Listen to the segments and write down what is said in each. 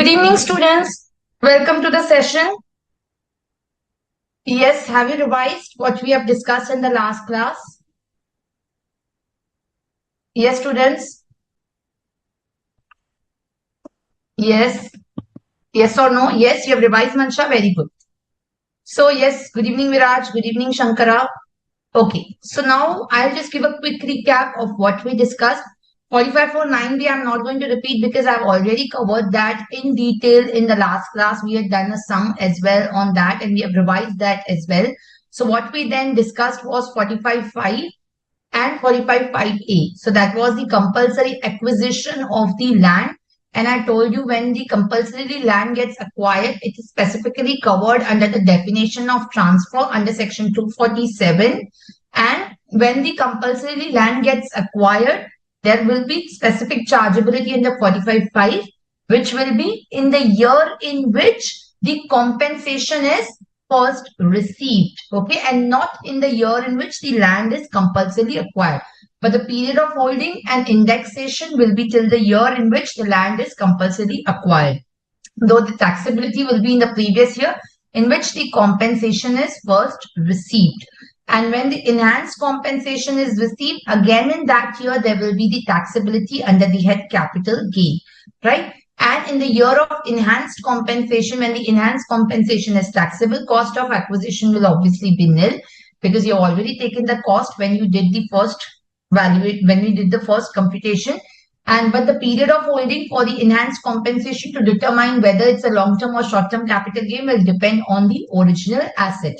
Good evening, students. Welcome to the session. Yes, have you revised what we have discussed in the last class? Yes, students. Yes. Yes or no? Yes, you have revised, Mansha. Very good. So, yes, good evening, Viraj. Good evening, Shankara. Okay, so now I'll just give a quick recap of what we discussed. 4549B I'm not going to repeat because I've already covered that in detail in the last class. We had done a sum as well on that and we have revised that as well. So what we then discussed was 45.5 and 45.5A. So that was the compulsory acquisition of the land. And I told you when the compulsory land gets acquired, it is specifically covered under the definition of transfer under section 247. And when the compulsory land gets acquired, there will be specific chargeability in the 45.5, which will be in the year in which the compensation is first received, okay, and not in the year in which the land is compulsorily acquired. But the period of holding and indexation will be till the year in which the land is compulsorily acquired, though the taxability will be in the previous year in which the compensation is first received. And when the enhanced compensation is received, again in that year, there will be the taxability under the head capital gain, right? And in the year of enhanced compensation, when the enhanced compensation is taxable, cost of acquisition will obviously be nil because you've already taken the cost when you did the first value, when we did the first computation. But the period of holding for the enhanced compensation to determine whether it's a long-term or short-term capital gain will depend on the original asset.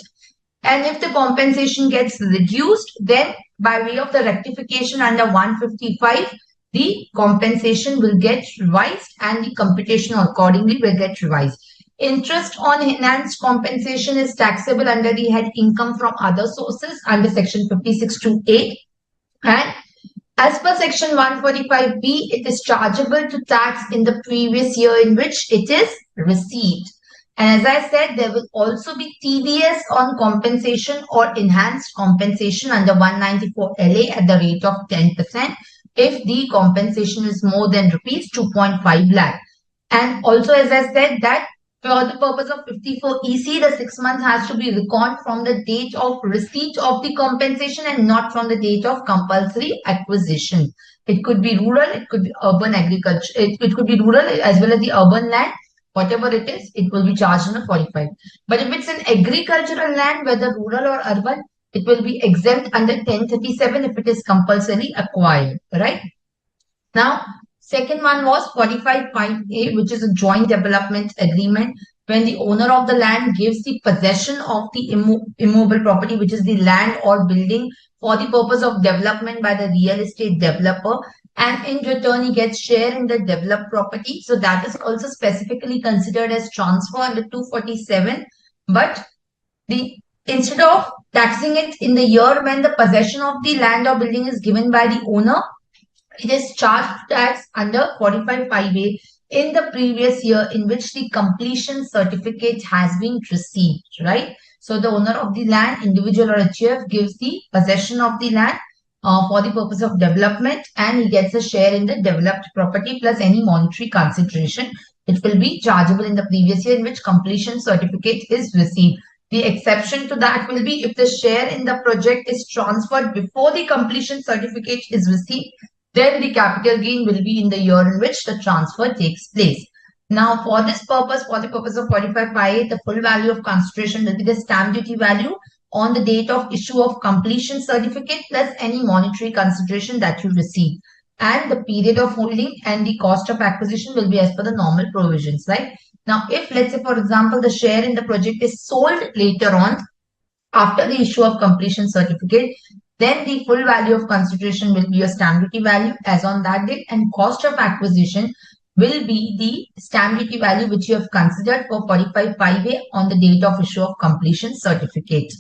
And if the compensation gets reduced, then by way of the rectification under 155, the compensation will get revised and the computation accordingly will get revised. Interest on enhanced compensation is taxable under the head income from other sources under section 56(2)(8). And as per section 145B, it is chargeable to tax in the previous year in which it is received. And as I said, there will also be TDS on compensation or enhanced compensation under 194LA at the rate of 10% if the compensation is more than rupees 2.5 lakh. And also, as I said, that for the purpose of 54EC, the 6 months has to be reckoned from the date of receipt of the compensation and not from the date of compulsory acquisition. It could be rural, it could be urban agriculture, it could be rural as well as the urban land. Whatever it is, it will be charged under 45. But if it's an agricultural land, whether rural or urban, it will be exempt under 1037 if it is compulsorily acquired, right? Now, second one was 45.5A, which is a joint development agreement when the owner of the land gives the possession of the immovable property, which is the land or building, for the purpose of development by the real estate developer. And in return, he gets share in the developed property. So that is also specifically considered as transfer under 247. But instead of taxing it in the year when the possession of the land or building is given by the owner, it is charged tax under 45.5A in the previous year in which the completion certificate has been received, right? So the owner of the land, individual or HUF, gives the possession of the land for the purpose of development and he gets a share in the developed property plus any monetary consideration. It will be chargeable in the previous year in which completion certificate is received. The exception to that will be if the share in the project is transferred before the completion certificate is received, then the capital gain will be in the year in which the transfer takes place. Now, for this purpose, for the purpose of 45.5A, the full value of consideration will be the stamp duty value on the date of issue of completion certificate plus any monetary consideration that you receive. And the period of holding and the cost of acquisition will be as per the normal provisions, right? Now, if let's say, for example, the share in the project is sold later on after the issue of completion certificate, then the full value of consideration will be your stamp duty value as on that date, and cost of acquisition will be the stamp duty value which you have considered for 45.5A on the date of issue of completion certificate.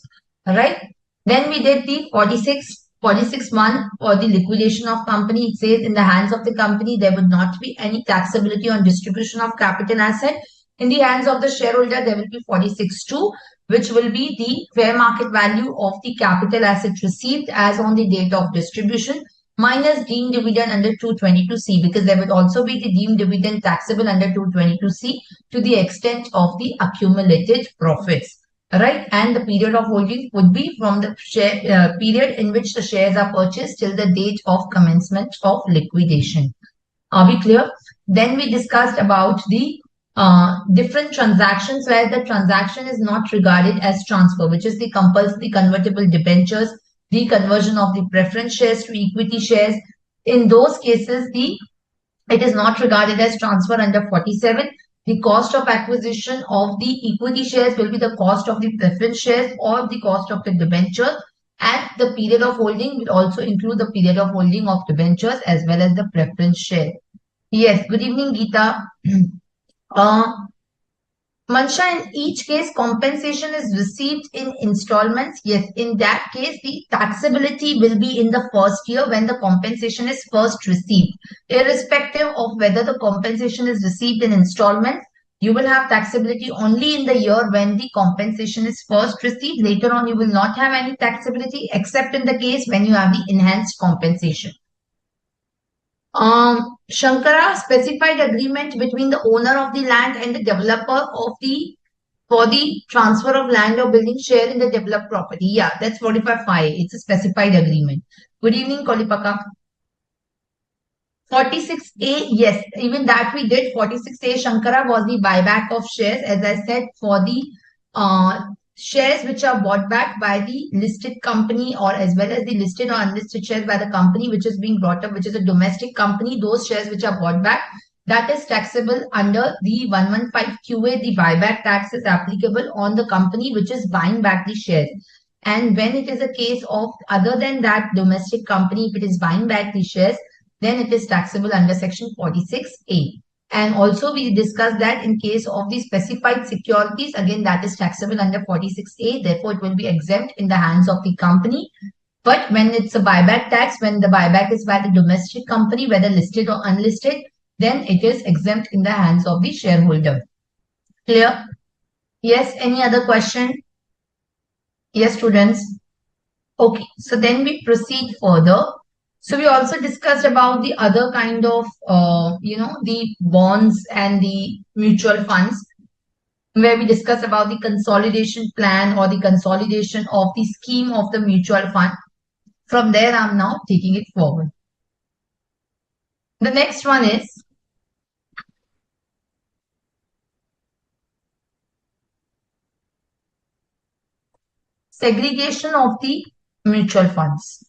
All right. Then we did the 46 month for the liquidation of company. It says in the hands of the company, there would not be any taxability on distribution of capital asset. In the hands of the shareholder, there will be 46(2), which will be the fair market value of the capital asset received as on the date of distribution. minus deemed dividend under 222C, because there would also be the deemed dividend taxable under 222C to the extent of the accumulated profits, right? And the period of holding would be from the period in which the shares are purchased till the date of commencement of liquidation. Are we clear? Then we discussed about the different transactions where the transaction is not regarded as transfer, which is the compulsory convertible debentures, the conversion of the preference shares to equity shares. In those cases, it is not regarded as transfer under 47. The cost of acquisition of the equity shares will be the cost of the preference shares or the cost of the debenture. And the period of holding will also include the period of holding of debentures as well as the preference share. Yes, good evening, Geeta. Uh, Mansha, in each case, compensation is received in installments. Yes, in that case, the taxability will be in the first year when the compensation is first received. Irrespective of whether the compensation is received in installments, you will have taxability only in the year when the compensation is first received. Later on, you will not have any taxability except in the case when you have the enhanced compensation. Shankara, specified agreement between the owner of the land and the developer of the for the transfer of land or building share in the developed property. Yeah, that's 45.5. It's a specified agreement. Good evening, Kolipaka. 46A, yes, even that we did. 46A, Shankara, was the buyback of shares, as I said, for the shares which are bought back by the listed company or as well as the listed or unlisted shares by the company which is being brought up, which is a domestic company. Those shares which are bought back, that is taxable under the 115 QA. The buyback tax is applicable on the company which is buying back the shares. And when it is a case of other than that domestic company, if it is buying back the shares, then it is taxable under section 46A. And also we discussed that in case of the specified securities, again, that is taxable under 46A. Therefore, it will be exempt in the hands of the company. But when it's a buyback tax, when the buyback is by the domestic company, whether listed or unlisted, then it is exempt in the hands of the shareholder. Clear? Yes, any other question? Yes, students. Okay, so then we proceed further. So we also discussed about the other kind of, the bonds and the mutual funds, where we discuss about the consolidation plan or the consolidation of the scheme of the mutual fund. From there, I'm now taking it forward. The next one is segregation of the mutual funds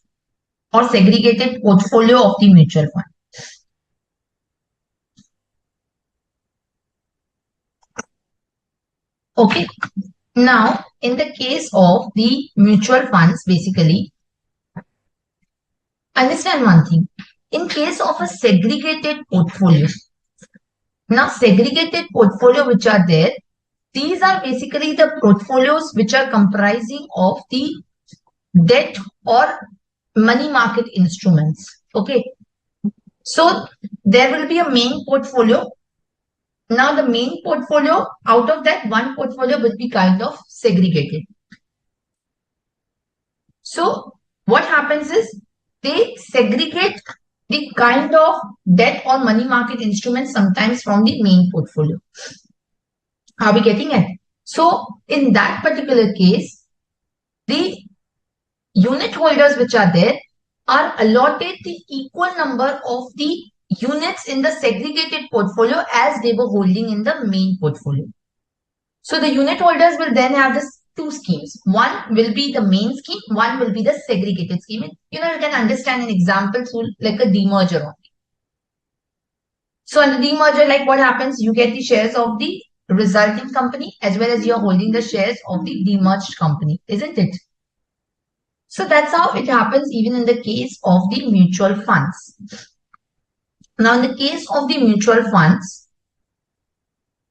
or segregated portfolio of the mutual fund. Okay. Now, in the case of the mutual funds, basically, understand one thing. In case of a segregated portfolio, now segregated portfolio which are there, these are basically the portfolios which are comprising of the debt or money market instruments. Okay. So there will be a main portfolio. Now the main portfolio, out of that, one portfolio will be kind of segregated. So what happens is they segregate the kind of debt or money market instruments sometimes from the main portfolio. Are we getting it? So in that particular case, the unit holders which are there are allotted the equal number of the units in the segregated portfolio as they were holding in the main portfolio. So the unit holders will then have this two schemes. One will be the main scheme, one will be the segregated scheme. You can understand an example through like a demerger only. So in the demerger, like what happens, you get the shares of the resulting company as well as you're holding the shares of the demerged company, isn't it? So that's how it happens even in the case of the mutual funds. Now, in the case of the mutual funds,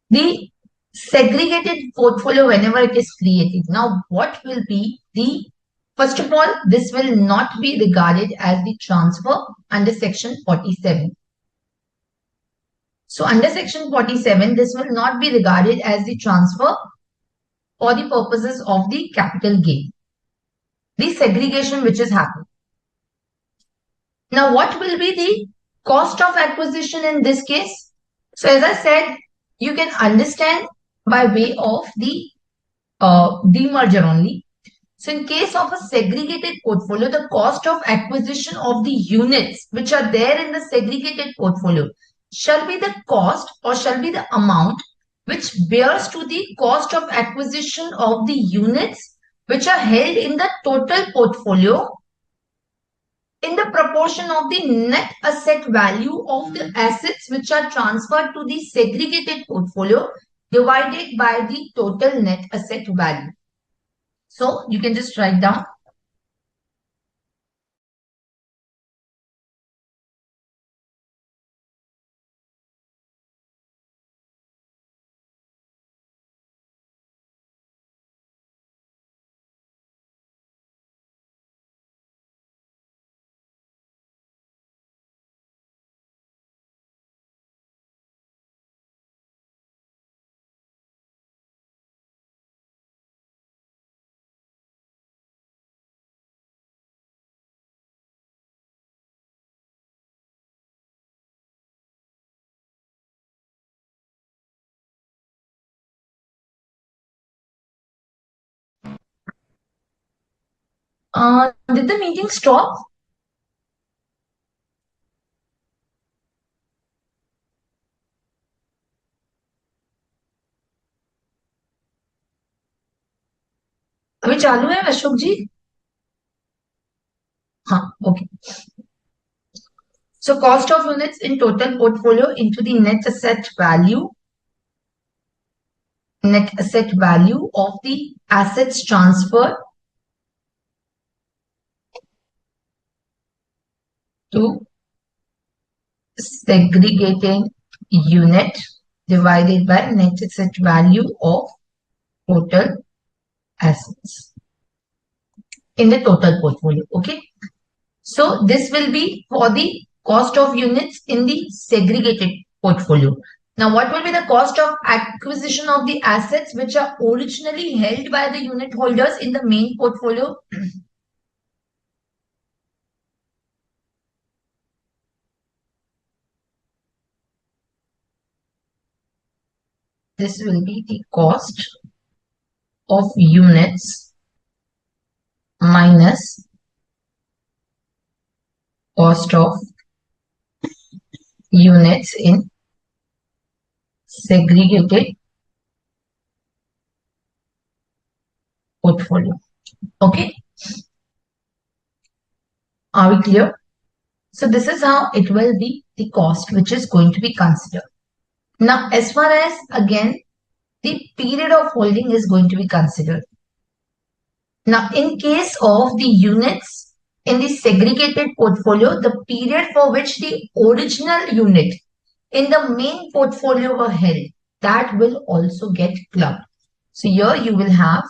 the segregated portfolio, whenever it is created, now what will be the, first of all, this will not be regarded as the transfer under section 47. So under section 47, this will not be regarded as the transfer for the purposes of the capital gain. The segregation which is happening. Now, what will be the cost of acquisition in this case? So, as I said, you can understand by way of the demerger only. So, in case of a segregated portfolio, the cost of acquisition of the units which are there in the segregated portfolio shall be the cost or shall be the amount which bears to the cost of acquisition of the units which are held in the total portfolio in the proportion of the net asset value of the assets which are transferred to the segregated portfolio divided by the total net asset value. So you can just write down did the meeting stop? अभी चालू है अशोक जी? हाँ, okay. So cost of units in total portfolio into the net asset value of the assets transferred to segregated unit divided by net asset value of total assets in the total portfolio. Okay. So this will be for the cost of units in the segregated portfolio. Now, what will be the cost of acquisition of the assets which are originally held by the unit holders in the main portfolio? This will be the cost of units minus cost of units in segregated portfolio. Okay. Are we clear? So this is how it will be the cost which is going to be considered. Now, as far as again the period of holding is going to be considered. Now, in case of the units in the segregated portfolio, the period for which the original unit in the main portfolio were held, that will also get clubbed. So here you will have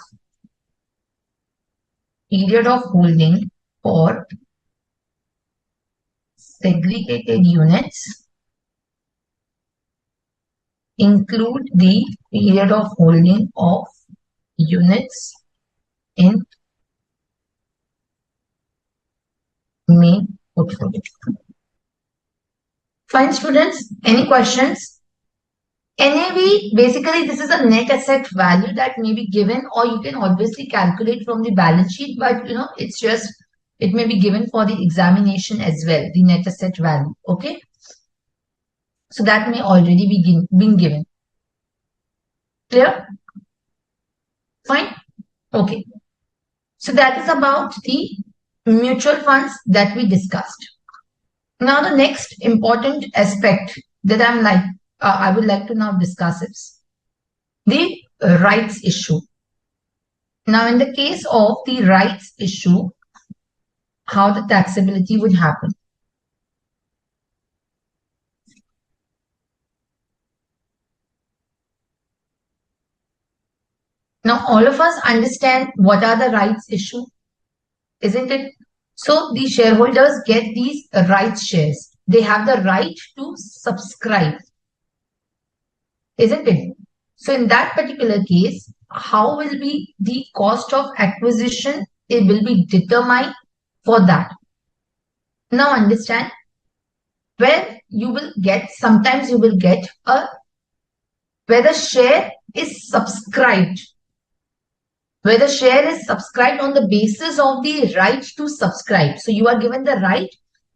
period of holding for segregated units include the period of holding of units in main portfolio. Fine, students. Any questions? NAV, basically, this is a net asset value that may be given, or you can obviously calculate from the balance sheet, but it's just, it may be given for the examination as well, the net asset value. Okay. So that may already be been given. Clear? Fine. Okay. So that is about the mutual funds that we discussed. Now, the next important aspect that I would like to now discuss is the rights issue. Now, in the case of the rights issue, how the taxability would happen. Now, all of us understand what are the rights issue, isn't it? So, the shareholders get these rights shares. They have the right to subscribe, isn't it? So, in that particular case, how will be the cost of acquisition? It will be determined for that. Now understand, where you will get, sometimes you will get where the share is subscribed, where the share is subscribed on the basis of the right to subscribe. So you are given the right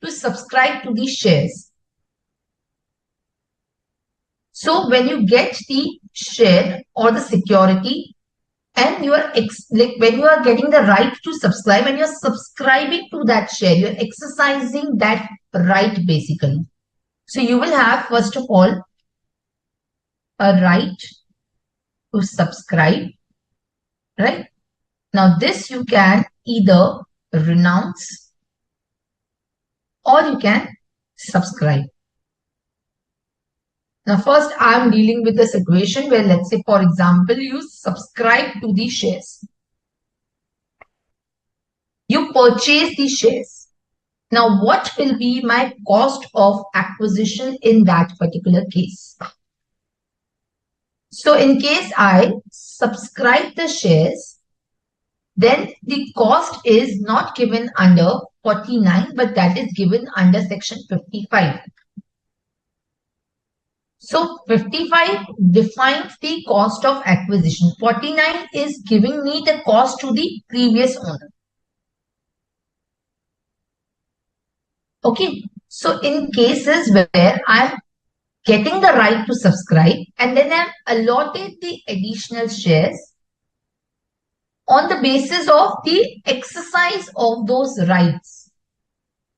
to subscribe to the shares. So when you get the share or the security, and you are like when you are getting the right to subscribe and you're subscribing to that share, you're exercising that right basically. So you will have, first of all, a right to subscribe, right? Now this you can either renounce or you can subscribe. Now first I'm dealing with a situation where, let's say for example, you subscribe to the shares. You purchase the shares. Now what will be my cost of acquisition in that particular case? So in case I subscribe the shares, then the cost is not given under 49, but that is given under section 55. So 55 defines the cost of acquisition. 49 is giving me the cost to the previous owner. Okay. So in cases where I'm getting the right to subscribe and then I'm allotted the additional shares on the basis of the exercise of those rights,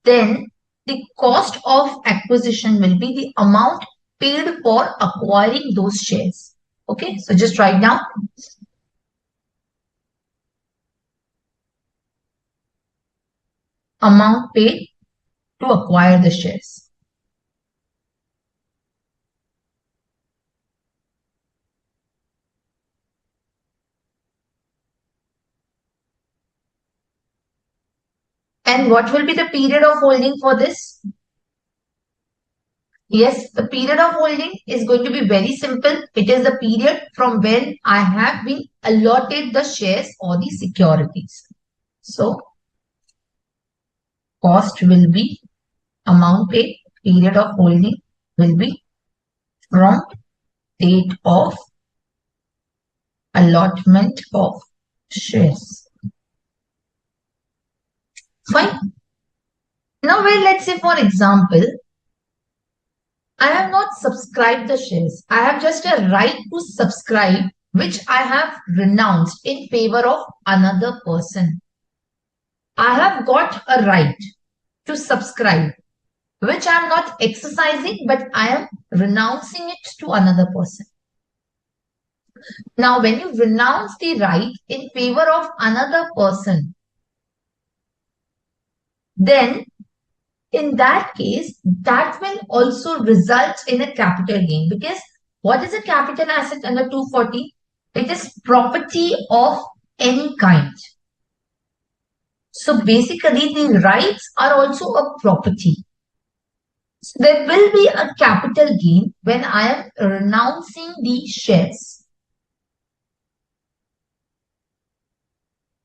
then the cost of acquisition will be the amount paid for acquiring those shares. Okay, so just write down amount paid to acquire the shares. And what will be the period of holding for this? Yes, the period of holding is going to be very simple. It is the period from when I have been allotted the shares or the securities. So, cost will be amount paid, period of holding will be from date of allotment of shares. Fine. Now, well, let's say for example, I have not subscribed the shares. I have just a right to subscribe, which I have renounced in favor of another person. I have got a right to subscribe, which I am not exercising, but I am renouncing it to another person. Now, when you renounce the right in favor of another person, then in that case, that will also result in a capital gain, because what is a capital asset under 240? It is property of any kind. So basically, the rights are also a property. So there will be a capital gain when I am renouncing the shares.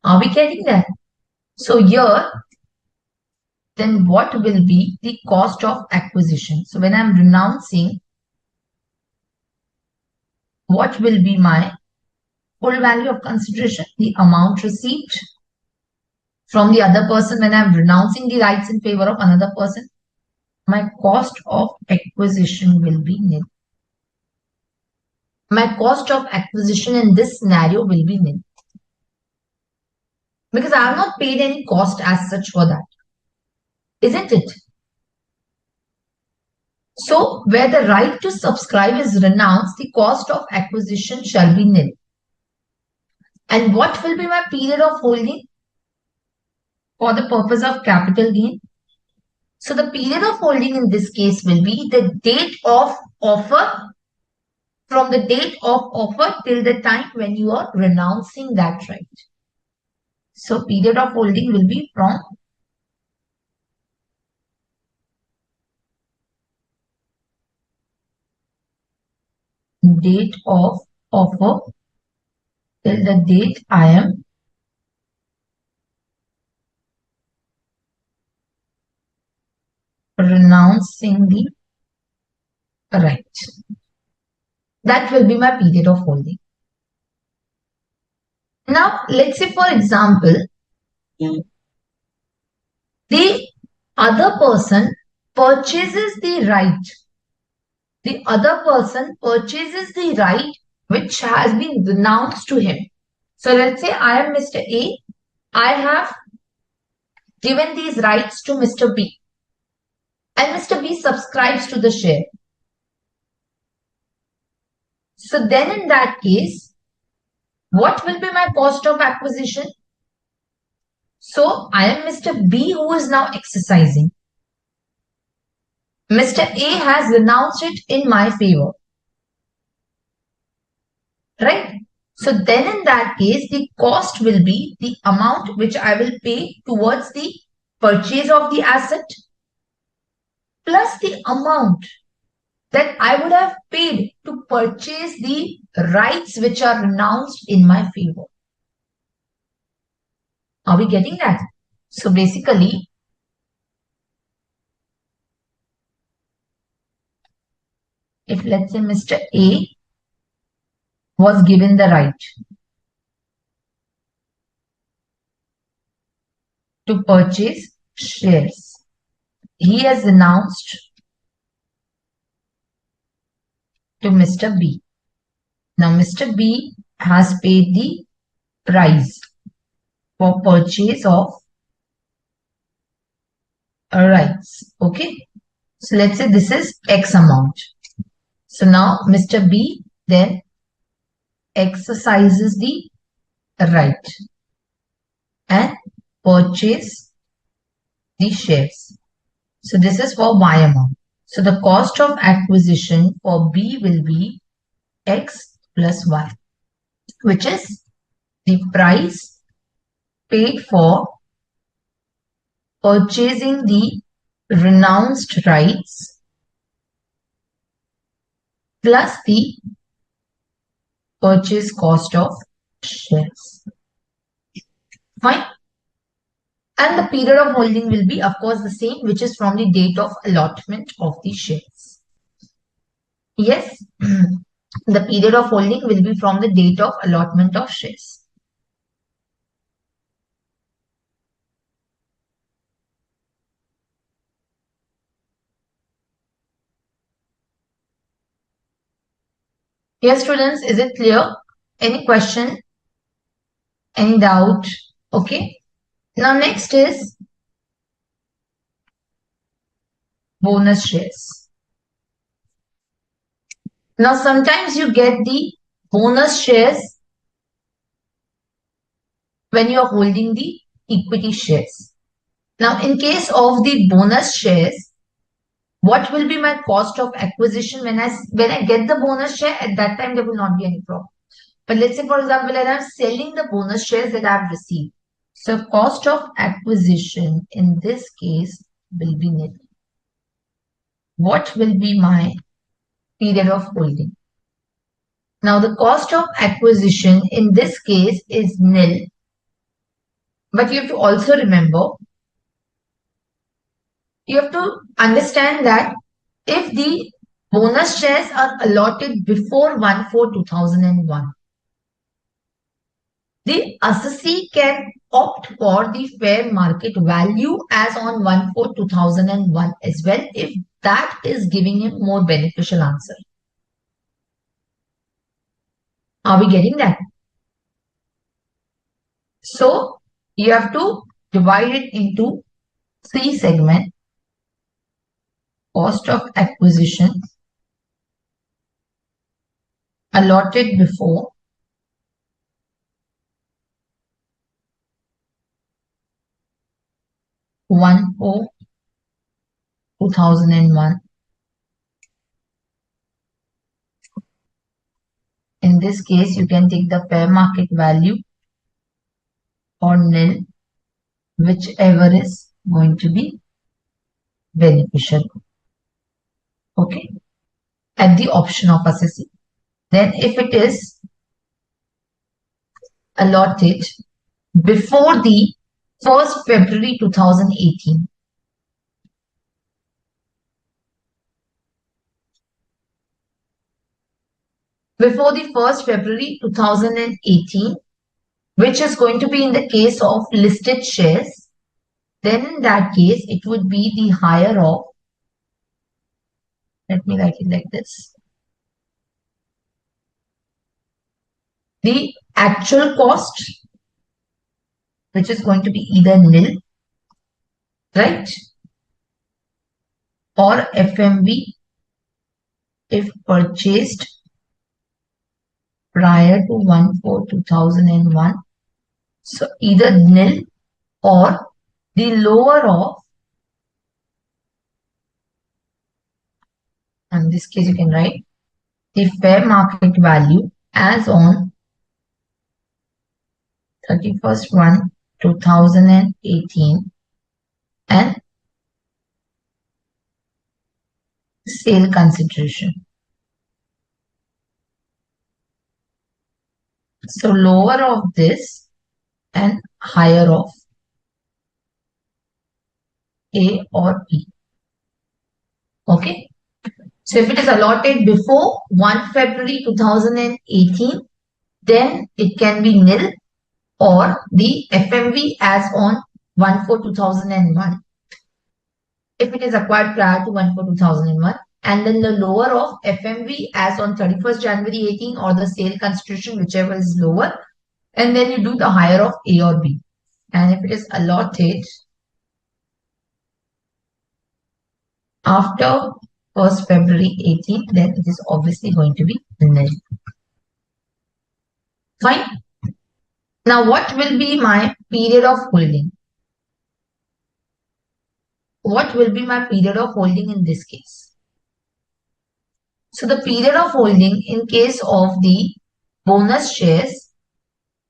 Are we getting that? So here, then what will be the cost of acquisition? So when I'm renouncing, what will be my full value of consideration? The amount received from the other person when I'm renouncing the rights in favor of another person. My cost of acquisition will be nil. My cost of acquisition in this scenario will be nil, because I have not paid any cost as such for that, isn't it? So where the right to subscribe is renounced, the cost of acquisition shall be nil. And what will be my period of holding for the purpose of capital gain? So the period of holding in this case will be the date of offer, from the date of offer till the time when you are renouncing that right. So period of holding will be from date of offer till the date I am renouncing the right. That will be my period of holding. Now, let's say, for example, the other person purchases the right. The other person purchases the right which has been renounced to him. So let's say I am Mr. A. I have given these rights to Mr. B. And Mr. B subscribes to the share. So then in that case, what will be my cost of acquisition? So I am Mr. B who is now exercising. Mr. A has renounced it in my favor. Right? So then in that case, the cost will be the amount which I will pay towards the purchase of the asset plus the amount that I would have paid to purchase the rights which are renounced in my favor. Are we getting that? So basically, if let's say Mr. A was given the right to purchase shares, he has announced to Mr. B. Now Mr. B has paid the price for purchase of rights. Okay. So let's say this is X amount. So now Mr. B then exercises the right and purchase the shares. So this is for Y amount. So the cost of acquisition for B will be X plus Y, which is the price paid for purchasing the renounced rights plus the purchase cost of shares. Fine. And the period of holding will be, of course, the same, which is from the date of allotment of the shares. Yes, the period of holding will be from the date of allotment of shares. Yes, students, is it clear? Any question? Any doubt? Okay. Now next is bonus shares. Now sometimes you get the bonus shares when you are holding the equity shares. Now in case of the bonus shares, what will be my cost of acquisition when I get the bonus share? At that time there will not be any problem. But let's say, for example, that I'm selling the bonus shares that I've received. So cost of acquisition in this case will be nil. What will be my period of holding? Now the cost of acquisition in this case is nil. But you have to also remember, you have to understand that if the bonus shares are allotted before 1/4/2001, the assessee can opt for the fair market value as on 1/4/2001 as well, if that is giving him more beneficial answer. Are we getting that? So you have to divide it into 3 segments. Cost of acquisition allotted before 1/4/2001. In this case, you can take the fair market value or nil, whichever is going to be beneficial. Okay, at the option of assessee. Then if it is allotted before the 1st February 2018, before the 1st February 2018, which is going to be in the case of listed shares, then in that case, it would be the higher of, let me write it like this, the actual cost, which is going to be either nil, right? Or FMV if purchased prior to 1/4/2001. So either nil or the lower of, in this case you can write the fair market value as on 31st/1/2018 and sale consideration. So lower of this and higher of A or B. Okay. So if it is allotted before 1 February 2018, then it can be nil or the FMV as on 1/4/2001. If it is acquired prior to 1/4/2001, and then the lower of FMV as on 31st January 18 or the sale constitution, whichever is lower, and then you do the higher of A or B. And if it is allotted after 1st February 18, then it is obviously going to be nil. Fine. Now, what will be my period of holding? What will be my period of holding in this case? So the period of holding in case of the bonus shares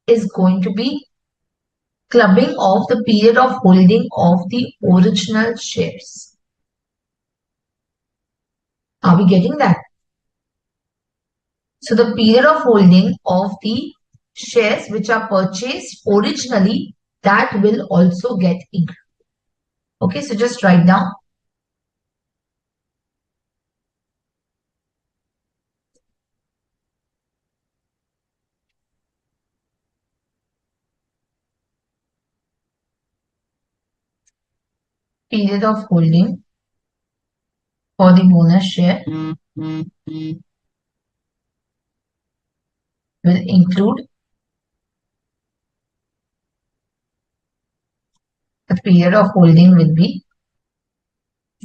is going to be clubbing of the period of holding of the original shares. Are we getting that? So the period of holding of the shares which are purchased originally, that will also get included. Okay, so just write down period of holding for the bonus share will include the period of holding will be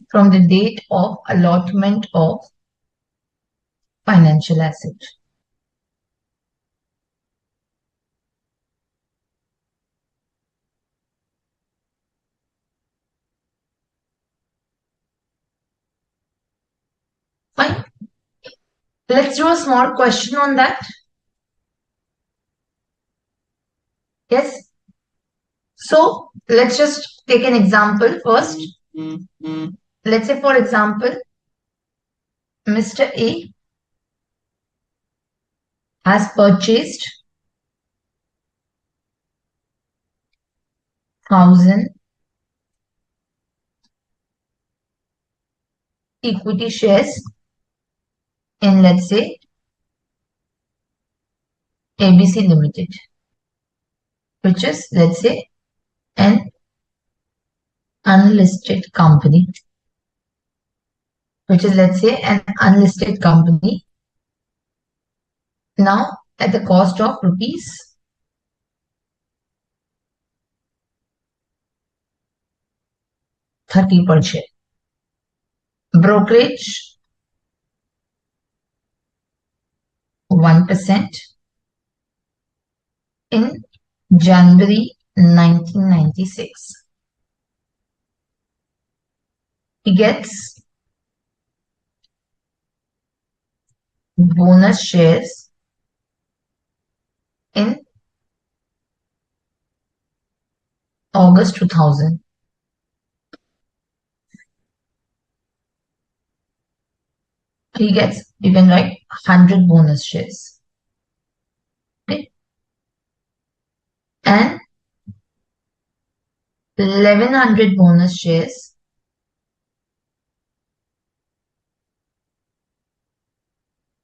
from the date of allotment of financial asset. Fine. Let's do a small question on that. Yes. So let's just take an example first. Let's say, for example, Mr. A has purchased 1,000 equity shares in, let's say, ABC Limited, which is, let's say, an unlisted company, now at the cost of rupees 30 per share. Brokerage 1% in January 1996. He gets bonus shares in August 2000. He gets, you can write 100 bonus shares. Okay. And 1100 bonus shares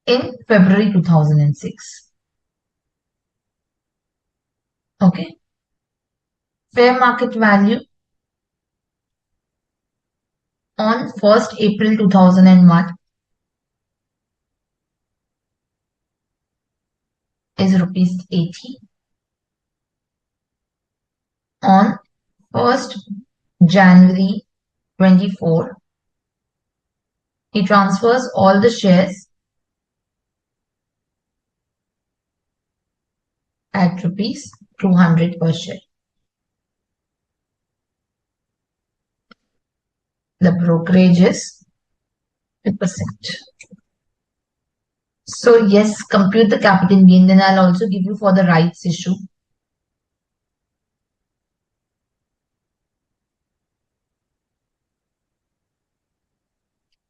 in February 2006. Okay. Fair market value on 1st April 2001 is rupees 80. On 1st January 24, he transfers all the shares at rupees 200 per share. The brokerage is 2%. So yes, compute the capital gain. Then I'll also give you for the rights issue.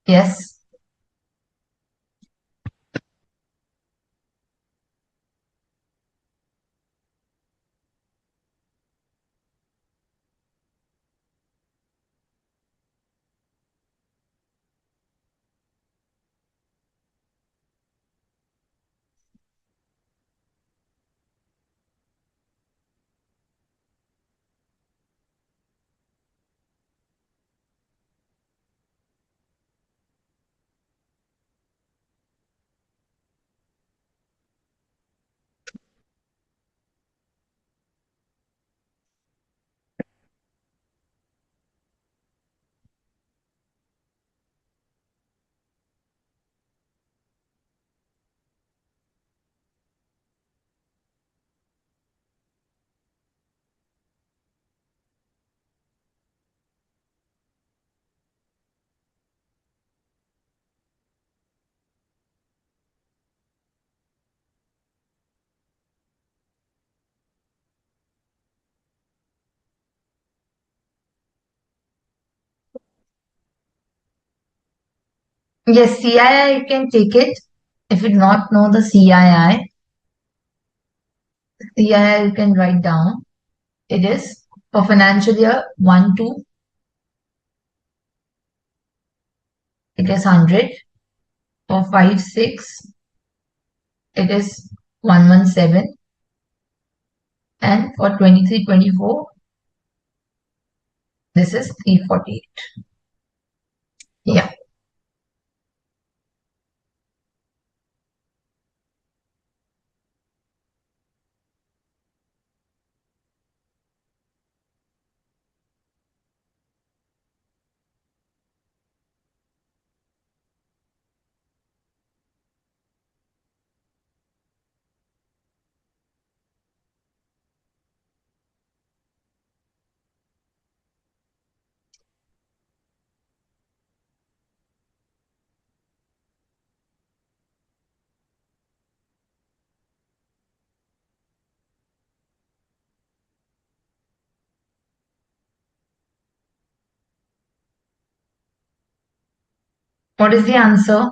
Yes. Yes, CII you can take it. If you do not know the CII you can write down. It is for financial year 1-2, it is 100. For 5-6, it is 117. And for 23-24, this is 348. Yeah. What is the answer?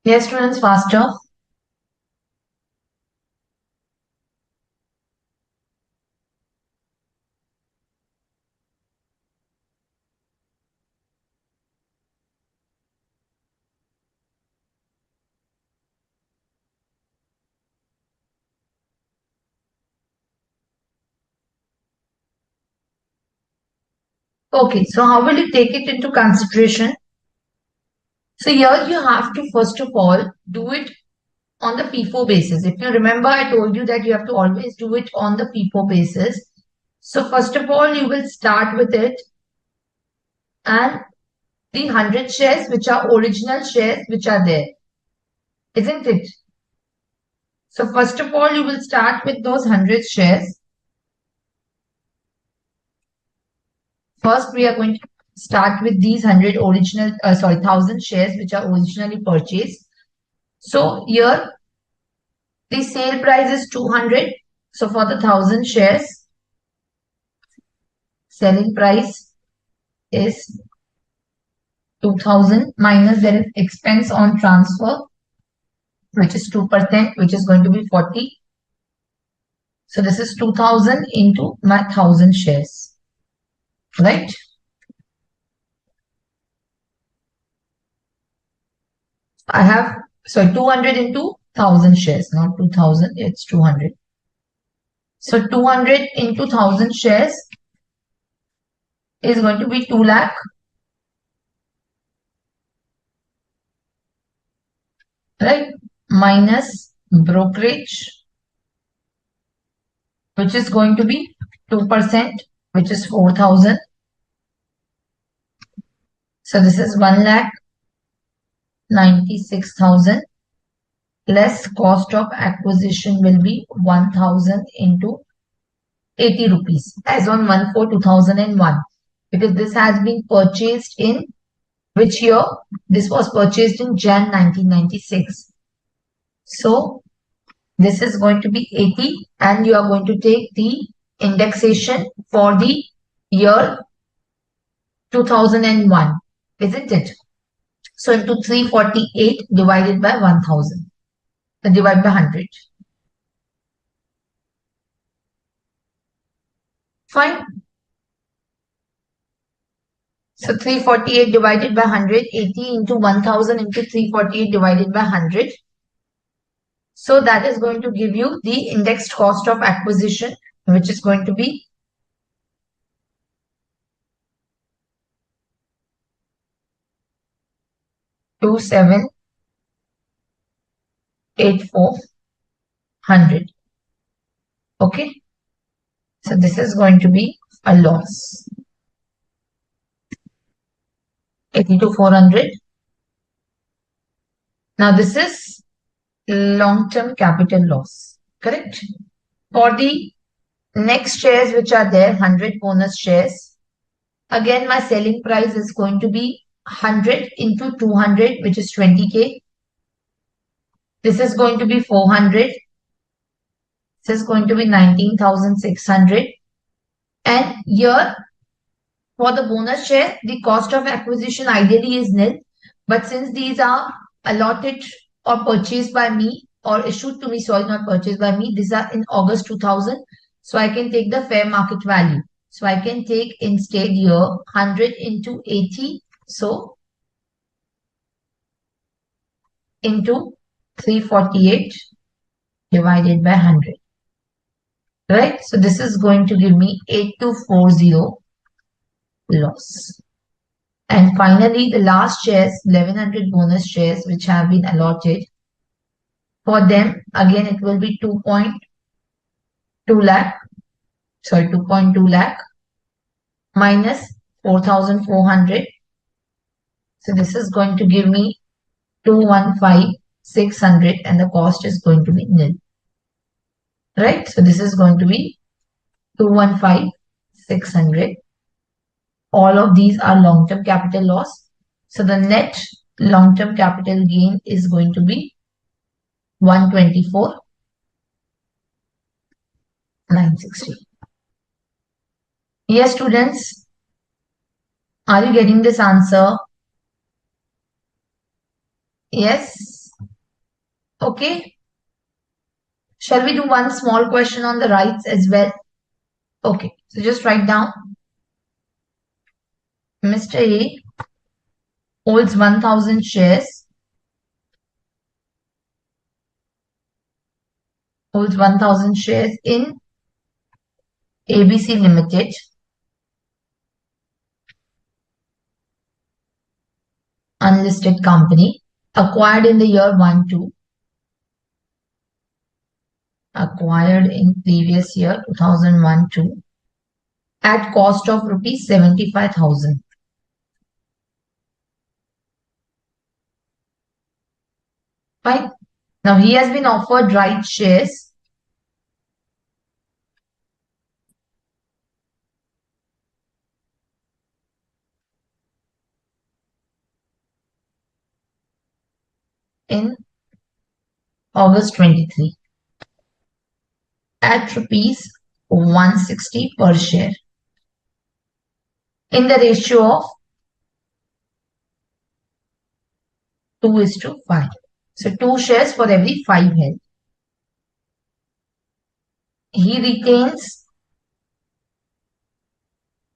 Yes, students, faster. Okay, so how will you take it into consideration? So here you have to first of all do it on the FIFO basis. If you remember, I told you that you have to always do it on the FIFO basis. So first of all, you will start with it and the 100 shares which are original shares which are there. isn't it? So first of all, you will start with those 100 shares. First, we are going to start with these 1,000 shares which are originally purchased. So here the sale price is 200. So for the 1,000 shares, selling price is 2,000 minus there is expense on transfer, which is 2%, which is going to be 40. So this is 2,000 into my 1,000 shares, right? I have, so 200 into 1,000 shares, not 2,000, it's 200. So 200 into 1,000 shares is going to be 2 lakh. Right? Minus brokerage, which is going to be 2%, which is 4,000. So this is 1,96,000 less cost of acquisition will be 1,000 into 80 rupees as on 1/4/2001, because this has been purchased in which year? This was purchased in Jan 1996. So this is going to be 80 and you are going to take the indexation for the year 2001, isn't it? So into 348 divided by 1000, divided by 100. Fine. So 348 divided by 100, 80 into 1000 into 348 divided by 100. So that is going to give you the indexed cost of acquisition, which is going to be 2,784,100. Okay. So this is going to be a loss. 82,400. Now this is long-term capital loss, correct? For the next shares which are there, 100 bonus shares, again my selling price is going to be 100 into 200, which is 20k. This is going to be 400. This is going to be 19,600. And here for the bonus share, the cost of acquisition ideally is nil. But since these are allotted or purchased by me or issued to me, sorry, not purchased by me, these are in August 2000. So I can take the fair market value. So I can take instead here 100 into 80. So into 348 divided by 100. Right? So this is going to give me 8240 loss. And finally, the last shares, 1100 bonus shares, which have been allotted. For them, again, it will be 2.2 lakh. Sorry, 2.2 lakh minus 4,400. So this is going to give me 215,600 and the cost is going to be nil. Right? So this is going to be 215,600. All of these are long-term capital loss. So the net long-term capital gain is going to be 124,960. Yes, students, are you getting this answer? Yes. Okay. Shall we do one small question on the rights as well? Okay. So just write down. Mr. A holds 1,000 shares. Holds 1,000 shares in ABC Limited. Unlisted company. Acquired in the year 1-2. Acquired in previous year 2001-2 at cost of rupees 75,000. Fine. Now he has been offered right shares in August 23 at rupees 160 per share in the ratio of 2:5. So 2 shares for every 5 held. He retains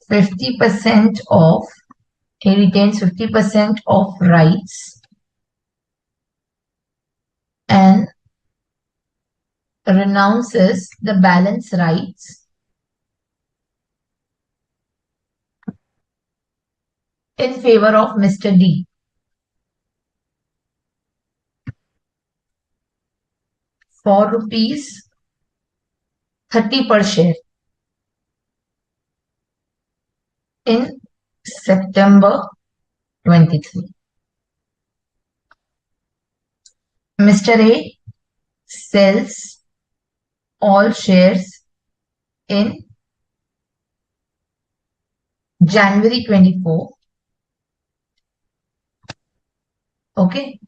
50% of he retains 50% of rights and renounces the balance rights in favor of Mr. D for rupees 30 per share in September 23. Mr. A sells all shares in January 24. Okay.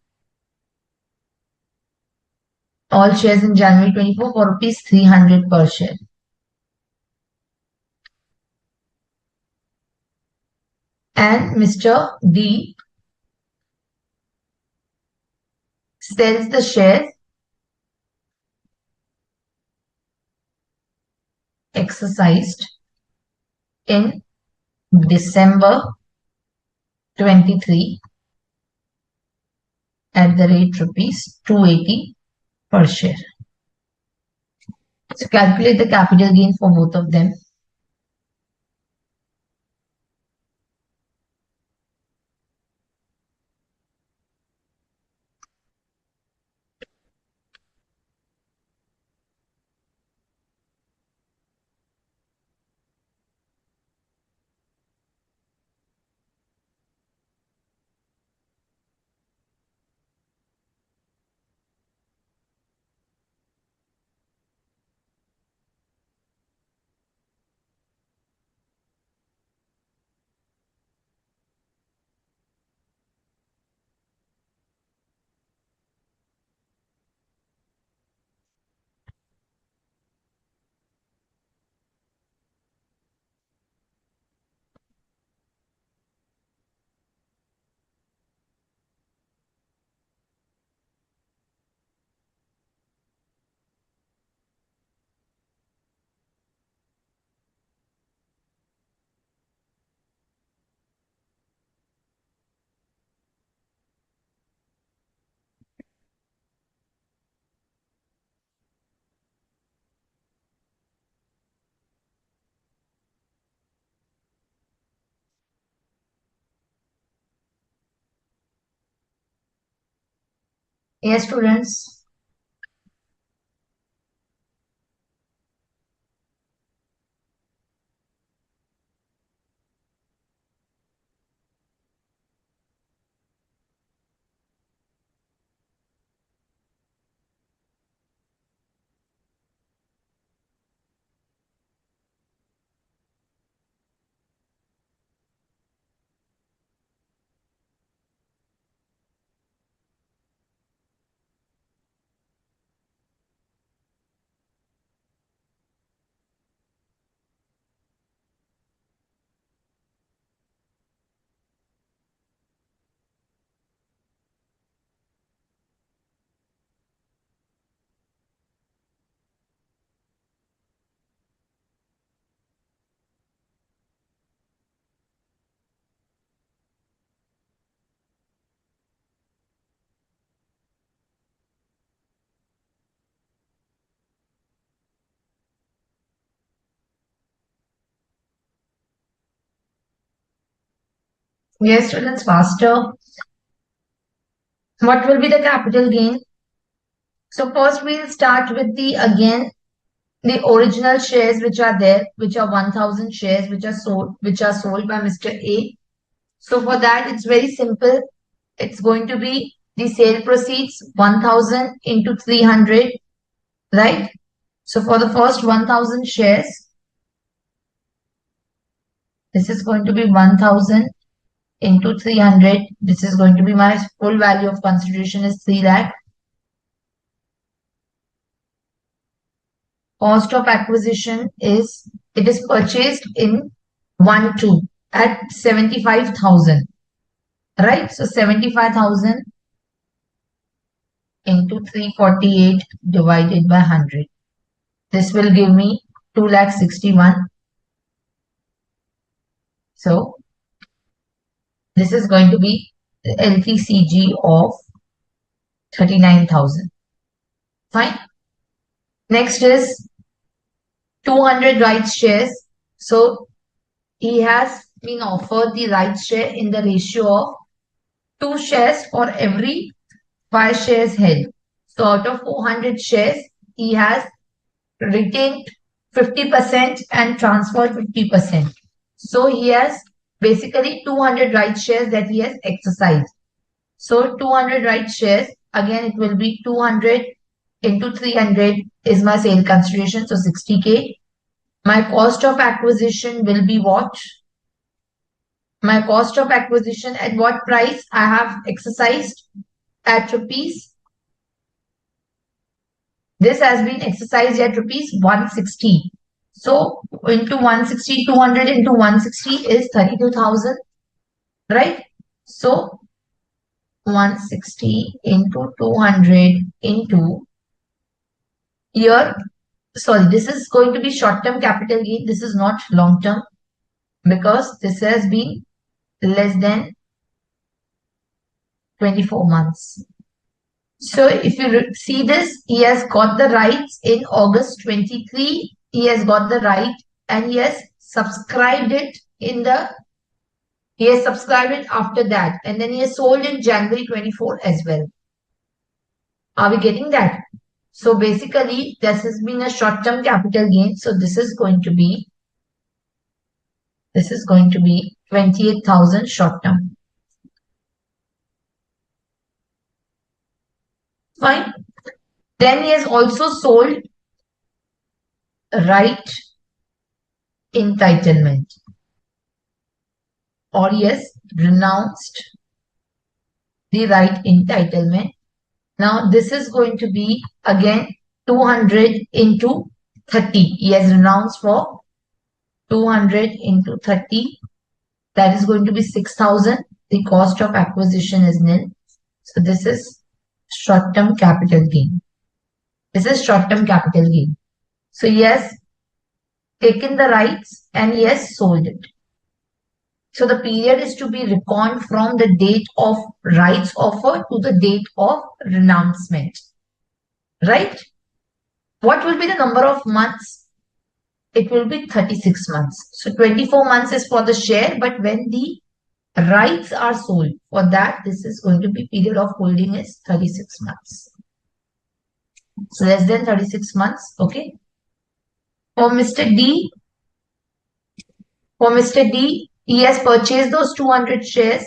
All shares in January 24 for rupees 300 per share. And Mr. D sells the shares exercised in December 23 at the rate rupees 280 per share. So calculate the capital gain for both of them. Yes, students. Yes, students, faster. What will be the capital gain? So first we'll start with the original shares which are there, which are 1000 shares which are sold by Mr. A. So for that it's very simple. It's going to be The sale proceeds 1000 into 300, right? So for the first 1000 shares, this is going to be 1000 into 300. This is going to be my full value of consideration is 3 lakh. Cost of acquisition is, it is purchased in 1-2 at 75,000, right? So 75,000 into 348 divided by 100. This will give me 2,61,000. So this is going to be LTCG of 39,000. Fine. Next is 200 rights shares. So he has been offered the rights share in the ratio of 2 shares for every 5 shares held. So out of 400 shares, he has retained 50% and transferred 50%. So he has basically 200 rights shares that he has exercised. So 200 rights shares, again it will be 200 into 300 is my sale consideration, so 60K. My cost of acquisition will be what? My cost of acquisition at what price I have exercised? At rupees. This has been exercised at rupees 160. So into 160, 200 into 160 is 32,000, right? So 160 into 200 into here, sorry, this is going to be short-term capital gain. This is not long-term because this has been less than 24 months. So if you see this, he has got the rights in August 23. He has got the right and he has subscribed it he has subscribed it after that. And then he has sold in January 24 as well. Are we getting that? So basically, this has been a short-term capital gain. So this is going to be 28,000 short-term. Fine. Then he has also sold right entitlement, or he has renounced the right entitlement. Now this is going to be again 200 into 30. He has renounced for 200 into 30. That is going to be 6,000. The cost of acquisition is nil. So this is short-term capital gain. This is short-term capital gain. So he has taken the rights and he has sold it. So the period is to be reckoned from the date of rights offer to the date of renouncement. Right? What will be the number of months? It will be 36 months. So 24 months is for the share, but when the rights are sold, for that this is going to be period of holding is 36 months. So less than 36 months, okay? For Mr. D, he has purchased those 200 shares.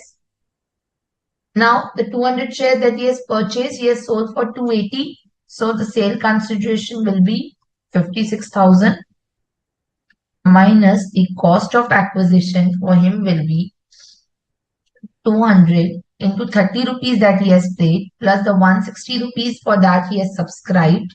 Now, the 200 shares that he has purchased, he has sold for 280. So the sale consideration will be 56,000 minus the cost of acquisition for him will be 200 into 30 rupees that he has paid plus the 160 rupees for that he has subscribed.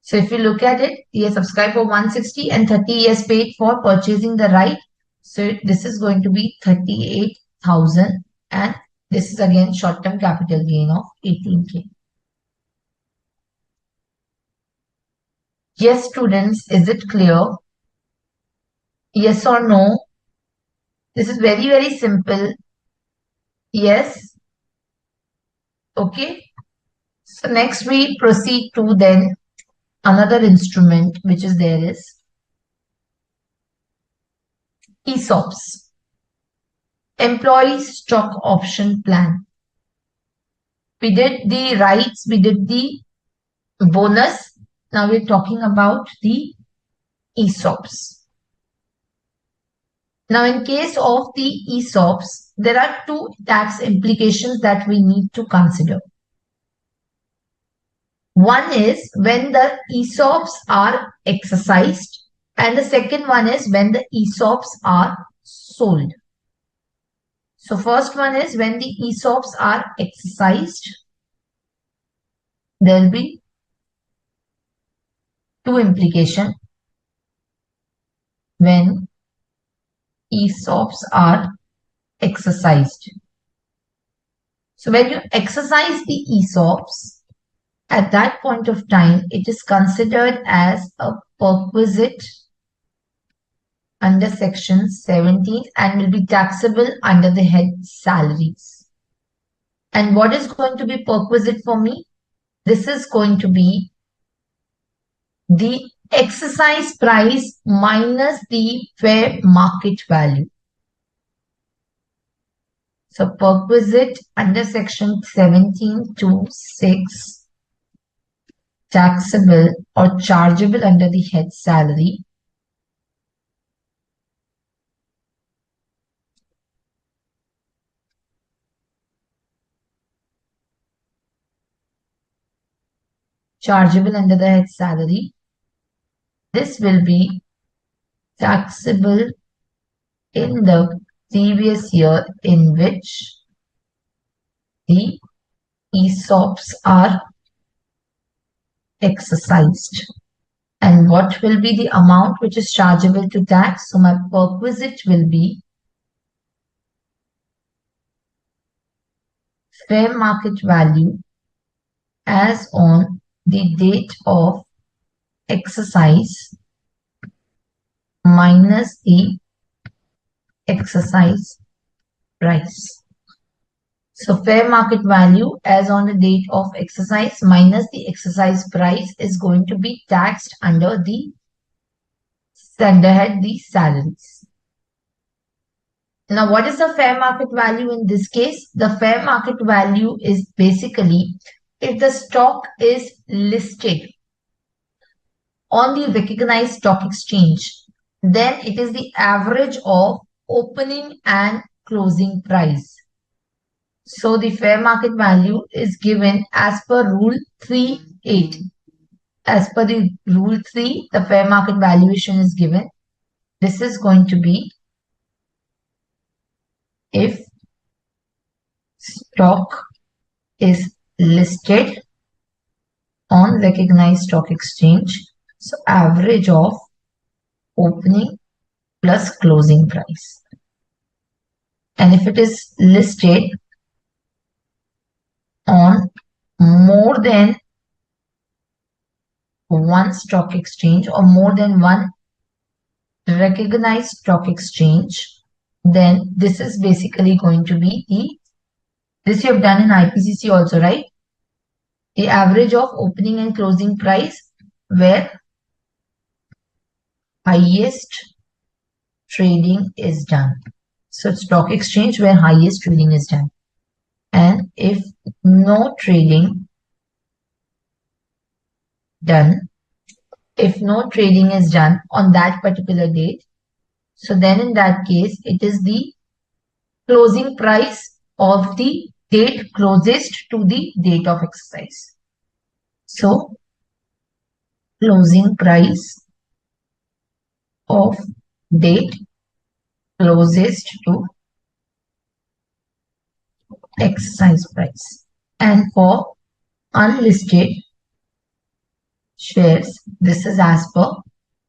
So if you look at it, he has subscribed for 160 and 30 he has paid for purchasing the right. So this is going to be 38,000 and this is again short-term capital gain of 18K. Yes, students, is it clear? Yes or no? This is very, very simple. Yes. Okay. So next we proceed to then another instrument which is there is ESOPs. Employee Stock Option Plan. We did the rights, we did the bonus. Now we're talking about the ESOPs. Now, in case of the ESOPs, there are two tax implications that we need to consider. One is when the ESOPs are exercised, and the second one is when the ESOPs are sold. So first one is when the ESOPs are exercised, there will be two implications. When ESOPs are exercised. So when you exercise the ESOPs, at that point of time, it is considered as a perquisite under section 17 and will be taxable under the head salaries. And what is going to be perquisite for me? This is going to be the exercise price minus the fair market value. So perquisite under section 17(2)(6), taxable or chargeable under the head salary, chargeable under the head salary. This will be taxable in the previous year in which the ESOPs are exercised. And what will be the amount which is chargeable to tax? So my perquisite will be fair market value as on the date of exercise minus the exercise price. So fair market value as on the date of exercise minus the exercise price is going to be taxed under the head the salaries. Now, what is the fair market value in this case? The fair market value is basically if the stock is listed on the recognized stock exchange, then it is the average of opening and closing price. So the fair market value is given as per rule 3.8. As per the rule 3, the fair market valuation is given. This is going to be if stock is listed on recognized stock exchange. So average of opening plus closing price. And if it is listed on more than one stock exchange or more than one recognized stock exchange, then this is basically going to be this you have done in IPCC also, right? The average of opening and closing price where highest trading is done. So stock exchange where highest trading is done. And if no trading done, if no trading is done on that particular date, so then in that case, it is the closing price of the date closest to the date of exercise. So closing price of date closest to exercise price. And for unlisted shares, this is as per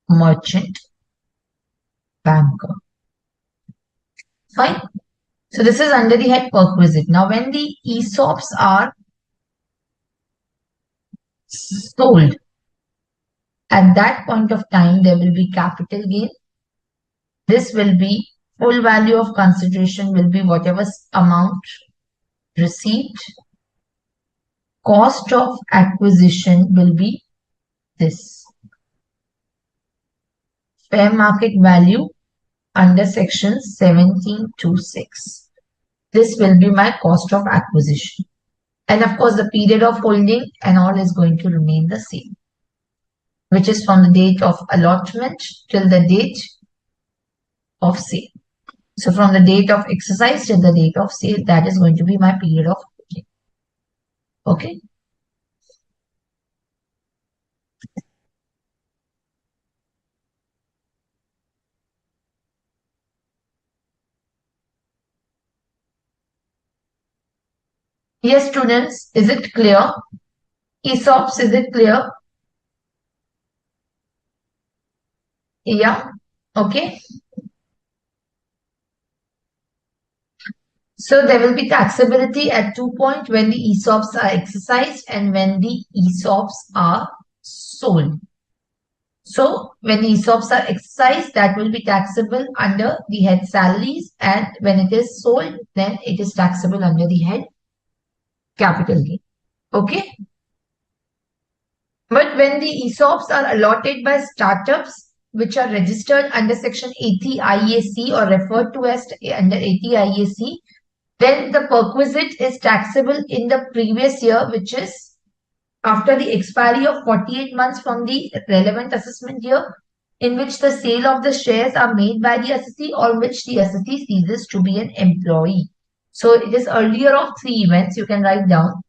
merchant banker. Fine. So this is under the head perquisite. Now when the ESOPs are sold, at that point of time there will be capital gain. This will be full value of consideration will be whatever amount received. Cost of acquisition will be this. Fair market value under section 17(2)(6). This will be my cost of acquisition. And of course, the period of holding and all is going to remain the same, which is from the date of allotment till the date of sale. So from the date of exercise till the date of sale, that is going to be my period of holding. Okay. Yes, students, is it clear? ESOPs, is it clear? Yeah. Okay. So there will be taxability at 2 points when the ESOPs are exercised and when the ESOPs are sold. So when the ESOPs are exercised, that will be taxable under the head salaries, and when it is sold, then it is taxable under the head capital gain. Okay. But when the ESOPs are allotted by startups which are registered under section 80 IAC or referred to as under 80 IAC, then the perquisite is taxable in the previous year, which is after the expiry of 48 months from the relevant assessment year, in which the sale of the shares are made by the assessee or which the assessee ceases to be an employee. So it is earlier of 3 events you can write down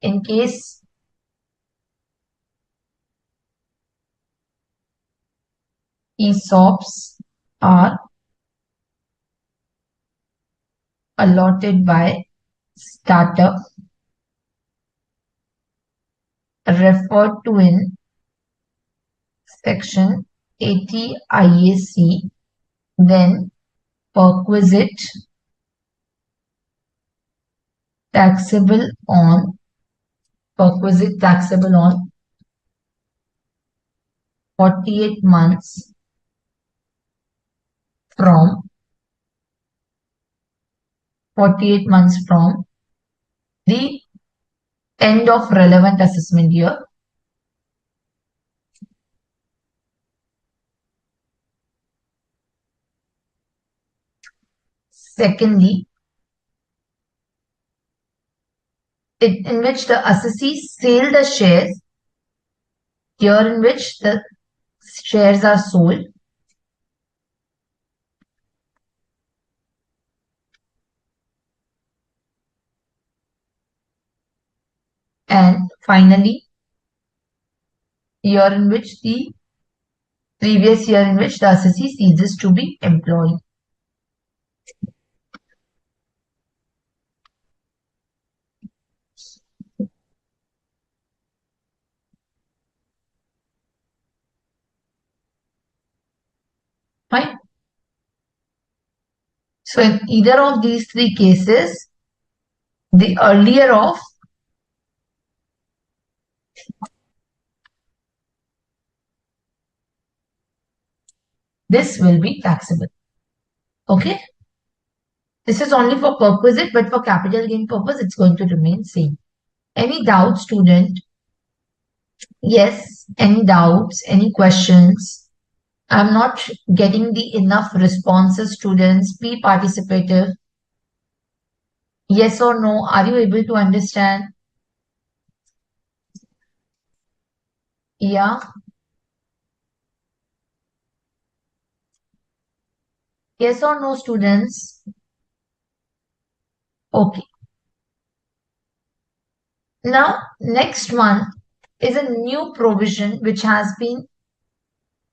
in case ESOPs are allotted by startup referred to in section 80 IAC, then perquisite taxable on 48 months from 48 months from the end of relevant assessment year. Secondly, in which the assessees sell the shares, year in which the shares are sold. And finally, year in which the previous year in which the assessee ceases to be employed. Fine. So in either of these three cases, the earlier of this will be taxable. Okay. This is only for perquisite, but for capital gain purpose, it's going to remain same. Any doubt, student? Yes. Any doubts? Any questions? I'm not getting the enough responses, students. Be participative. Yes or no? Are you able to understand? Yeah. Yes or no, students? Okay. Now, next one is a new provision which has been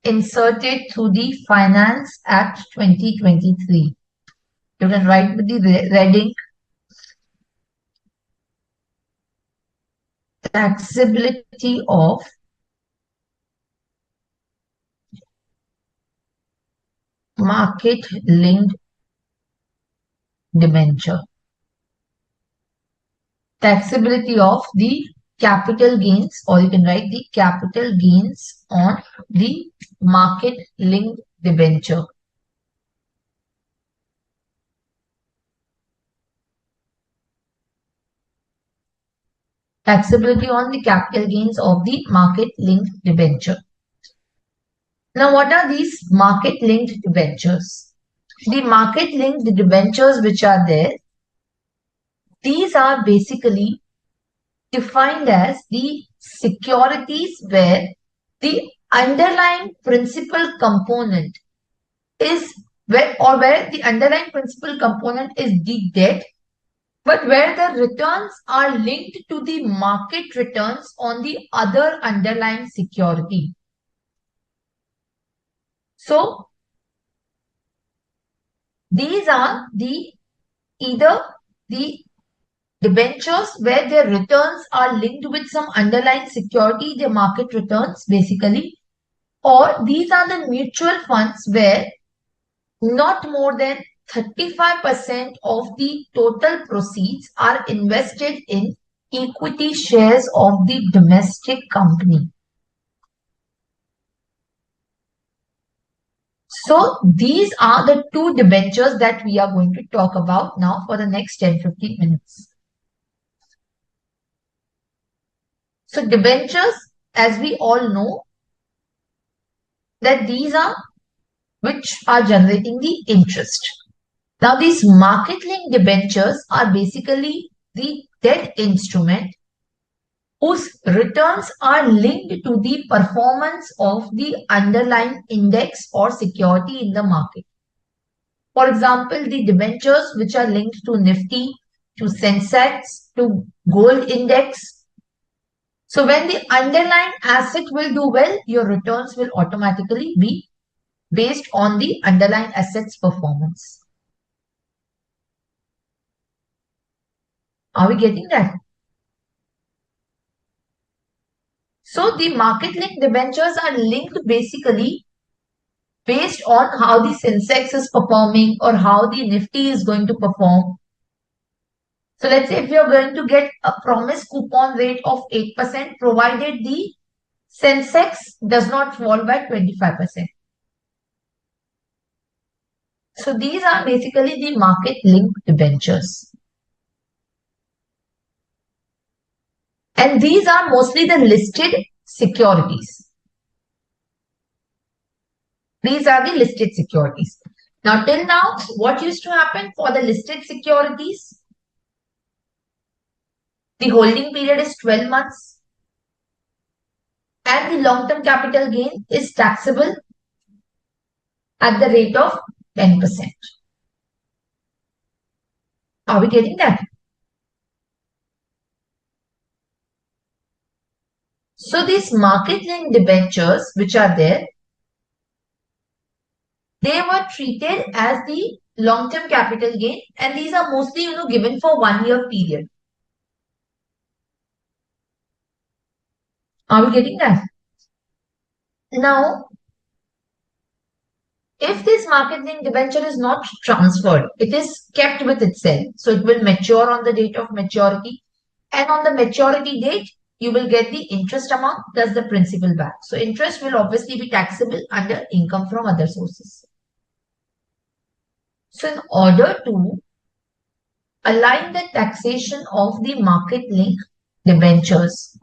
inserted through the Finance Act 2023. You can write with the red ink. Taxability of market-linked debenture. Taxability of the capital gains, or you can write the capital gains on the market-linked debenture. Taxability on the capital gains of the market-linked debenture. Now, what are these market-linked debentures? The market-linked debentures which are there, these are basically defined as the securities where the underlying principal component is where the underlying principal component is the debt, but where the returns are linked to the market returns on the other underlying security. So these are either the debentures where their returns are linked with some underlying security, their market returns basically, or these are the mutual funds where not more than 35% of the total proceeds are invested in equity shares of the domestic company. So these are the two debentures that we are going to talk about now for the next 10-15 minutes. So debentures, as we all know, that these are which are generating the interest. Now these market-linked debentures are basically the debt instrument whose returns are linked to the performance of the underlying index or security in the market. For example, the debentures which are linked to Nifty, to Sensex, to gold index. So when the underlying asset will do well, your returns will automatically be based on the underlying asset's performance. Are we getting that? So the market-linked debentures are linked basically based on how the Sensex is performing or how the Nifty is going to perform. So let's say if you're going to get a promised coupon rate of 8%, provided the Sensex does not fall by 25%. So these are basically the market-linked debentures. And these are mostly the listed securities. These are the listed securities. Now, till now, what used to happen for the listed securities? The holding period is 12 months and the long-term capital gain is taxable at the rate of 10%. Are we getting that? So these market-linked debentures which are there, they were treated as the long-term capital gain, and these are mostly given for 1 year period. Are we getting that? Now, if this market-linked debenture is not transferred, it is kept with itself. So it will mature on the date of maturity, and on the maturity date, you will get the interest amount plus the principal back. So interest will obviously be taxable under income from other sources. So in order to align the taxation of the market-linked debentures,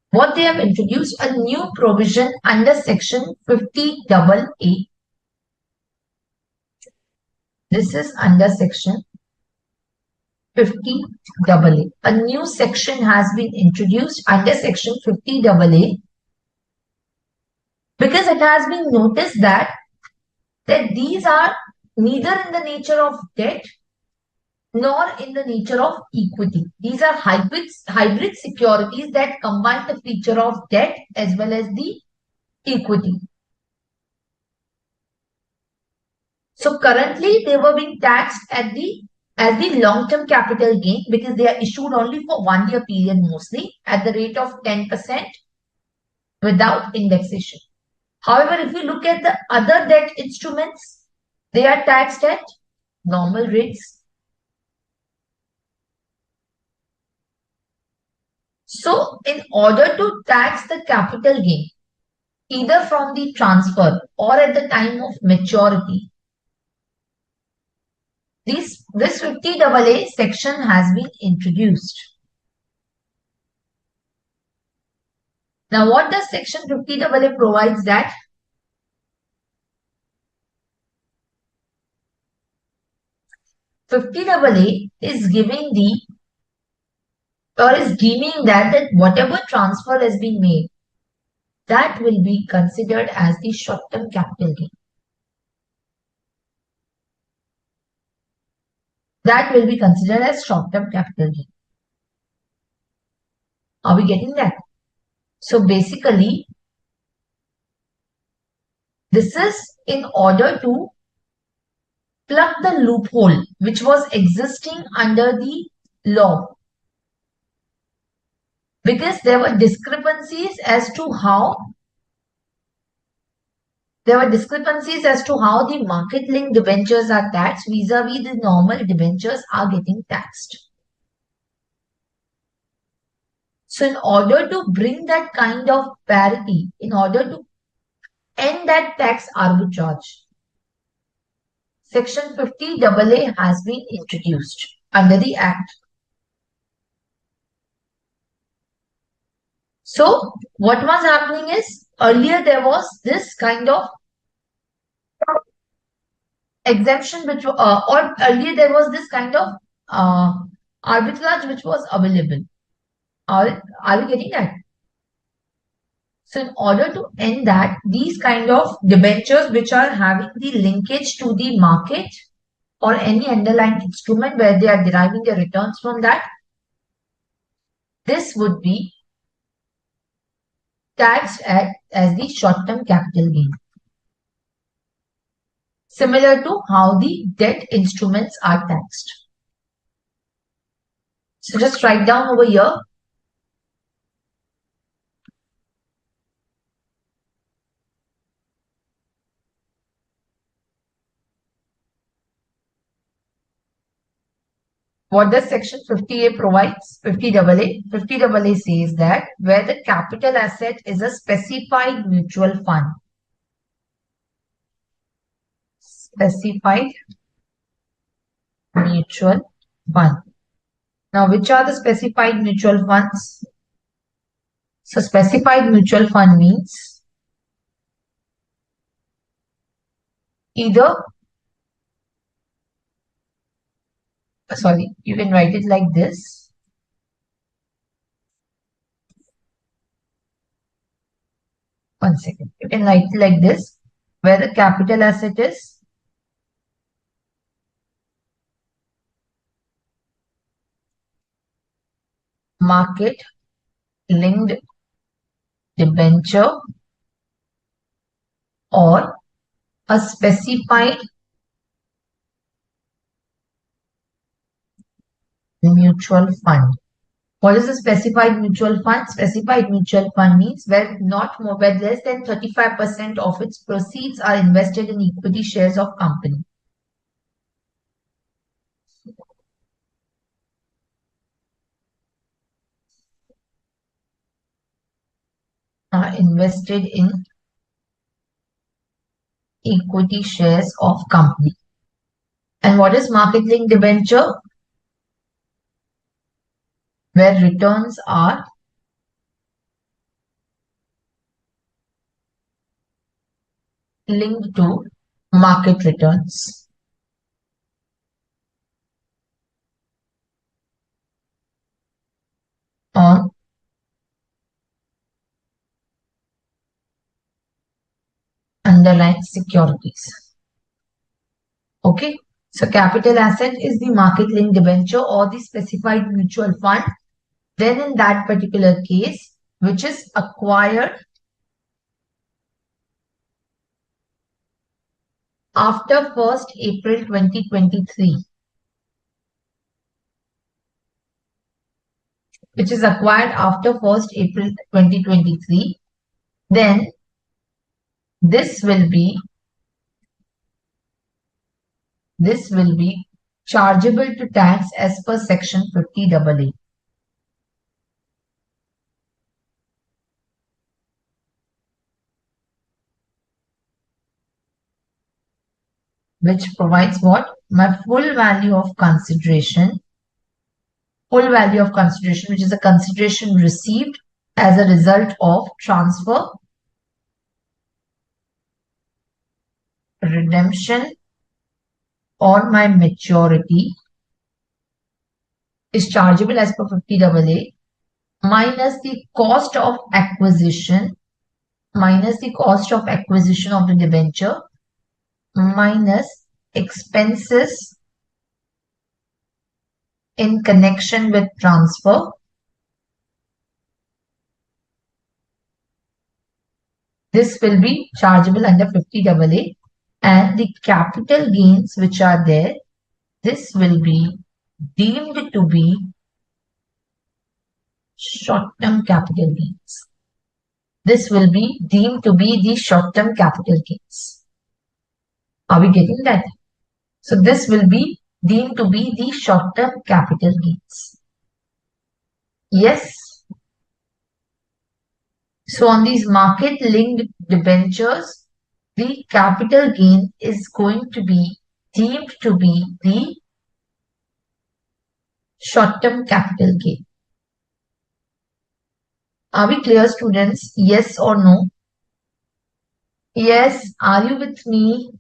what they have introduced a new provision under section 50AA. This is under section 50AA. A new section has been introduced under section 50AA because it has been noticed that these are neither in the nature of debt nor in the nature of equity. These are hybrid securities that combine the feature of debt as well as the equity. So currently they were being taxed as the long-term capital gain because they are issued only for 1 year period mostly at the rate of 10% without indexation. However, if we look at the other debt instruments, they are taxed at normal rates. So in order to tax the capital gain, either from the transfer or at the time of maturity, this 50AA section has been introduced. Now, what does section 50AA provides that? AA is giving is deeming that whatever transfer has been made that will be considered as the short-term capital gain. That will be considered as short-term capital gain. Are we getting that? So basically, this is in order to plug the loophole which was existing under the law, because there were discrepancies as to how the market linked debentures are taxed vis-a-vis the normal debentures are getting taxed. So in order to bring that kind of parity, in order to end that tax arbitrage, Section 50AA has been introduced under the Act. So what was happening is, earlier there was this kind of exemption which or earlier there was this kind of arbitrage which was available. Are we getting that? So in order to end that, these kind of debentures which are having the linkage to the market or any underlying instrument where they are deriving their returns from that, this would be taxed as the short-term capital gain. Similar to how the debt instruments are taxed. So just write down over here. What does Section 50A provides? 50AA. 50AA says that where the capital asset is a specified mutual fund. Specified mutual fund. Now, which are the specified mutual funds? So, specified mutual fund means either, sorry, you can write it like this. One second. You can write it like this, where the capital asset is market linked debenture or a specified mutual fund. What is a specified mutual fund? Specified mutual fund means where less than 35% of its proceeds are invested in equity shares of company. Invested in equity shares of company. And what is market linked debenture? Where returns are linked to market returns. On underlying securities. Okay. So capital asset is the market linked debenture or the specified mutual fund. Then in that particular case, which is acquired after 1st April 2023, which is acquired after 1st April 2023, then this will be chargeable to tax as per Section 50AA. Which provides what? My full value of consideration, which is a consideration received as a result of transfer, redemption, or my maturity, is chargeable as per 50AA minus the cost of acquisition minus the cost of acquisition of the debenture minus expenses in connection with transfer this will be chargeable under 50AA, and the capital gains which are there, this will be deemed to be short-term capital gains. This will be deemed to be the short-term capital gains. Are we getting that? So this will be deemed to be the short-term capital gains. Yes. So on these market-linked debentures, the capital gain is going to be deemed to be the short-term capital gain. Are we clear, students? Yes or no? Yes. Are you with me?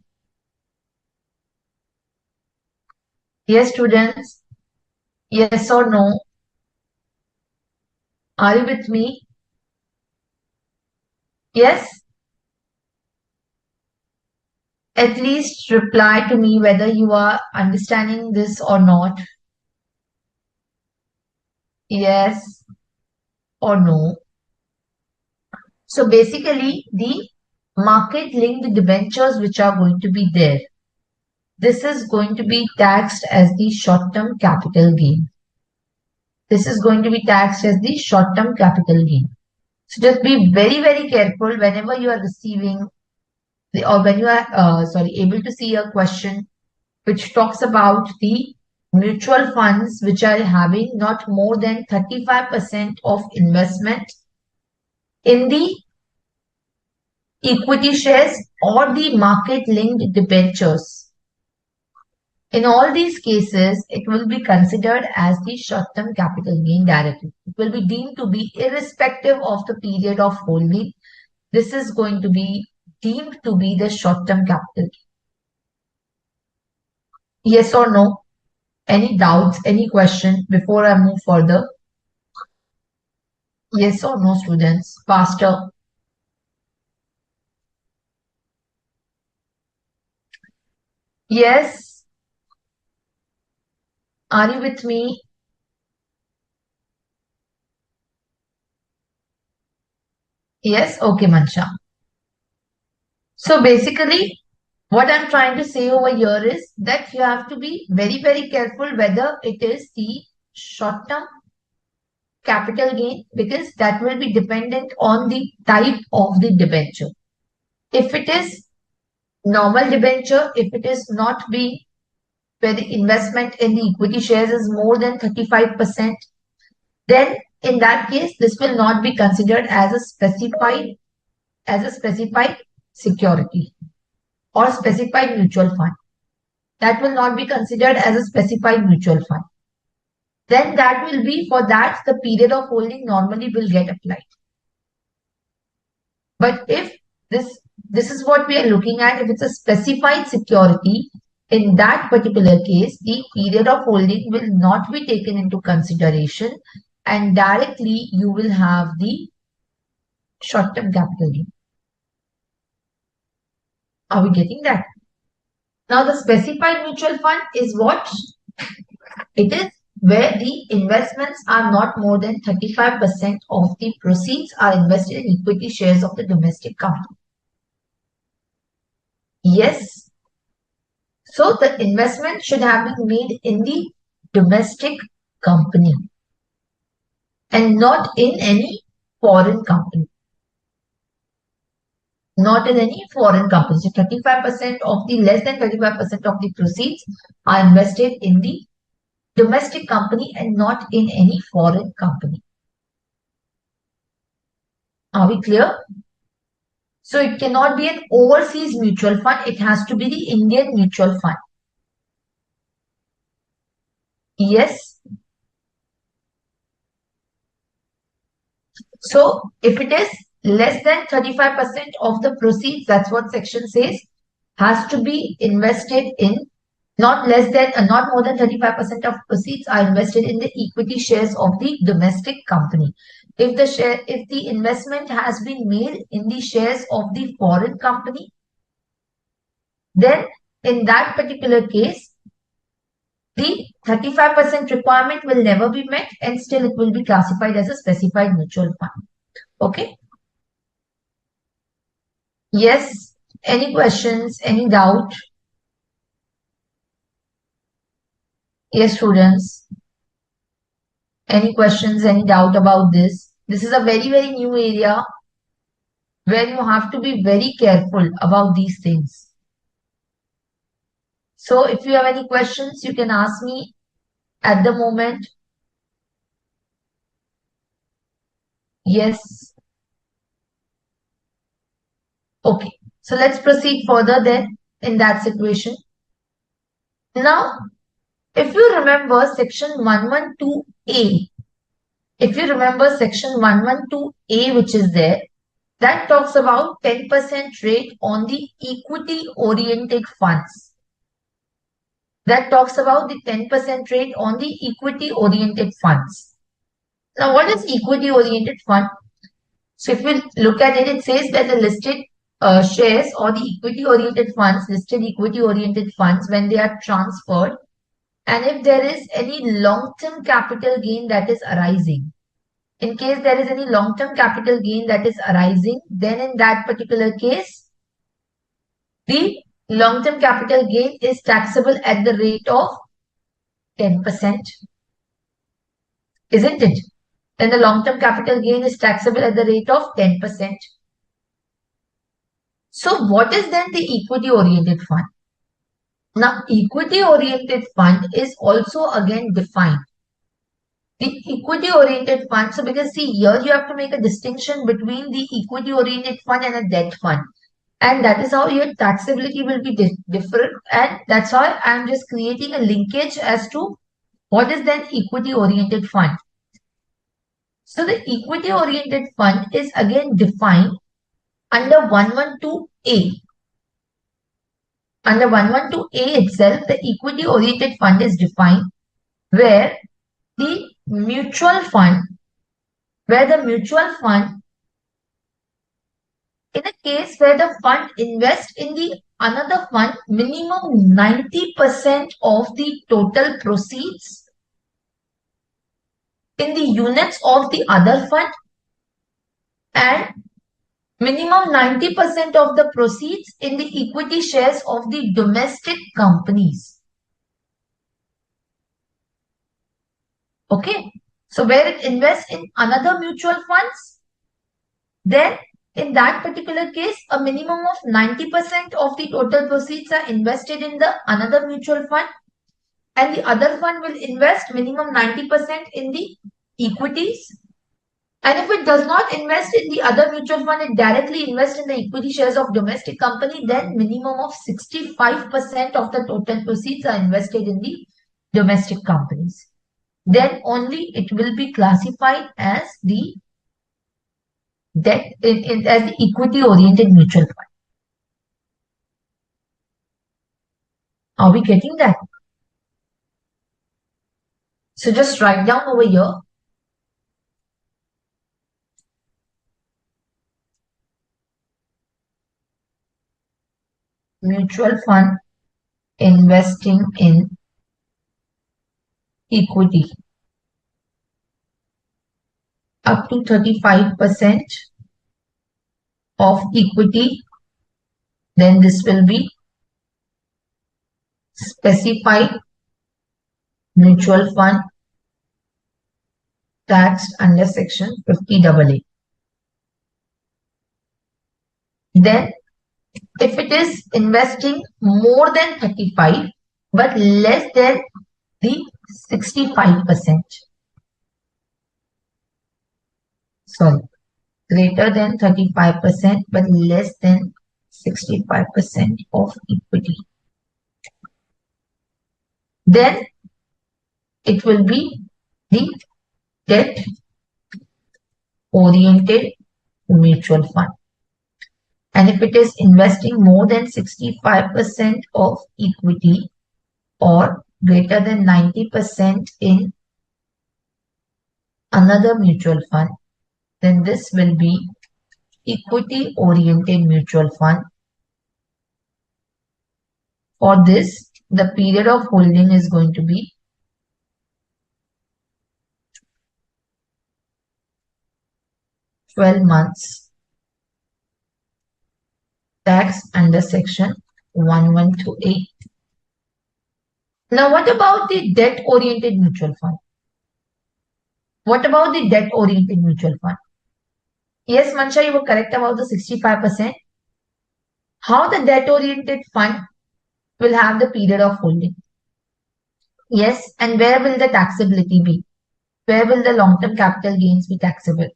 Yes, students. Yes or no? Are you with me? Yes? At least reply to me whether you are understanding this or not. Yes or no? So basically, the market-linked debentures which are going to be there, this is going to be taxed as the short-term capital gain. This is going to be taxed as the short-term capital gain. So just be very, very careful whenever you are receiving or when you are able to see a question which talks about the mutual funds which are having not more than 35% of investment in the equity shares or the market-linked debentures. In all these cases, it will be considered as the short-term capital gain directly. It will be deemed to be irrespective of the period of holding. This is going to be deemed to be the short-term capital gain. Yes or no? Any doubts, any question before I move further? Yes or no, students? Faster. Yes. Are you with me? Yes? Okay, Mancha. So basically, what I'm trying to say over here is that you have to be very, very careful whether it is the short-term capital gain because that will be dependent on the type of the debenture. If it is normal debenture, if it is not being where the investment in the equity shares is more than 35%, then in that case, this will not be considered as a specified security or specified mutual fund. That will not be considered as a specified mutual fund. Then that will be for that the period of holding normally will get applied. But if this is what we are looking at, if it's a specified security, in that particular case, the period of holding will not be taken into consideration and directly you will have the short-term capital gain. Are we getting that? Now the specified mutual fund is what? It is where the investments are not more than 35% of the proceeds are invested in equity shares of the domestic company. Yes. So the investment should have been made in the domestic company and not in any foreign company. Not in any foreign company. So 35% of the less than 35% of the proceeds are invested in the domestic company and not in any foreign company. Are we clear? So it cannot be an overseas mutual fund. It has to be the Indian mutual fund. Yes. So if it is less than 35% of the proceeds, that's what section says, has to be invested in not more than 35% of proceeds are invested in the equity shares of the domestic company. if the investment has been made in the shares of the foreign company, then in that particular case, the 35% requirement will never be met and still it will be classified as a specified mutual fund. Okay. Yes. Any questions? Any doubt? Yes, students. Any questions? Any doubt about this? This is a very, very new area where you have to be very careful about these things. So if you have any questions, you can ask me at the moment. Yes. Okay. So let's proceed further then in that situation. Now, if you remember section 112A, if you remember section 112A, which is there, that talks about 10% rate on the equity-oriented funds. That talks about the 10% rate on the equity-oriented funds. Now, what is equity-oriented fund? So if we look at it, it says that the listed shares or the equity-oriented funds, listed equity-oriented funds, when they are transferred, and if there is any long-term capital gain that is arising, in case there is any long-term capital gain that is arising, then in that particular case, the long-term capital gain is taxable at the rate of 10%, isn't it? Then the long-term capital gain is taxable at the rate of 10%. So what is then the equity-oriented fund? Now, equity-oriented fund is also again defined. The equity-oriented fund, so because see here you have to make a distinction between the equity-oriented fund and a debt fund. And that is how your taxability will be different. And that's why I'm just creating a linkage as to what is then equity-oriented fund. So the equity-oriented fund is again defined under 112A. Under 112A itself, the equity-oriented fund is defined where the mutual fund, in a case where the fund invests in the another fund, minimum 90% of the total proceeds in the units of the other fund and minimum 90% of the proceeds in the equity shares of the domestic companies. Okay. So where it invests in another mutual funds, then in that particular case, a minimum of 90% of the total proceeds are invested in the another mutual fund and the other fund will invest minimum 90% in the equities. And if it does not invest in the other mutual fund, it directly invests in the equity shares of domestic company, then minimum of 65% of the total proceeds are invested in the domestic companies. Then only it will be classified as the debt as the equity-oriented mutual fund. Are we getting that? So just write down over here. Mutual fund investing in equity up to 35% of equity, then this will be specified mutual fund taxed under section 50AA. Then if it is investing more than 35 but less than the 65%, sorry, greater than 35% but less than 65% of equity, then it will be the debt oriented mutual fund. And if it is investing more than 65% of equity or greater than 90% in another mutual fund, then this will be equity oriented mutual fund. For this, the period of holding is going to be 12 months, tax under section 1128. Now, what about the debt oriented mutual fund? What about the debt oriented mutual fund? Yes, Mansha, you were correct about the 65%. How the debt oriented fund will have the period of holding? Yes, and where will the taxability be? Where will the long-term capital gains be taxable?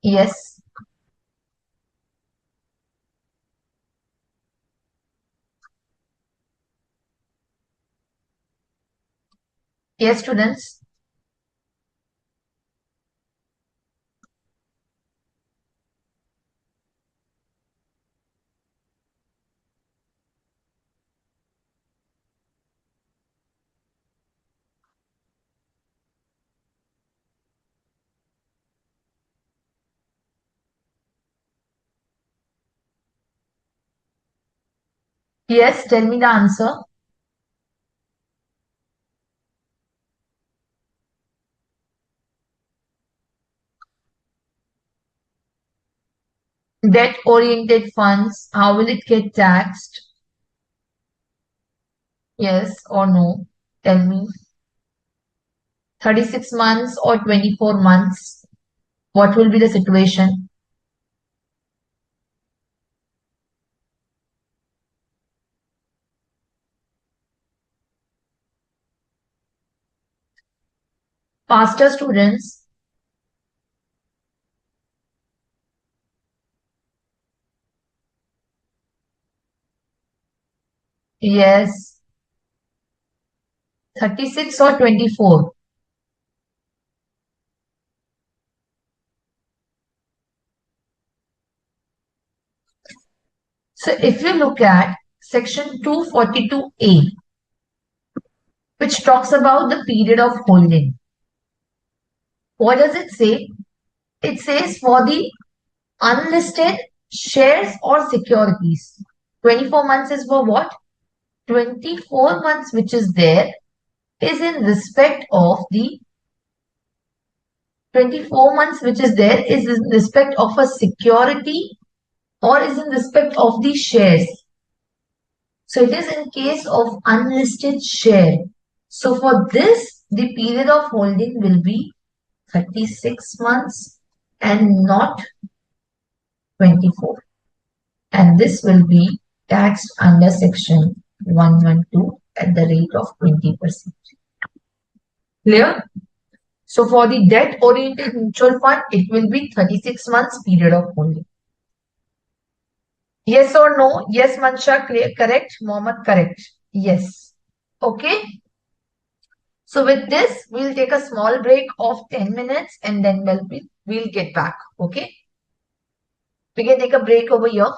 Yes. Yes, students. Yes, tell me the answer. Debt-oriented funds, how will it get taxed? Yes or no? Tell me. 36 months or 24 months? What will be the situation? Faster students. Yes. 36 or 24? So if you look at section 242A, which talks about the period of holding, what does it say? It says for the unlisted shares or securities. 24 months is for what? 24 months which is there is in respect of the 24 months which is there is in respect of a security or is in respect of the shares. So it is in case of unlisted share. So for this, the period of holding will be 36 months and not 24. And this will be taxed under section 112 at the rate of 20%. Clear? So for the debt oriented mutual fund, it will be 36 months period of holding. Yes or no? Yes, Mansha, clear, correct. Mohammed, correct. Yes. Okay. So with this, we'll take a small break of 10 minutes and then we'll get back. Okay. We can take a break over here.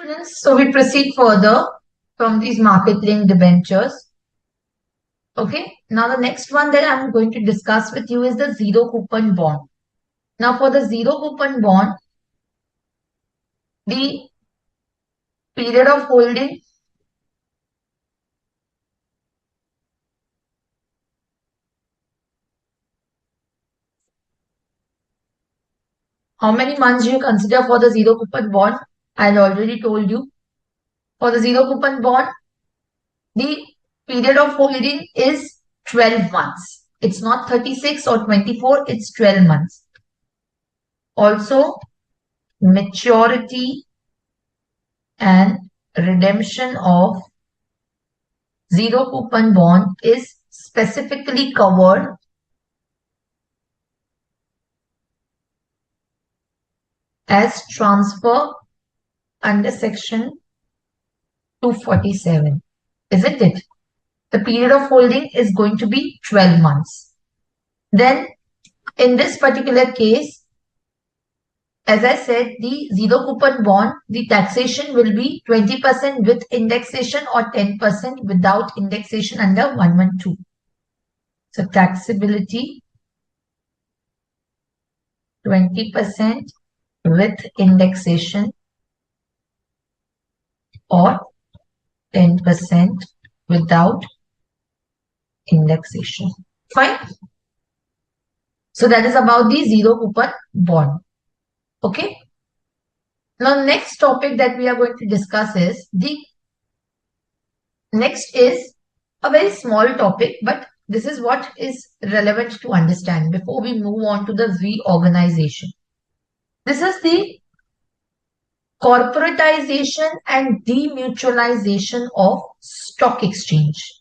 students, so we proceed further from these market-linked debentures. Okay, now the next one that I'm going to discuss with you is the zero coupon bond. Now for the zero coupon bond, the period of holding how many months do you consider for the zero coupon bond? I had already told you. For the zero coupon bond, the period of holding is 12 months. It's not 36 or 24, it's 12 months. Also, maturity and redemption of zero coupon bond is specifically covered as transfer under section 247, isn't it? The period of holding is going to be 12 months. Then in this particular case, as I said, the zero coupon bond, the taxation will be 20% with indexation or 10% without indexation under 112. So taxability 20% with indexation or 10% without indexation. Fine. So that is about the zero coupon bond. Okay. Now next topic that we are going to discuss is next is a very small topic, but this is what is relevant to understand before we move on to the reorganization. This is the corporatization and demutualization of stock exchange.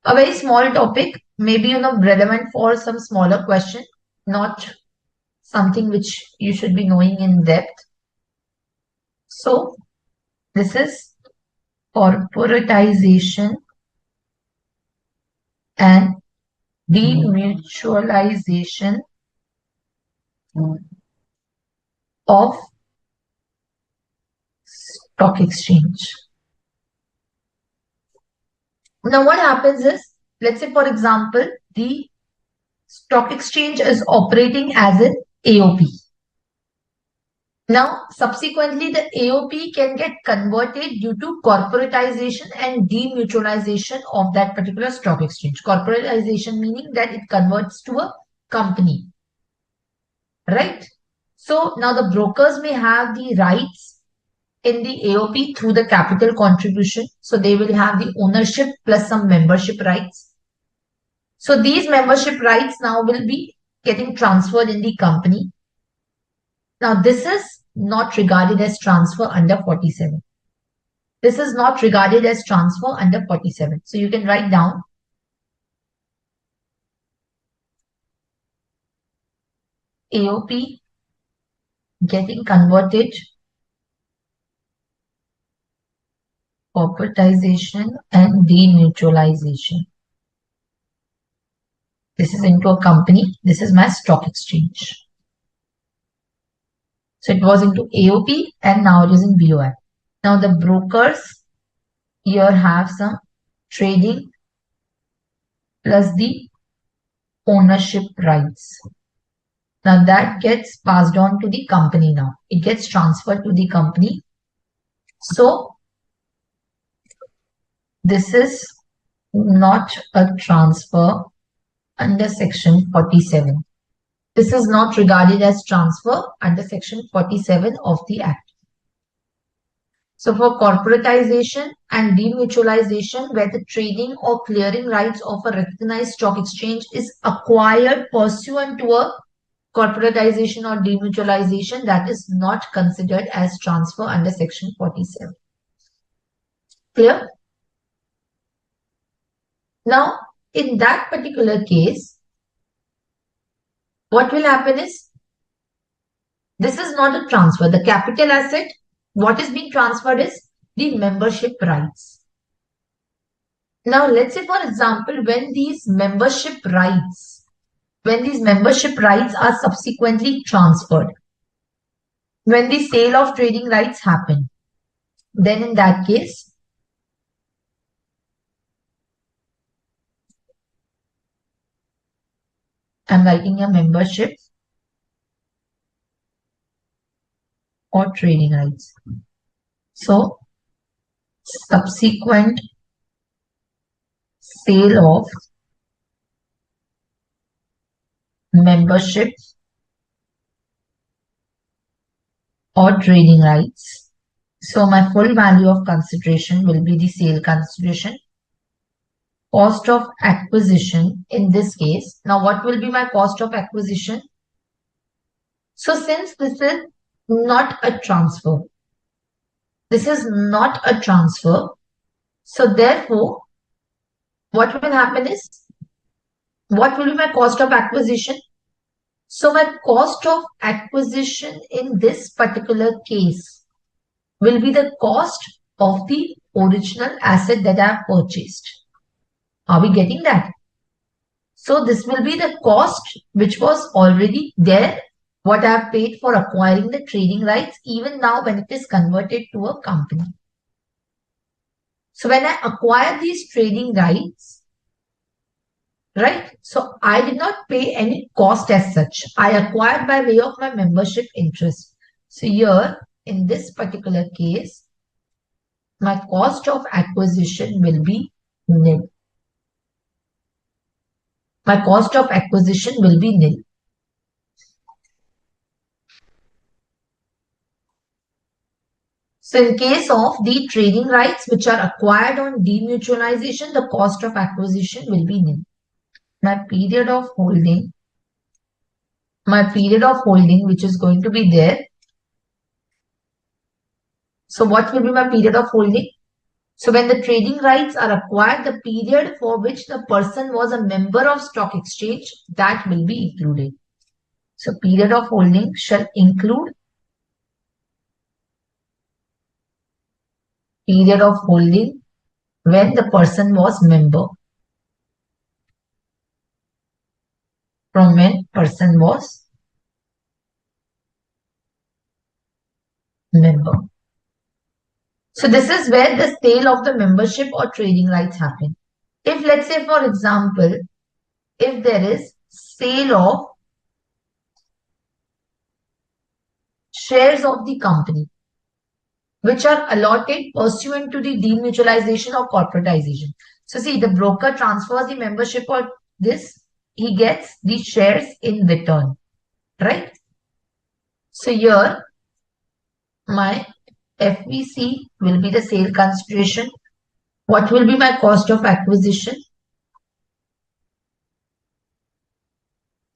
A very small topic, maybe relevant for some smaller question, not something which you should be knowing in depth. So this is corporatization and demutualization of stock exchange. Now what happens is, let's say for example, the stock exchange is operating as an AOP. Now, subsequently, the AOP can get converted due to corporatization and demutualization of that particular stock exchange. Corporatization meaning that it converts to a company, right? So now the brokers may have the rights in the AOP through the capital contribution. So they will have the ownership plus some membership rights. So these membership rights now will be getting transferred in the company. Now this is not regarded as transfer under 47. This is not regarded as transfer under 47. So you can write down AOP getting converted, corporatization and demutualization. This is into a company. This is my stock exchange. So it was into AOP and now it is in BOI. Now the brokers here have some trading plus the ownership rights. Now that gets passed on to the company now. It gets transferred to the company. So this is not a transfer under section 47. This is not regarded as transfer under section 47 of the Act. So for corporatization and demutualization, where the trading or clearing rights of a recognized stock exchange is acquired pursuant to a corporatization or demutualization, that is not considered as transfer under section 47. Clear? Now, in that particular case, what will happen is, this is not a transfer. The capital asset, what is being transferred is the membership rights. Now, let's say, for example, when these membership rights are subsequently transferred, when the sale of trading rights happen, then in that case, I'm writing a membership or trading rights. So, subsequent sale of membership or trading rights. So, my full value of consideration will be the sale consideration. Cost of acquisition in this case. Now, what will be my cost of acquisition? So, since this is not a transfer, so therefore, what will happen is, what will be my cost of acquisition? So my cost of acquisition in this particular case will be the cost of the original asset that I have purchased. Are we getting that? So this will be the cost which was already there, what I have paid for acquiring the trading rights, even now when it is converted to a company. So when I acquire these trading rights, right? So I did not pay any cost as such. I acquired by way of my membership interest. So here, in this particular case, my cost of acquisition will be nil. My cost of acquisition will be nil. So in case of the trading rights which are acquired on demutualization, the cost of acquisition will be nil. My period of holding which is going to be there. So what will be my period of holding? So when the trading rights are acquired, the period for which the person was a member of stock exchange, that will be included. So period of holding shall include period of holding when the person was member. From when person was member. So this is where the sale of the membership or trading rights happen. If let's say for example, if there is sale of shares of the company which are allotted pursuant to the demutualization or corporatization. So see, the broker transfers the membership or this, he gets the shares in return, right? So here, my FVC will be the sale consideration. What will be my cost of acquisition?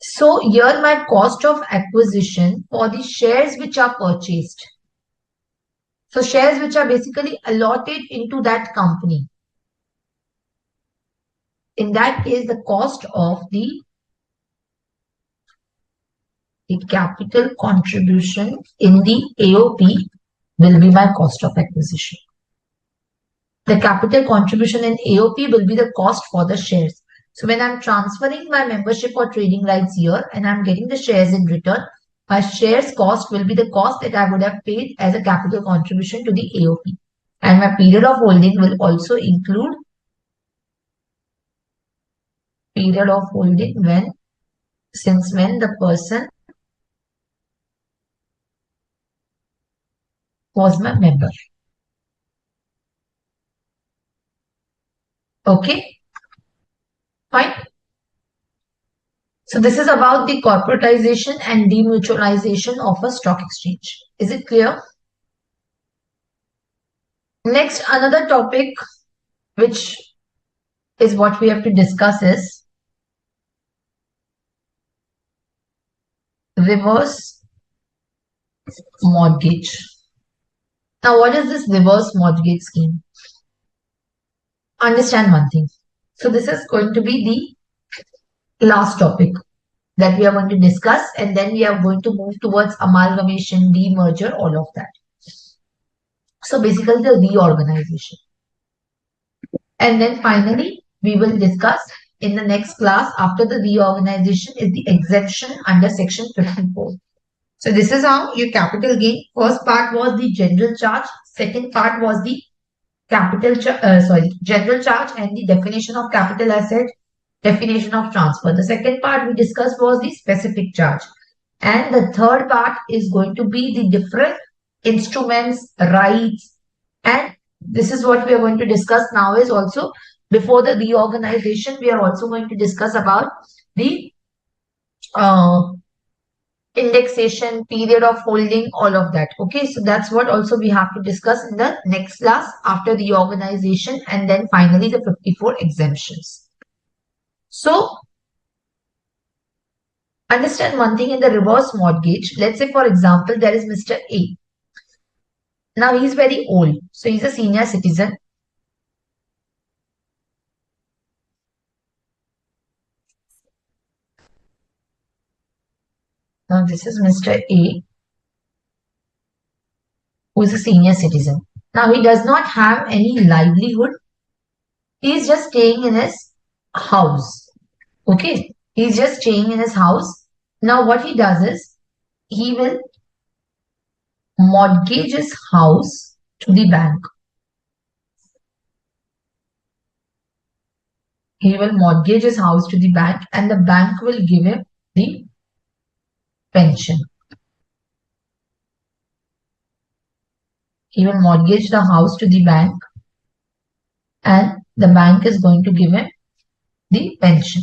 So here my cost of acquisition for the shares which are purchased. So shares which are basically allotted into that company. In that case, the cost of the capital contribution in the AOP will be my cost of acquisition. The capital contribution in AOP will be the cost for the shares. So when I'm transferring my membership or trading rights here and I'm getting the shares in return, my shares cost will be the cost that I would have paid as a capital contribution to the AOP. And my period of holding will also include period of holding since when the person was my member. Okay, fine. So this is about the corporatization and demutualization of a stock exchange. Is it clear? Next, another topic which is what we have to discuss is reverse mortgage. Now, what is this reverse mortgage scheme? Understand one thing. So this is going to be the last topic that we are going to discuss, and then we are going to move towards amalgamation, demerger, all of that. So basically the reorganization. And then finally, we will discuss in the next class after the reorganization is the exemption under section 54. So this is how your capital gain. First part was the general charge. Second part was the general charge and the definition of capital asset, definition of transfer. The second part we discussed was the specific charge. And the third part is going to be the different instruments, rights, and this is what we are going to discuss now is also before the reorganization, we are also going to discuss about the uh, indexation, period of holding, all of that. Okay, so that's what also we have to discuss in the next class after the organization and then finally the 54 exemptions. So understand one thing in the reverse mortgage. Let's say, for example, there is Mr. A. Now he's very old, so he's a senior citizen. Now this is Mr. A, who is a senior citizen. Now he does not have any livelihood. He is just staying in his house. Okay, he's just staying in his house. Now what he does is he will mortgage his house to the bank. He will mortgage his house to the bank and the bank will give him the pension. He will mortgage the house to the bank and the bank is going to give him the pension.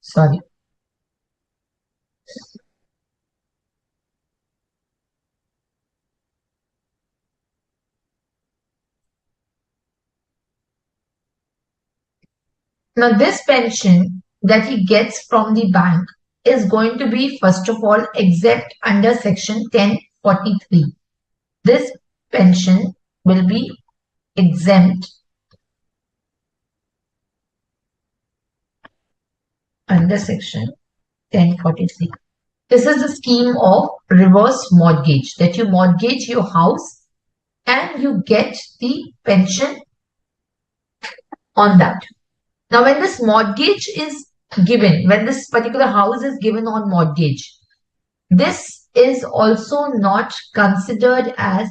Sorry. Now this pension that he gets from the bank is going to be first of all exempt under section 1043. This pension will be exempt under section 1043. This is the scheme of reverse mortgage, that you mortgage your house and you get the pension on that. Now, when this mortgage is given, when this particular house is given on mortgage, this is also not considered as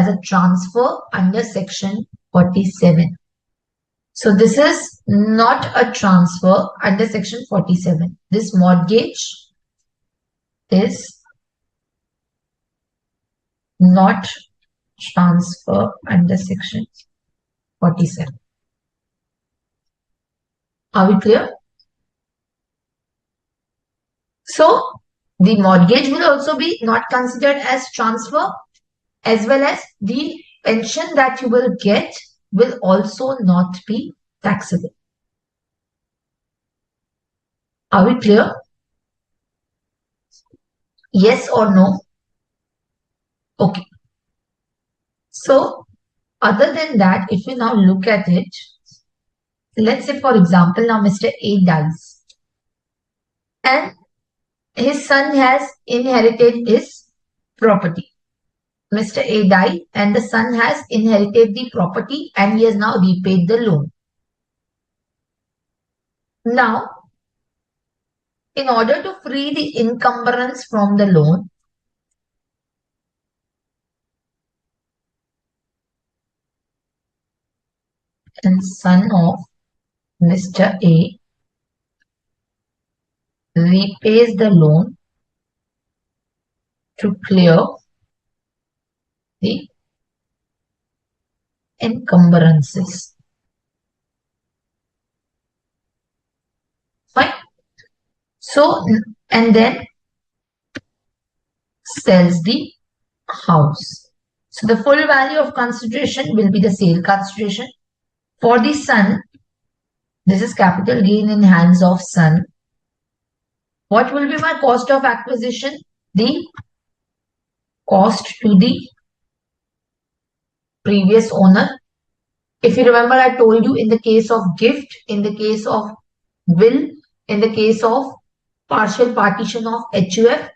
a transfer under section 47. So this is not a transfer under section 47. This mortgage is not transfer under section 47. Are we clear? So the mortgage will also be not considered as transfer, as well as the pension that you will get will also not be taxable. Are we clear? Yes or no? Okay. So other than that, if we now look at it, let's say for example, now Mr. A dies and his son has inherited his property. Mr. A died and the son has inherited the property and he has now repaid the loan. Now, in order to free the encumbrance from the loan, and son of Mr. A repays the loan to clear the encumbrances. Fine. So, and then sells the house. So the full value of consideration will be the sale consideration. For the son, this is capital gain in hands of son. What will be my cost of acquisition? The cost to the previous owner. If you remember, I told you in the case of gift, in the case of will, in the case of partial partition of HUF,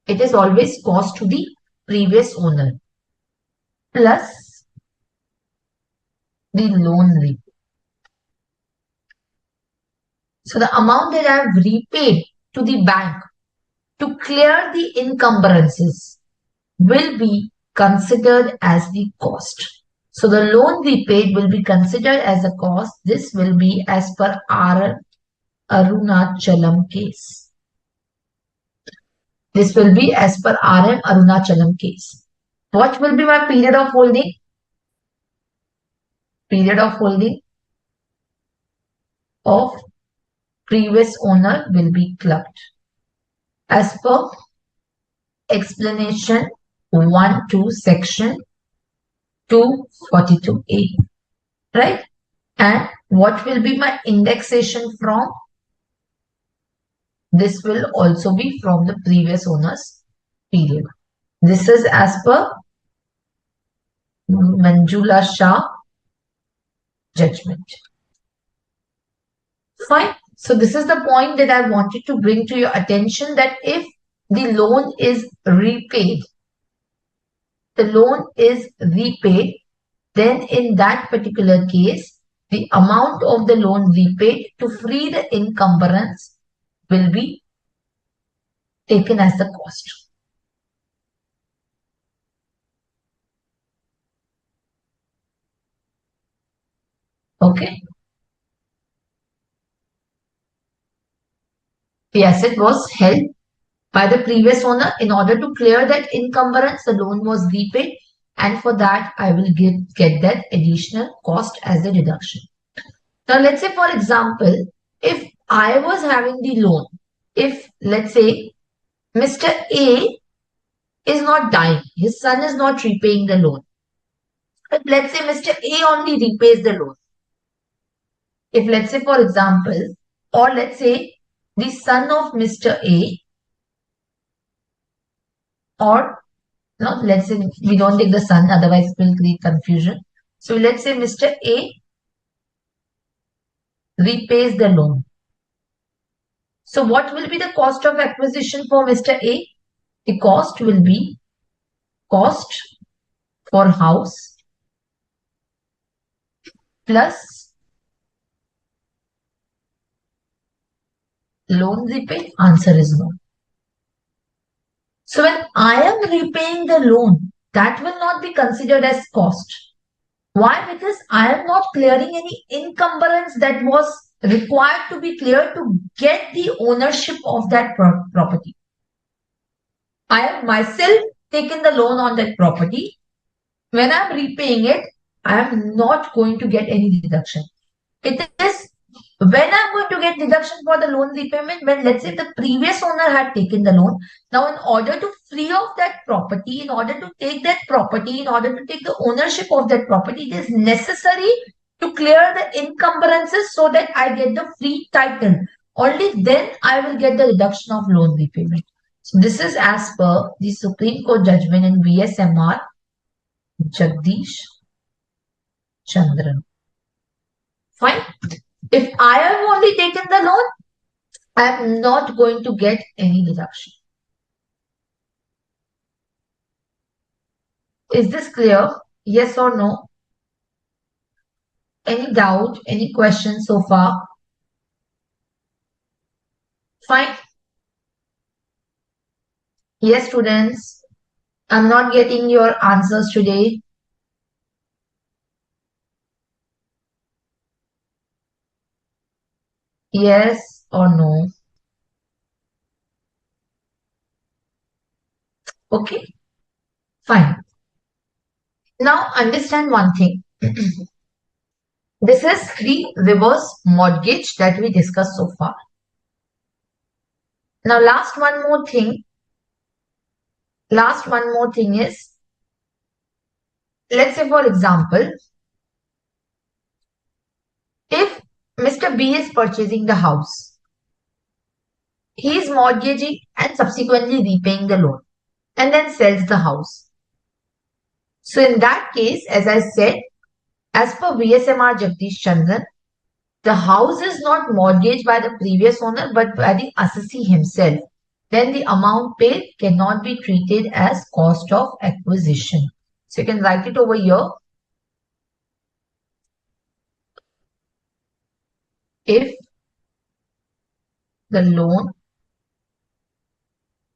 it is always cost to the previous owner plus the loan repaid. So the amount that I have repaid to the bank to clear the encumbrances will be considered as the cost. So the loan repaid will be considered as a cost. This will be as per our Arunachalam case. This will be as per RM Arunachalam case. What will be my period of holding? Period of holding of previous owner will be clubbed as per explanation 1 to section 242A, right? And what will be my indexation from? This will also be from the previous owner's period. This is as per Manjula Shah judgment. Fine. So this is the point that I wanted to bring to your attention, that if the loan is repaid, then in that particular case, the amount of the loan repaid to free the encumbrance will be taken as the cost. Okay. The asset was held by the previous owner. In order to clear that encumbrance, the loan was repaid, and for that I will get that additional cost as a deduction. Now let's say, for example, if I was having the loan, if let's say Mr. A is not dying, his son is not repaying the loan, but let's say Mr. A only repays the loan. If let's say, for example, or let's say the son of Mr. A, or no, let's say we don't take the son, otherwise it will create confusion. So let's say Mr. A repays the loan. So what will be the cost of acquisition for Mr. A? The cost will be cost for house plus loan repaid. Answer is no. So when I am repaying the loan, that will not be considered as cost. Why? Because I am not clearing any encumbrance that was required to be cleared to get the ownership of that property. I have myself taken the loan on that property. When I am repaying it, I am not going to get any deduction. It is when I'm going to get deduction for the loan repayment, when let's say the previous owner had taken the loan. Now, in order to free off that property, in order to take that property, in order to take the ownership of that property, it is necessary to clear the encumbrances so that I get the free title. Only then I will get the deduction of loan repayment. So this is as per the Supreme Court judgment in VSMR Jagdish Chandran. Fine. If I have only taken the loan, I am not going to get any deduction. Is this clear? Yes or no? Any doubt? Any questions so far? Fine. Yes, students. I'm not getting your answers today. Yes or no? Okay. Fine. Now understand one thing. This is the reverse mortgage that we discussed so far. Now last one more thing is, let's say for example, if Mr. B is purchasing the house, he is mortgaging and subsequently repaying the loan and then sells the house. So in that case, as I said, as per VSMR Jagdish Chandran, the house is not mortgaged by the previous owner but by the assessee himself. Then the amount paid cannot be treated as cost of acquisition. So you can write it over here. if the loan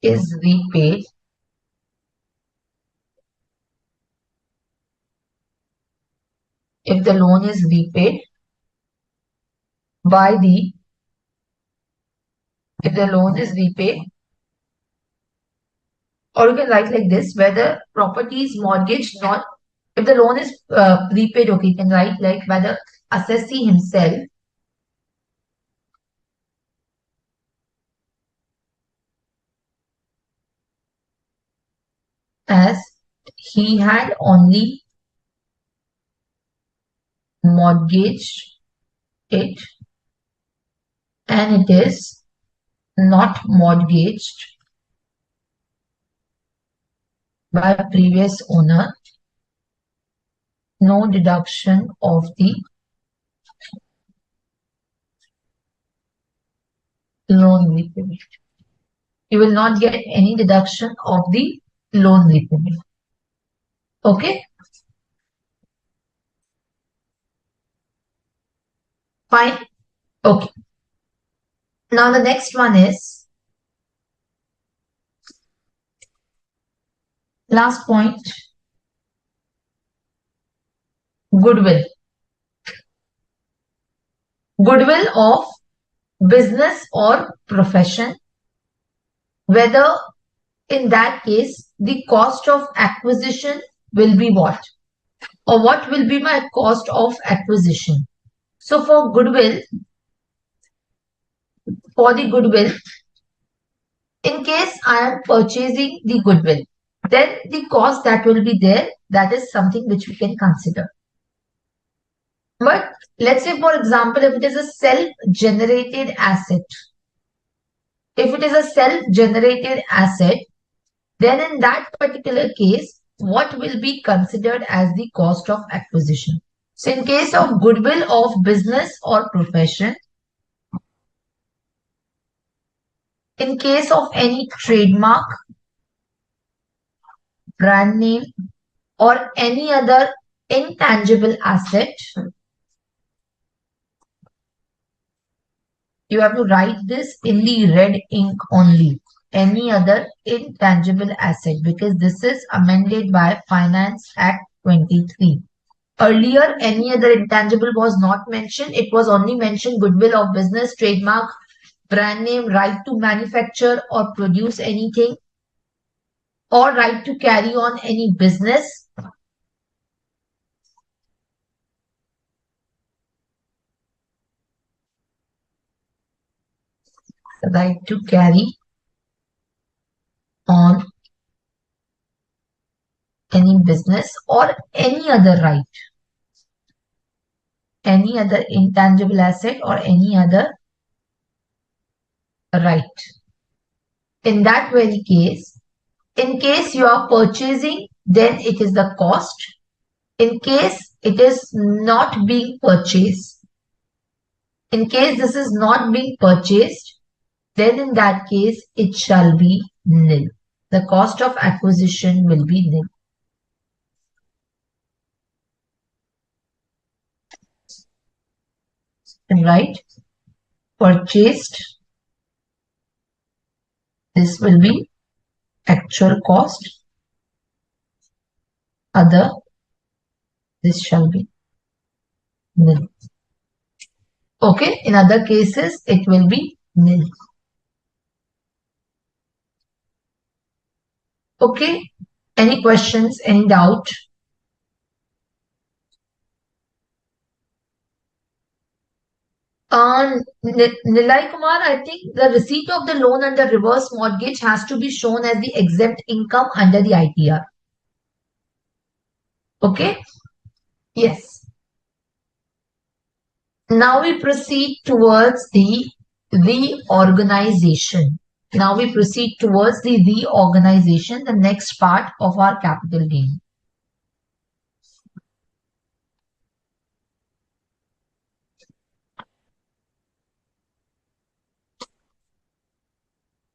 is repaid by the if the loan is repaid, or you can write like this, whether property is mortgaged, not if the loan is repaid, okay, you can write like whether assessee himself as he had only mortgaged it and it is not mortgaged by previous owner, no deduction of the loan repayment. You will not get any deduction of the loan repayment. Okay? Fine. Okay. Now the next one is last point, goodwill. Goodwill of business or profession, whether in that case the cost of acquisition will be what? Or what will be my cost of acquisition? So for the goodwill, in case I am purchasing the goodwill, then the cost that will be there, that is something which we can consider. But let's say, for example, if it is a self-generated asset, then in that particular case, what will be considered as the cost of acquisition? So in case of goodwill of business or profession, in case of any trademark, brand name, or any other intangible asset, you have to write this in the red ink only. Any other intangible asset, because this is amended by Finance Act 23. Earlier, any other intangible was not mentioned. It was only mentioned goodwill of business, trademark, brand name, right to manufacture or produce anything, or right to carry on any business. Right to carry on any business or any other right. Any other intangible asset or any other right. In that very case, in case you are purchasing, then it is the cost. In case it is not being purchased, in case this is not being purchased, then in that case it shall be nil. The cost of acquisition will be nil. Right? Purchased, this will be actual cost. Other, this shall be nil. Okay, in other cases, it will be nil. Okay, any questions, any doubt? Nilay Kumar, I think the receipt of the loan under reverse mortgage has to be shown as the exempt income under the ITR. Okay? Yes. Now we proceed towards the reorganization. The next part of our capital gain.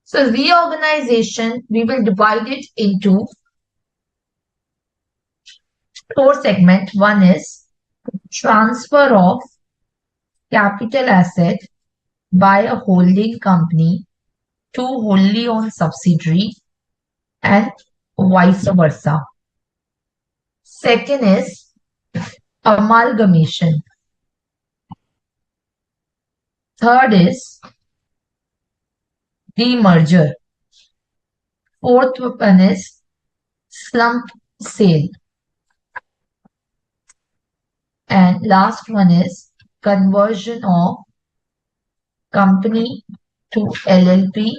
So reorganization, we will divide it into 4 segments. One is transfer of capital asset by a holding company to wholly owned subsidiary and vice versa. Second is amalgamation. Third is demerger. Fourth one is slump sale. And last one is conversion of company to LLP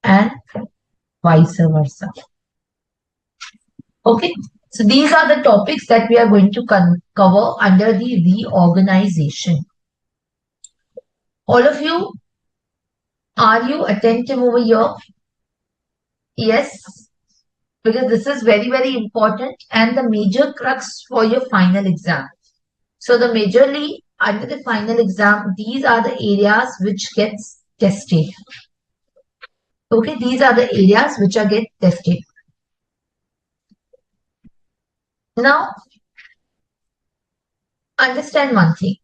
and vice versa. Okay, so these are the topics that we are going to cover under the reorganization. All of you, are you attentive over here? Yes, because this is very, very important and the major crux for your final exam. So the majorly under the final exam, these are the areas which gets tested. Okay, these are the areas which are get tested. Now, understand one thing.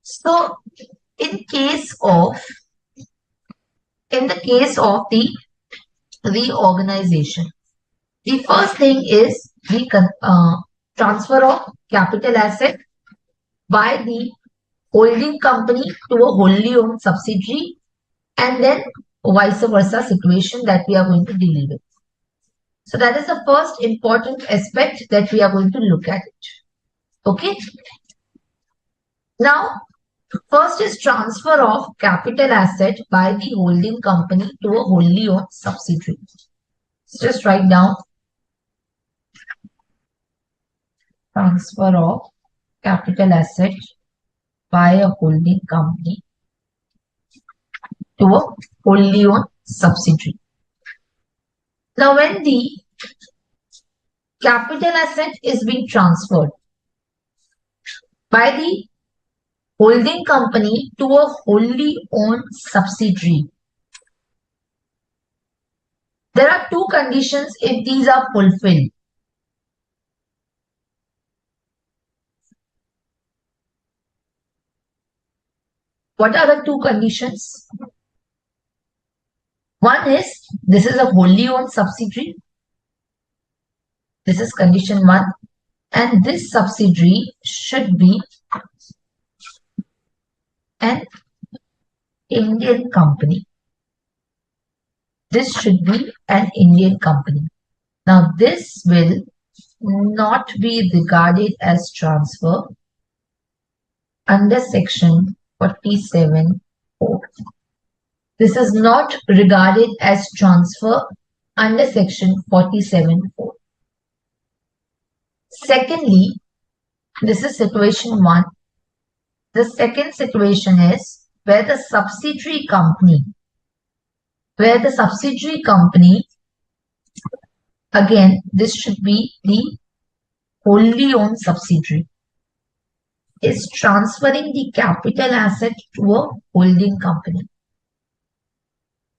So, in the case of the reorganization, the first thing is the transfer of capital asset by the holding company to a wholly owned subsidiary, and then vice versa situation that we are going to deal with. So that is the first important aspect that we are going to look at it. Okay. Now, first is transfer of capital asset by the holding company to a wholly owned subsidiary. So just write down transfer of capital asset by a holding company to a wholly owned subsidiary. Now, when the capital asset is being transferred by the holding company to a wholly owned subsidiary, there are two conditions if these are fulfilled. What are the two conditions? One is this is a wholly owned subsidiary. This is condition one. And this subsidiary should be an Indian company. This should be an Indian company. Now, this will not be regarded as transfer under section 47(4). This is not regarded as transfer under section 47(4). Secondly, this is situation one. The second situation is where the subsidiary company, again, this should be the wholly owned subsidiary, is transferring the capital asset to a holding company.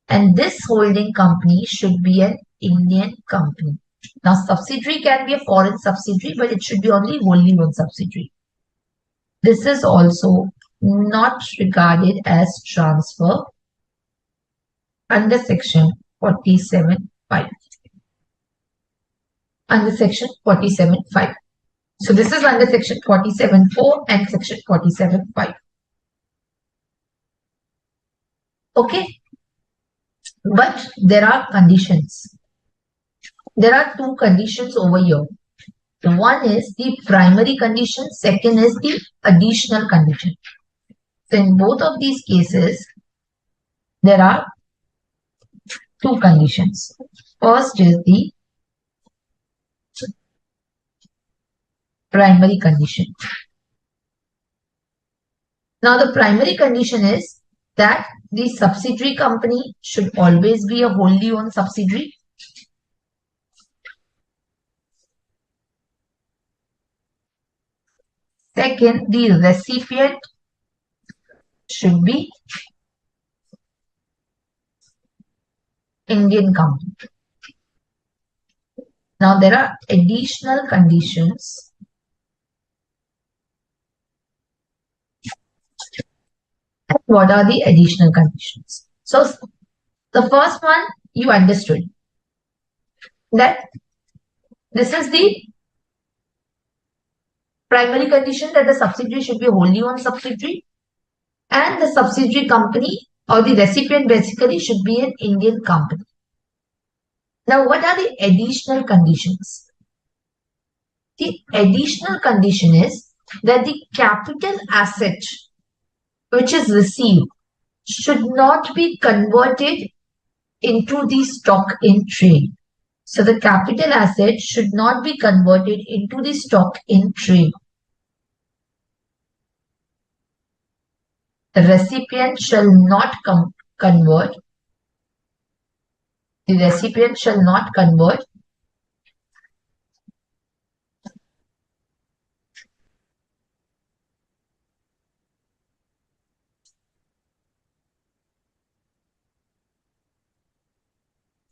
And this holding company should be an Indian company. Now, subsidiary can be a foreign subsidiary, but it should be only wholly owned subsidiary. This is also not regarded as transfer under section 47(5). Under section 47(5). So this is under section 47(4) and section 47(5). Okay. But there are conditions. There are two conditions over here. One is the primary condition, second is the additional condition. So in both of these cases, there are two conditions. First is the primary condition. Now the primary condition is that the subsidiary company should always be a wholly owned subsidiary. Second, the recipient should be Indian company. Now there are additional conditions And what are the additional conditions? So the first one you understood, that this is the primary condition, that the subsidiary should be wholly owned subsidiary, and the subsidiary company or the recipient basically should be an Indian company. Now, what are the additional conditions? The additional condition is that the capital asset which is received should not be converted into the stock in trade. So the capital asset should not be converted into the stock in trade. The recipient shall not convert. The recipient shall not convert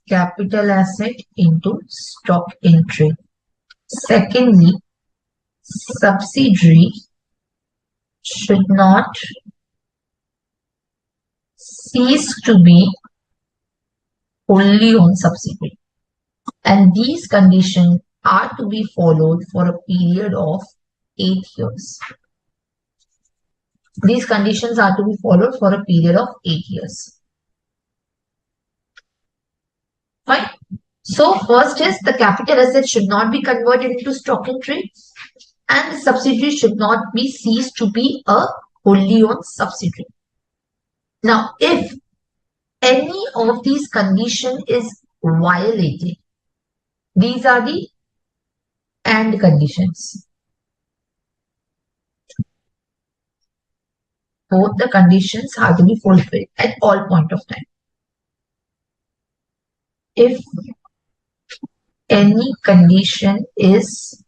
capital asset into stock in trade. Secondly, subsidiary should not cease to be wholly owned subsidiary. And these conditions are to be followed for a period of 8 years. These conditions are to be followed for a period of 8 years. Fine. So first is the capital asset should not be converted into stock in trade, and the subsidiary should not be ceased to be a wholly owned subsidiary. Now, if any of these conditions is violated, these are the and conditions. Both the conditions have to be fulfilled at all point of time. If any condition is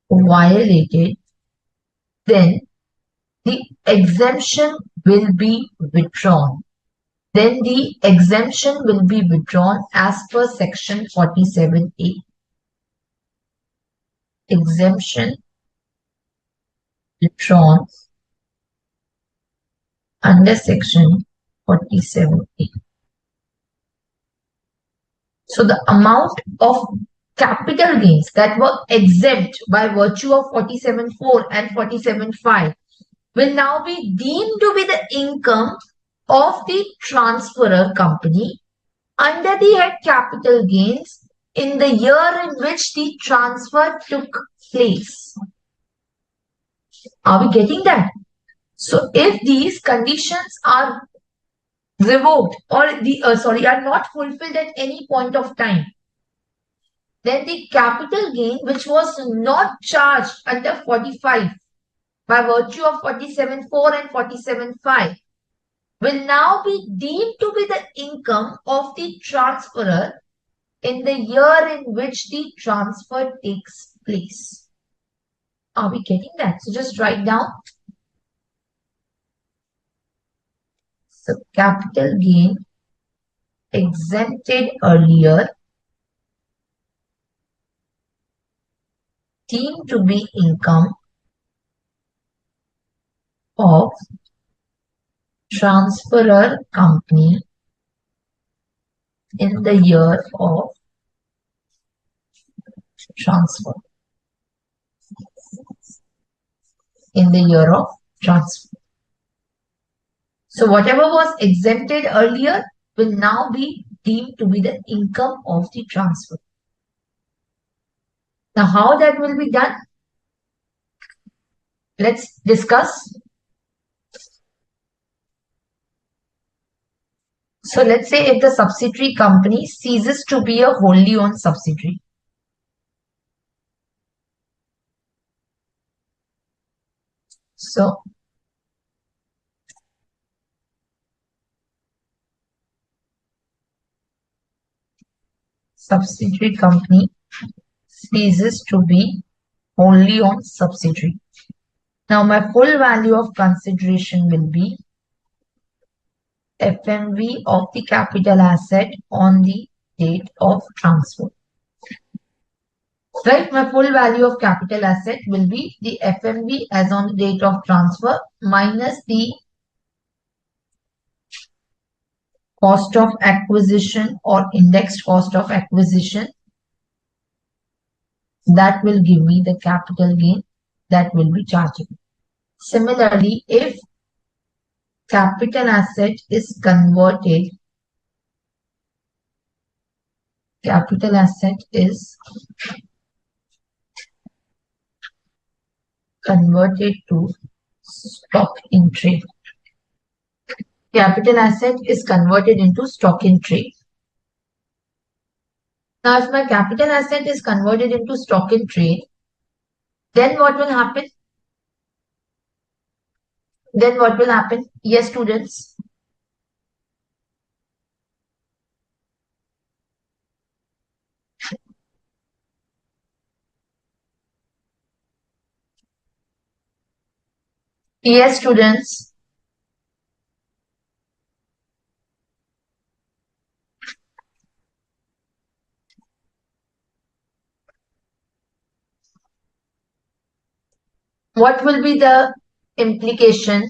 violated, then the exemption will be withdrawn. Then the exemption will be withdrawn as per section 47A. Exemption withdrawn under section 47A. So the amount of capital gains that were exempt by virtue of 47.4 and 47.5 will now be deemed to be the income of the transferor company under the head capital gains in the year in which the transfer took place. Are we getting that? So if these conditions are revoked or are not fulfilled at any point of time, then the capital gain which was not charged under 45 by virtue of 47.4 and 47.5 will now be deemed to be the income of the transferor in the year in which the transfer takes place. Are we getting that? So just write down. So capital gain exempted earlier deemed to be income of transferor company in the year of transfer. In the year of transfer. So whatever was exempted earlier will now be deemed to be the income of the transfer. Now how that will be done? Let's discuss. So let's say if the subsidiary company ceases to be a wholly owned subsidiary. So subsidiary company ceases to be wholly owned subsidiary. Now my full value of consideration will be FMV of the capital asset on the date of transfer. Right, my full value of capital asset will be the FMV as on the date of transfer minus the cost of acquisition or indexed cost of acquisition. That will give me the capital gain that will be chargeable. Similarly, if capital asset is converted to stock in trade. Capital asset is converted into stock in trade. Now, if my capital asset is converted into stock in trade, then what will happen? Yes, students. Yes, students. What will be the implication?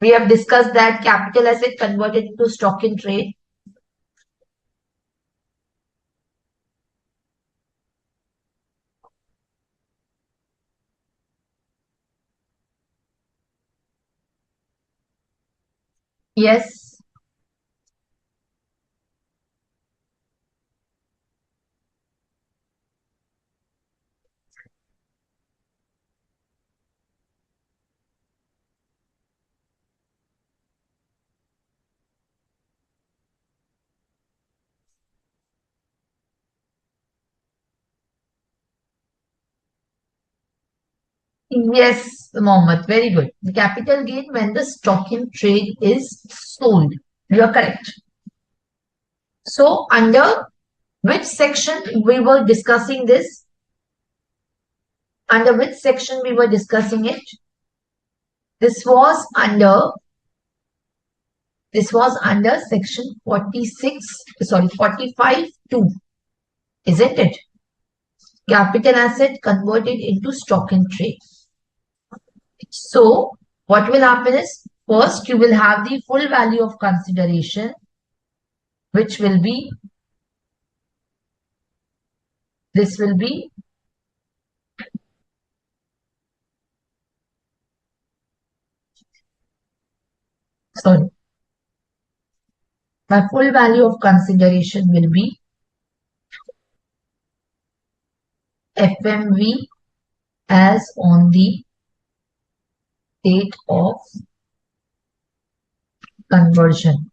We have discussed that capital asset converted into stock in trade. Yes. Yes, Mohammed. Very good. The capital gain when the stock in trade is sold. You are correct. So, under which section we were discussing this? Under which section we were discussing it? This was under section 45(2), isn't it? Capital asset converted into stock in trade. So, what will happen is, first you will have the full value of consideration, which will be, this will be sorry, my full value of consideration will be FMV as on the date of conversion,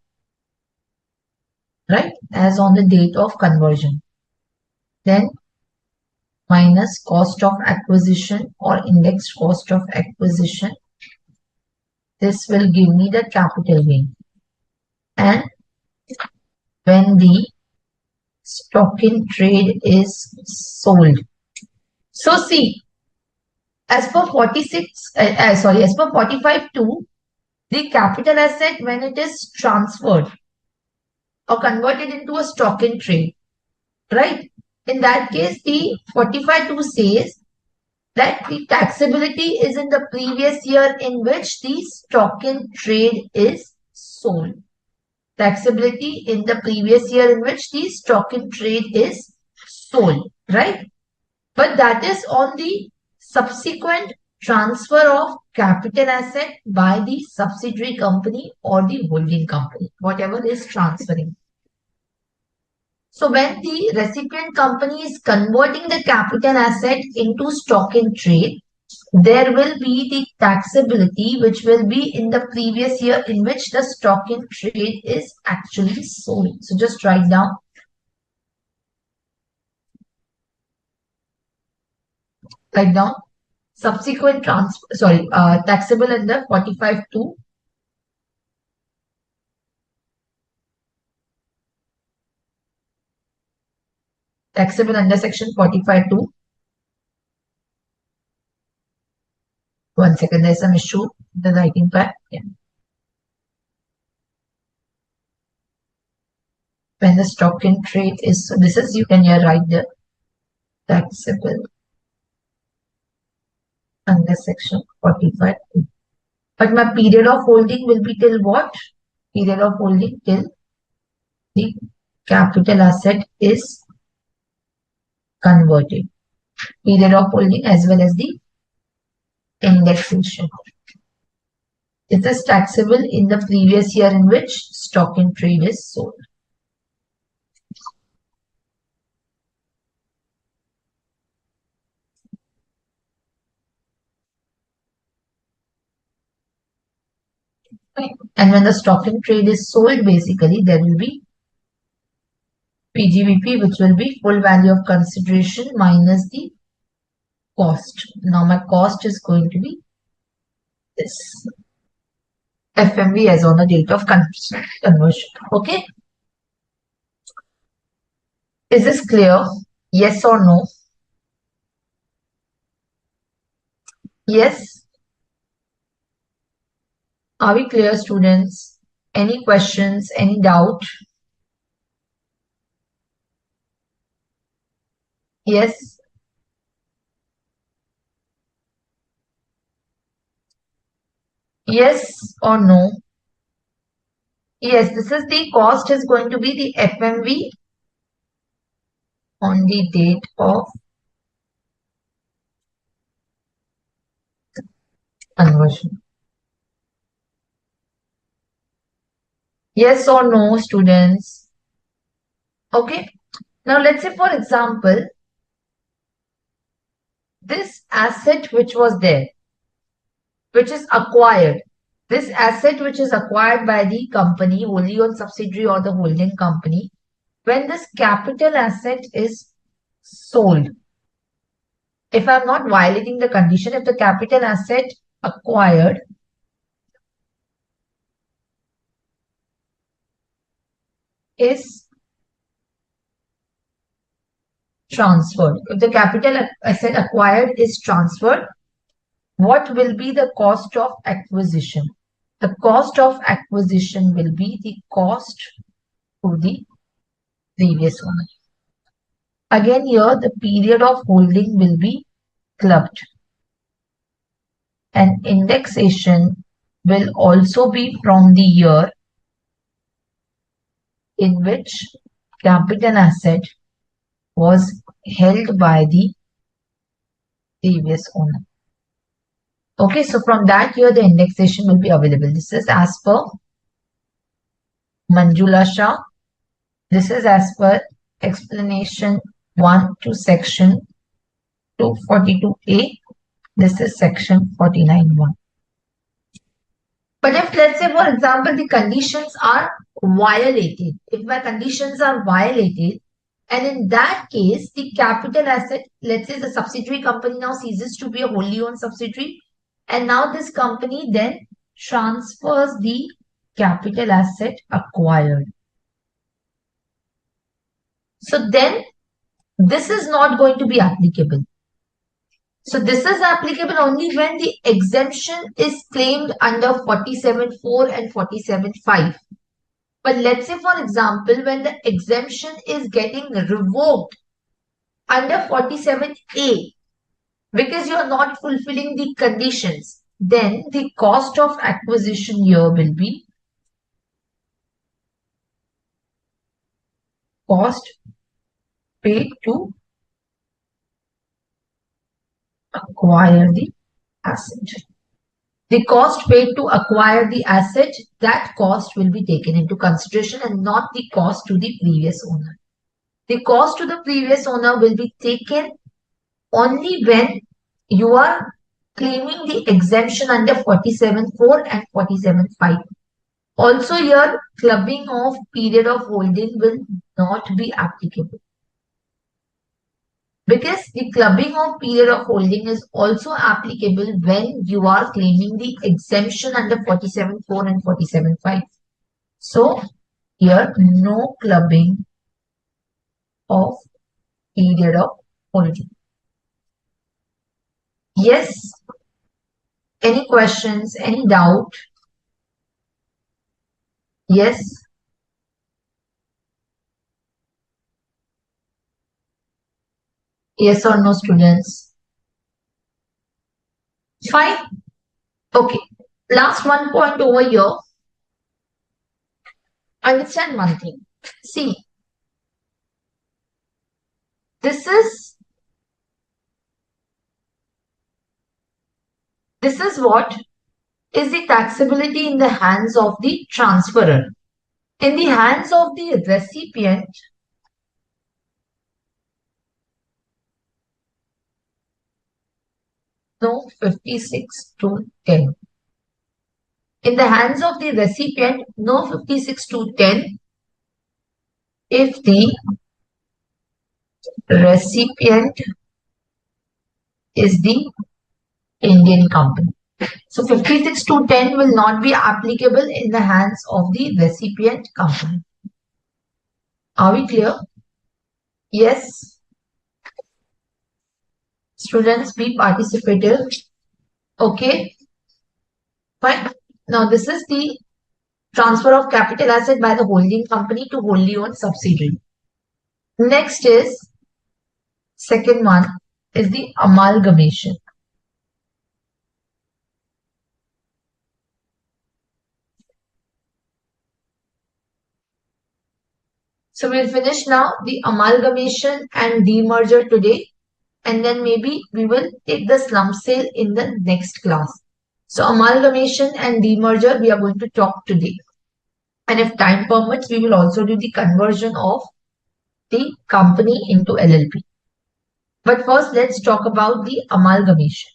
right? As on the date of conversion. Then minus cost of acquisition or indexed cost of acquisition. This will give me the capital gain. And when the stock in trade is sold. So see, as per 45(2), the capital asset when it is transferred or converted into a stock in trade, right? In that case, the 45(2) says that the taxability is in the previous year in which the stock in trade is sold. Taxability in the previous year in which the stock in trade is sold, right? But that is on the subsequent transfer of capital asset by the subsidiary company or the holding company, whatever is transferring. So when the recipient company is converting the capital asset into stock in trade, there will be the taxability which will be in the previous year in which the stock in trade is actually sold. So just write down. Subsequent transfer, taxable under 45(2). Taxable under section 45(2). One second, there's some issue. The writing pad. Yeah. When the stock in trade is, so this is, you can here write there. taxable under section 45. But my period of holding will be till what? Period of holding till the capital asset is converted. Period of holding as well as the indexation. It is taxable in the previous year in which stock in trade is sold. And when the stock in trade is sold, basically there will be PGBP, which will be full value of consideration minus the cost. Now my cost is going to be this FMV as on the date of conversion. Okay. Is this clear? Yes or no? Yes. Are we clear, students? Any questions? Any doubt? Yes. Yes or no? Yes, this is the cost is going to be the FMV on the date of conversion. Yes or no, students? Okay. Now let's say, for example, this asset which was there, which is acquired, this asset which is acquired by the company, wholly owned subsidiary or the holding company, when this capital asset is sold, if I'm not violating the condition, if the capital asset acquired is transferred, if the capital asset acquired is transferred, what will be the cost of acquisition? The cost of acquisition will be the cost to the previous owner. Again, here the period of holding will be clubbed. And indexation will also be from the year in which capital asset was held by the previous owner. Okay, so from that year, the indexation will be available. This is as per Manjula Shah. This is as per explanation 1 to section 242A. This is section 49.1. But if, let's say, for example, the conditions are violated, if my conditions are violated, and in that case, the capital asset, let's say the subsidiary company now ceases to be a wholly owned subsidiary, and now this company then transfers the capital asset acquired. So then this is not going to be applicable. So this is applicable only when the exemption is claimed under 47.4 and 47.5. But let's say, for example, when the exemption is getting revoked under 47A because you are not fulfilling the conditions, then the cost of acquisition here will be cost paid to acquire the asset. The cost paid to acquire the asset, that cost will be taken into consideration and not the cost to the previous owner. The cost to the previous owner will be taken only when you are claiming the exemption under 47.4 and 47.5. Also, your clubbing of period of holding will not be applicable. Because the clubbing of period of holding is also applicable when you are claiming the exemption under 47.4 and 47.5. So, here no clubbing of period of holding. Yes? Any questions? Any doubt? Yes? Yes or no, students? Fine. Okay. Last one point over here. Understand one thing. See, this is what is the taxability in the hands of the transferor. In the hands of the recipient, no 56 to 10. In the hands of the recipient, no 56 to 10 if the recipient is the Indian company. So 56 to 10 will not be applicable in the hands of the recipient company. Are we clear? Yes. Students, be participative. Okay. Fine. Now this is the transfer of capital asset by the holding company to wholly owned subsidiary. Next is, second one is the amalgamation. So we'll finish now the amalgamation and demerger today, and then maybe we will take the slump sale in the next class. So amalgamation and demerger we are going to talk today. And if time permits, we will also do the conversion of the company into LLP. But first, let's talk about the amalgamation.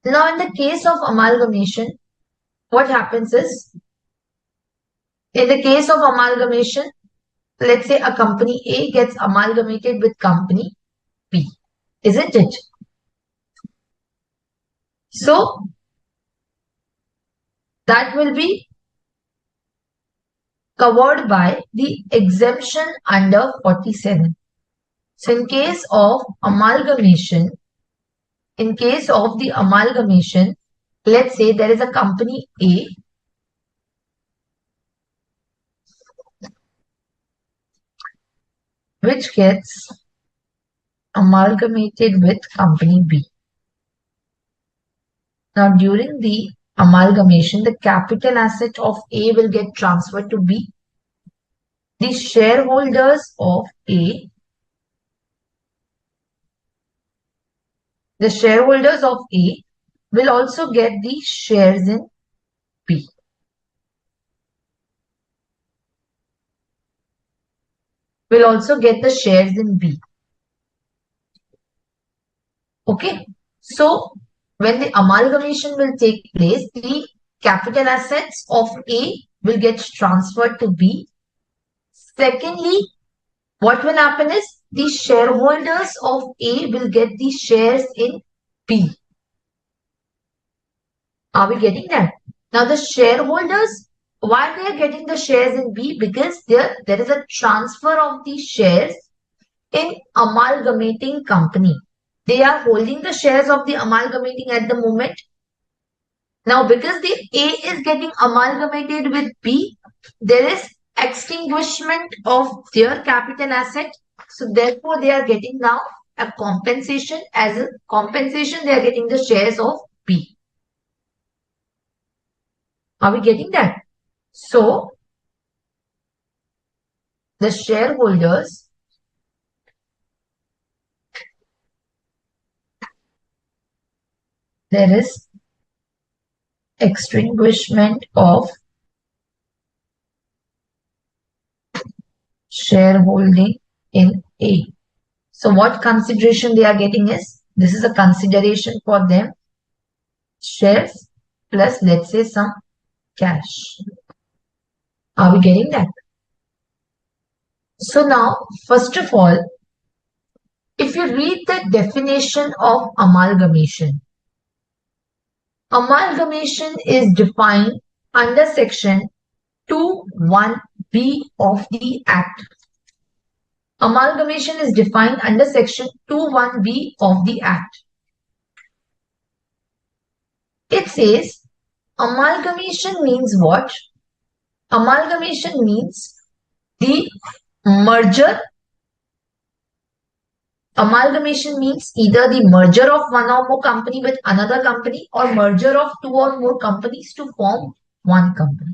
Now, in the case of amalgamation, what happens is, in the case of amalgamation, let's say a company A gets amalgamated with company B, isn't it? So, that will be covered by the exemption under 47. So, in case of the amalgamation, let's say there is a company A which gets amalgamated with company B. Now, during the amalgamation, the capital asset of A will get transferred to B. The shareholders of A will also get the shares in B. Will also get the shares in B. Okay. So, when the amalgamation will take place, the capital assets of A will get transferred to B. Secondly, what will happen is the shareholders of A will get the shares in B. Are we getting that? Now the shareholders, why they are getting the shares in B? Because there is a transfer of the shares in amalgamating company. They are holding the shares of the amalgamating at the moment. Now because the A is getting amalgamated with B, there is extinguishment of their capital asset. So therefore they are getting now a compensation. As a compensation, they are getting the shares of B. Are we getting that? So the shareholders there is extinguishment of shareholding in A. So what consideration they are getting is, this is a consideration for them, shares plus let's say some cash. Are we getting that? So now, first of all, if you read the definition of amalgamation, amalgamation is defined under section 2(1)(b) of the Act. Amalgamation is defined under section 2(1)(b) of the Act. It says amalgamation means what? Amalgamation means the merger Amalgamation means either the merger of one or more company with another company or merger of two or more companies to form one company.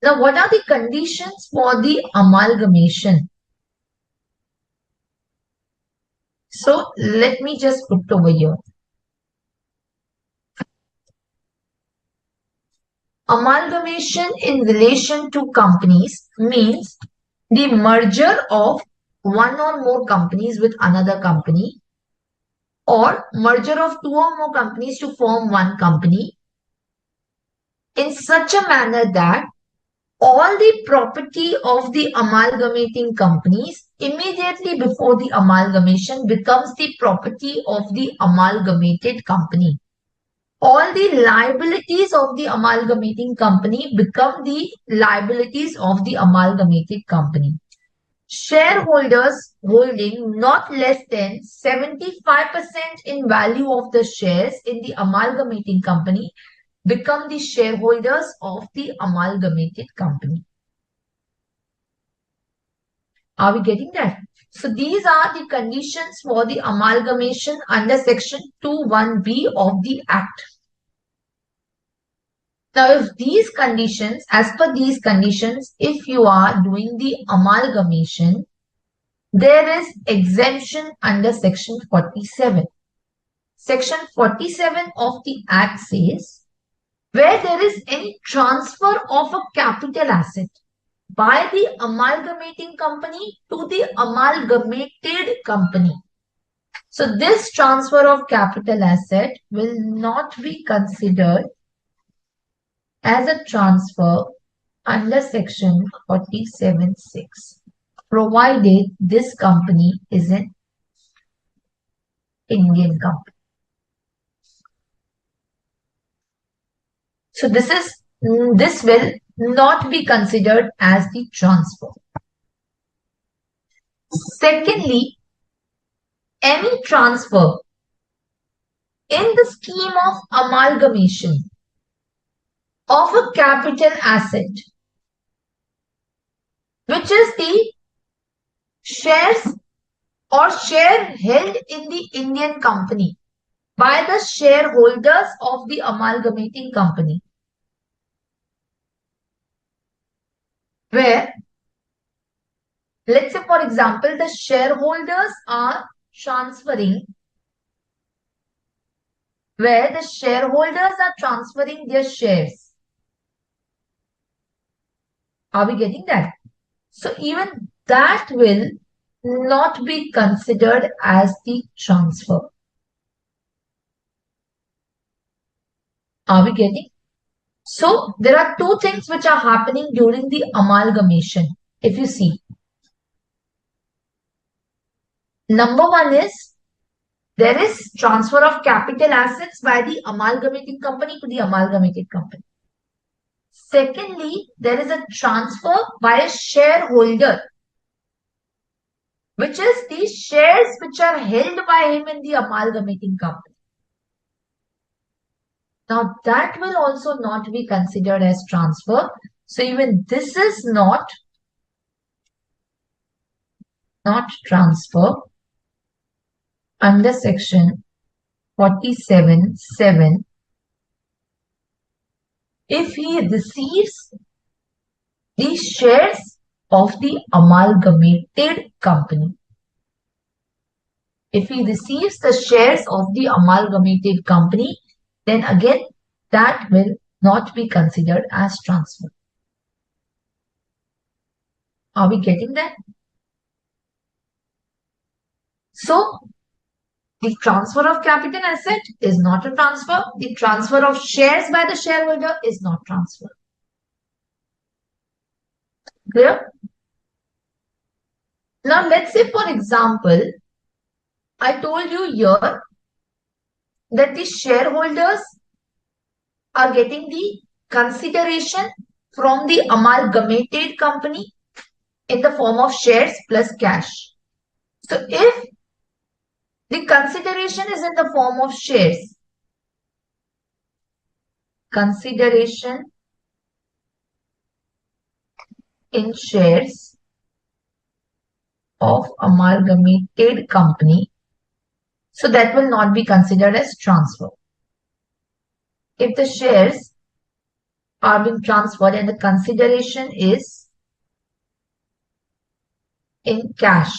Now, what are the conditions for the amalgamation? So, let me just put over here. Amalgamation in relation to companies means the merger of one or more companies with another company or merger of two or more companies to form one company in such a manner that all the property of the amalgamating companies immediately before the amalgamation becomes the property of the amalgamated company. All the liabilities of the amalgamating company become the liabilities of the amalgamated company. Shareholders holding not less than 75% in value of the shares in the amalgamating company become the shareholders of the amalgamated company. Are we getting that? So these are the conditions for the amalgamation under section 21B of the Act. Now, if these conditions, as per these conditions, if you are doing the amalgamation, there is exemption under section 47. Section 47 of the Act says, where there is any transfer of a capital asset by the amalgamating company to the amalgamated company. So this transfer of capital asset will not be considered as a transfer under section 47(6), provided this company is an Indian company. So this will not be considered as the transfer. Secondly, any transfer in the scheme of amalgamation of a capital asset, which is the shares or share held in the Indian company by the shareholders of the amalgamating company, where, let's say for example, the shareholders are transferring, where the shareholders are transferring their shares. Are we getting that? So even that will not be considered as the transfer. Are we getting? So there are two things which are happening during the amalgamation. If you see, number one is there is transfer of capital assets by the amalgamating company to the amalgamated company. Secondly, there is a transfer by a shareholder, which is the shares which are held by him in the amalgamating company. Now that will also not be considered as transfer. So even this is not transfer under section 47(7) if he receives the shares of the amalgamated company. If he receives the shares of the amalgamated company, then again that will not be considered as transfer. Are we getting that? So the transfer of capital asset is not a transfer. The transfer of shares by the shareholder is not transfer. Clear? Now let's say for example, I told you here that the shareholders are getting the consideration from the amalgamated company in the form of shares plus cash. So if the consideration is in the form of shares, consideration in shares of amalgamated company, so that will not be considered as transfer. If the shares are being transferred and the consideration is in cash,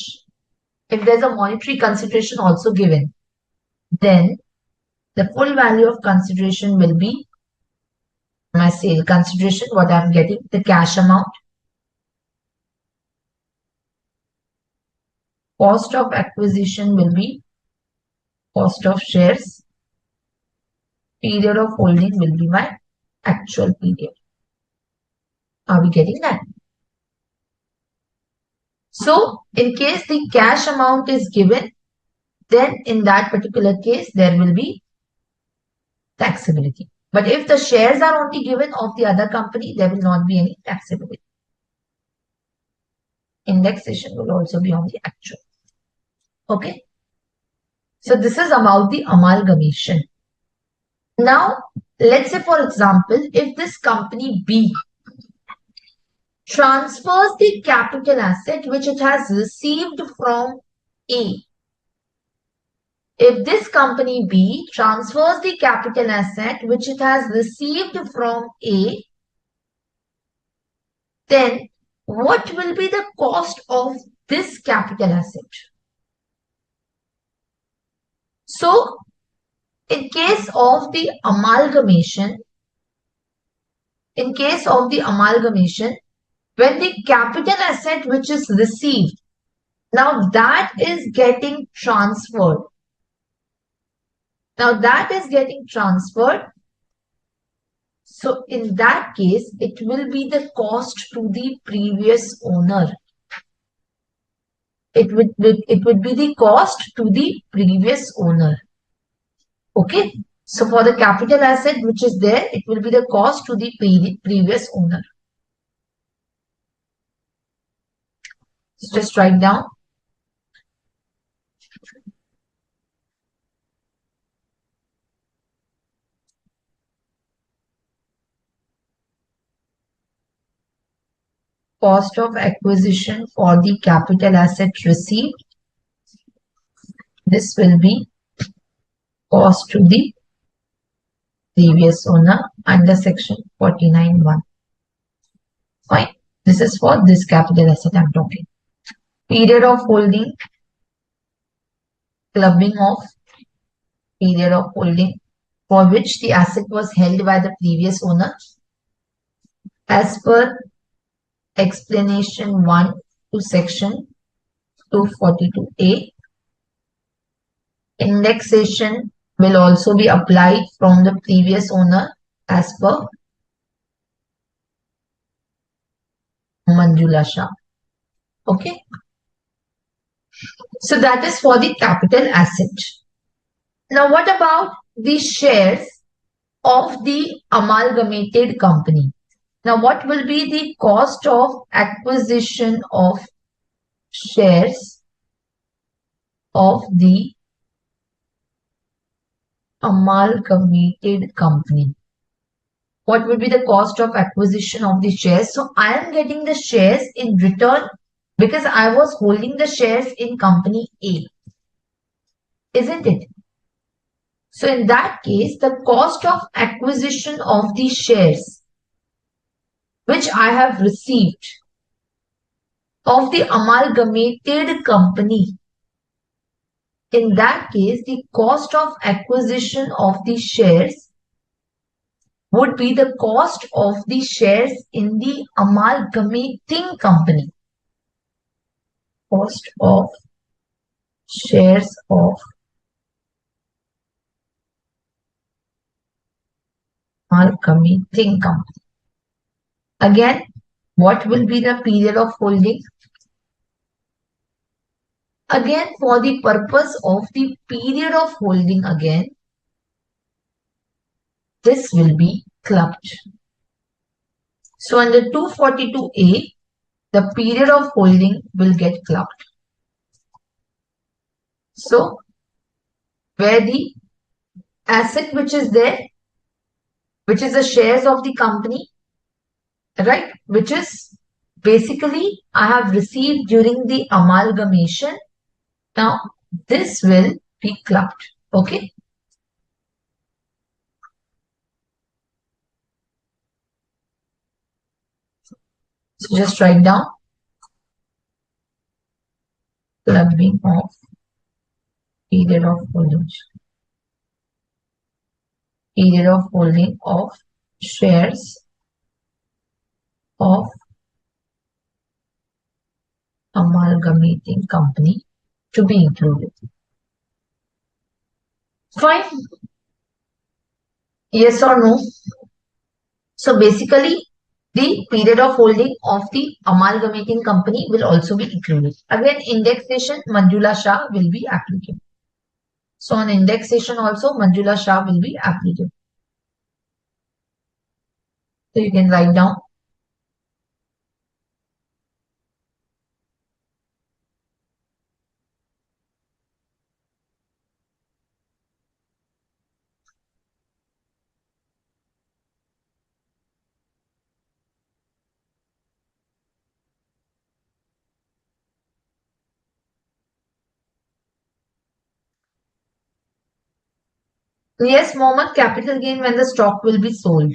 if there's a monetary consideration also given, then the full value of consideration will be my sale consideration, what I'm getting, the cash amount. Cost of acquisition will be cost of shares. Period of holding will be my actual period. Are we getting that? So, in case the cash amount is given, then in that particular case, there will be taxability. But if the shares are only given of the other company, there will not be any taxability. Indexation will also be on the actual. Okay. So this is about the amalgamation. Now, let's say for example, if this company B transfers the capital asset which it has received from A. If this company B transfers the capital asset which it has received from A, then what will be the cost of this capital asset? So, in case of the amalgamation, when the capital asset which is received, now that is getting transferred. So in that case, it will be the cost to the previous owner. It would be the cost to the previous owner. Okay. So for the capital asset which is there, it will be the cost to the previous owner. So just write down. Cost of acquisition for the capital asset received. This will be cost to the previous owner under section 49(1). Fine. This is for this capital asset I'm talking. Period of holding, clubbing of period of holding for which the asset was held by the previous owner. As per explanation 1 to section 242A, indexation will also be applied from the previous owner as per Manjula Shah. Okay. So that is for the capital asset. Now what about the shares of the amalgamated company? Now what will be the cost of acquisition of shares of the amalgamated company? What would be the cost of acquisition of the shares? So I am getting the shares in return because I was holding the shares in company A. Isn't it? So in that case, the cost of acquisition of the shares which I have received of the amalgamated company, in that case, the cost of acquisition of the shares would be the cost of the shares in the amalgamating company. Cost of shares of amalgamating company. Again, what will be the period of holding? Again, for the purpose of the period of holding, again, this will be clubbed. So under 242A, the period of holding will get clubbed. So, where the asset which is there, which is the shares of the company, right, which is basically I have received during the amalgamation. Now this will be clubbed. Okay. So just write down clubbing of period of holding. Period of holding of shares of amalgamating company to be included. Fine. Yes or no? So basically, the period of holding of the amalgamating company will also be included. Again, indexation, Manjula Shah will be applicable. So on indexation also, Manjula Shah will be applicable. So you can write down. Yes, Mohammed, capital gain when the stock will be sold.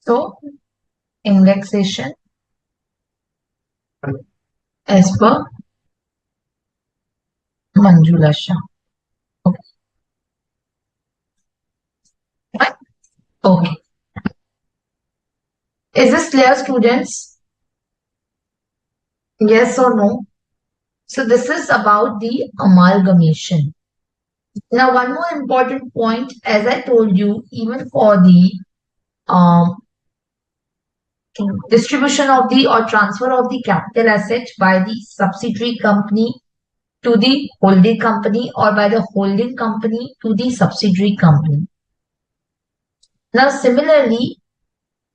So indexation as per Manjula Shah. Okay. Fine. Okay. Is this clear, students? Yes or no? So this is about the amalgamation. Now, one more important point, as I told you, even for the um, distribution of the or transfer of the capital asset by the subsidiary company to the holding company or by the holding company to the subsidiary company. Now, similarly,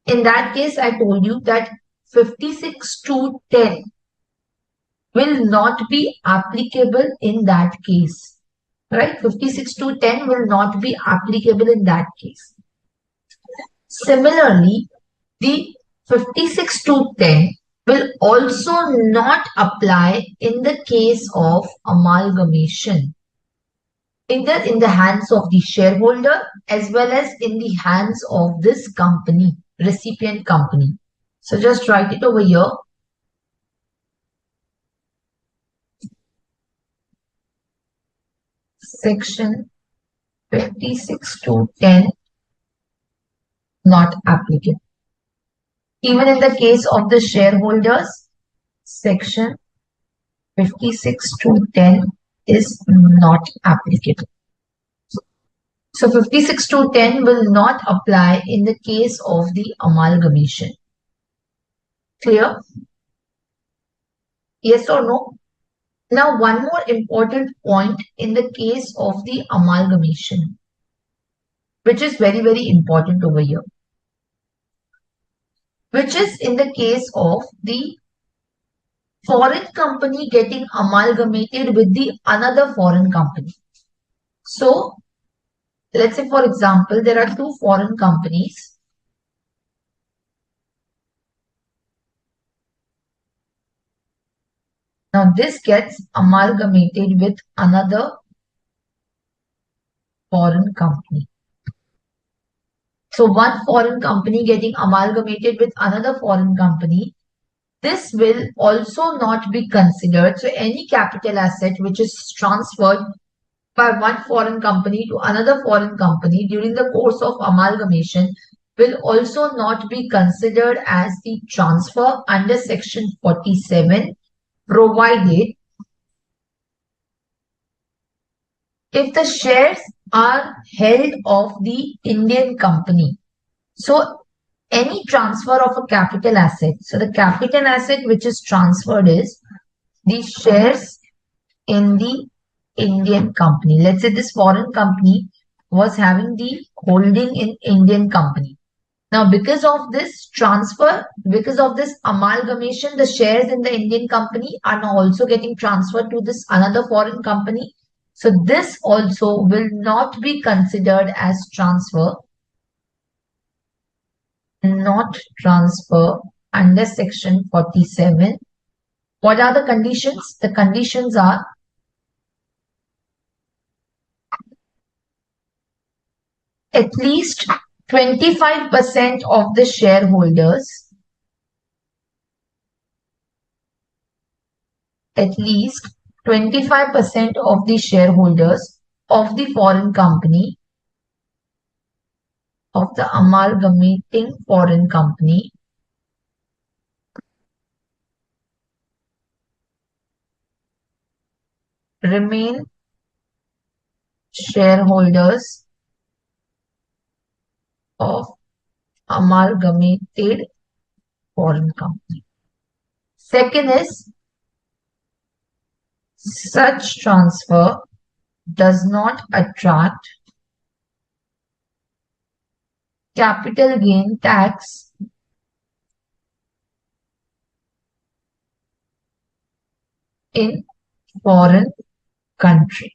in that case, I told you that 56 to 10 will not be applicable in that case. Right? 56 to 10 will not be applicable in that case. Similarly, the 56 to 10 will also not apply in the case of amalgamation, either in the hands of the shareholder as well as in the hands of this company, recipient company. So just write it over here. Section 56 to 10 not applicable. Even in the case of the shareholders, section 56 to 10 is not applicable. So 56 to 10 will not apply in the case of the amalgamation. Clear? Yes or no? Now, one more important point in the case of the amalgamation, which is very, very important over here, which is in the case of the foreign company getting amalgamated with the another foreign company. So, let's say, for example, there are two foreign companies. Now, this gets amalgamated with another foreign company. So, one foreign company getting amalgamated with another foreign company, this will also not be considered. So, any capital asset which is transferred by one foreign company to another foreign company during the course of amalgamation will also not be considered as the transfer under section 47, provided if the shares are held of the Indian company. So any transfer of a capital asset. So the capital asset which is transferred is the shares in the Indian company. Let's say this foreign company was having the holding in Indian company. Now, because of this transfer, because of this amalgamation, the shares in the Indian company are now also getting transferred to this another foreign company. So this also will not be considered as transfer, not transfer under section 47. What are the conditions? The conditions are at least 25% of the shareholders, at least 25% of the shareholders of the foreign company, of the amalgamating foreign company, remain shareholders of amalgamated foreign company. Second is, such transfer does not attract capital gain tax in foreign country.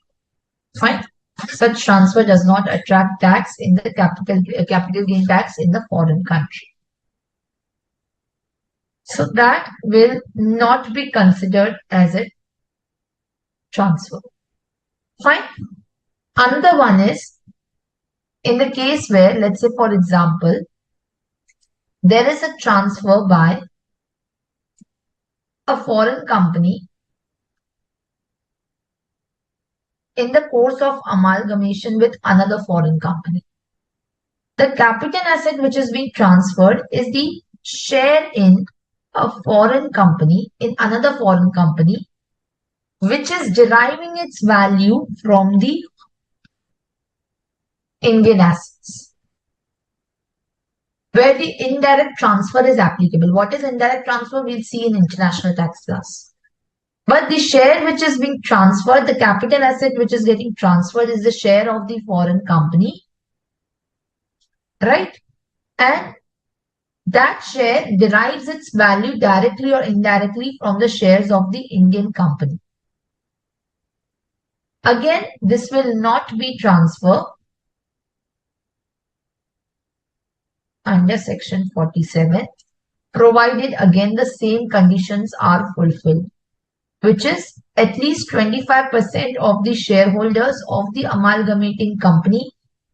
Fine. Such transfer does not attract tax in the capital gain tax in the foreign country. So that will not be considered as a transfer. Fine. Another one is in the case where, let's say for example, there is a transfer by a foreign company in the course of amalgamation with another foreign company. The capital asset which is being transferred is the share in a foreign company, in another foreign company, which is deriving its value from the Indian assets, where the indirect transfer is applicable. What is indirect transfer? We'll see in international tax class. But the share which is being transferred, the capital asset which is getting transferred is the share of the foreign company, right? And that share derives its value directly or indirectly from the shares of the Indian company. Again, this will not be transfer under section 47, provided again the same conditions are fulfilled, which is at least 25% of the shareholders of the amalgamating company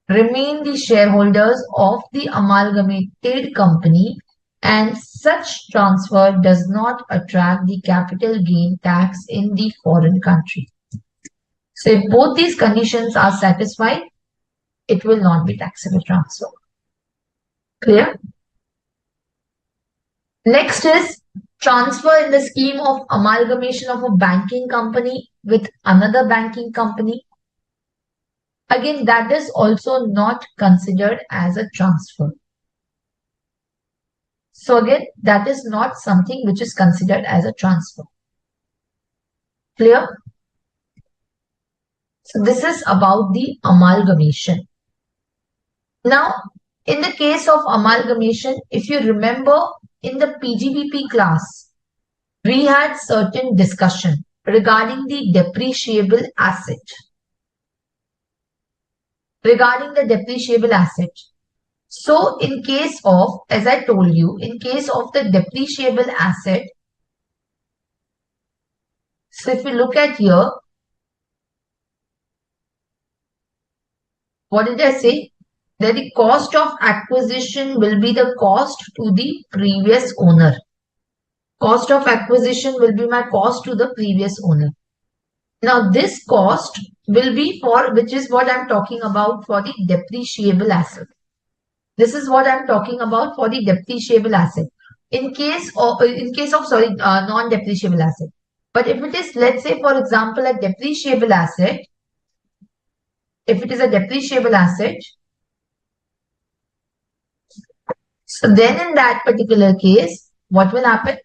remain the shareholders of the amalgamated company, and such transfer does not attract the capital gain tax in the foreign country. So if both these conditions are satisfied, it will not be taxable transfer. Clear? Next is transfer in the scheme of amalgamation of a banking company with another banking company. Again, that is also not considered as a transfer. So again, that is not something which is considered as a transfer. Clear? So this is about the amalgamation. Now, in the case of amalgamation, if you remember in the PGBP class, we had certain discussion regarding the depreciable asset. Regarding the depreciable asset. So in case of, as I told you, in case of the depreciable asset, so if you look at here, what did I say? That the cost of acquisition will be the cost to the previous owner. Cost of acquisition will be my cost to the previous owner. Now this cost will be for, which is what I'm talking about for the depreciable asset. This is what I'm talking about for the depreciable asset. In case of non-depreciable asset. But if it is, let's say, for example, a depreciable asset, if it is a depreciable asset, So then in that particular case, what will happen?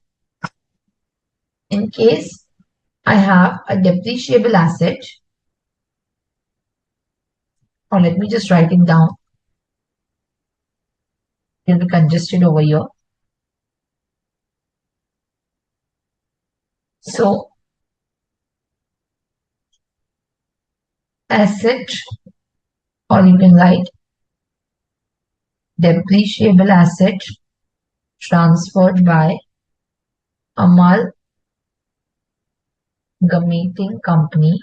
In case I have a depreciable asset, or let me just write it down. It will be congested over here. So asset, or you can write depreciable asset transferred by amalgamating company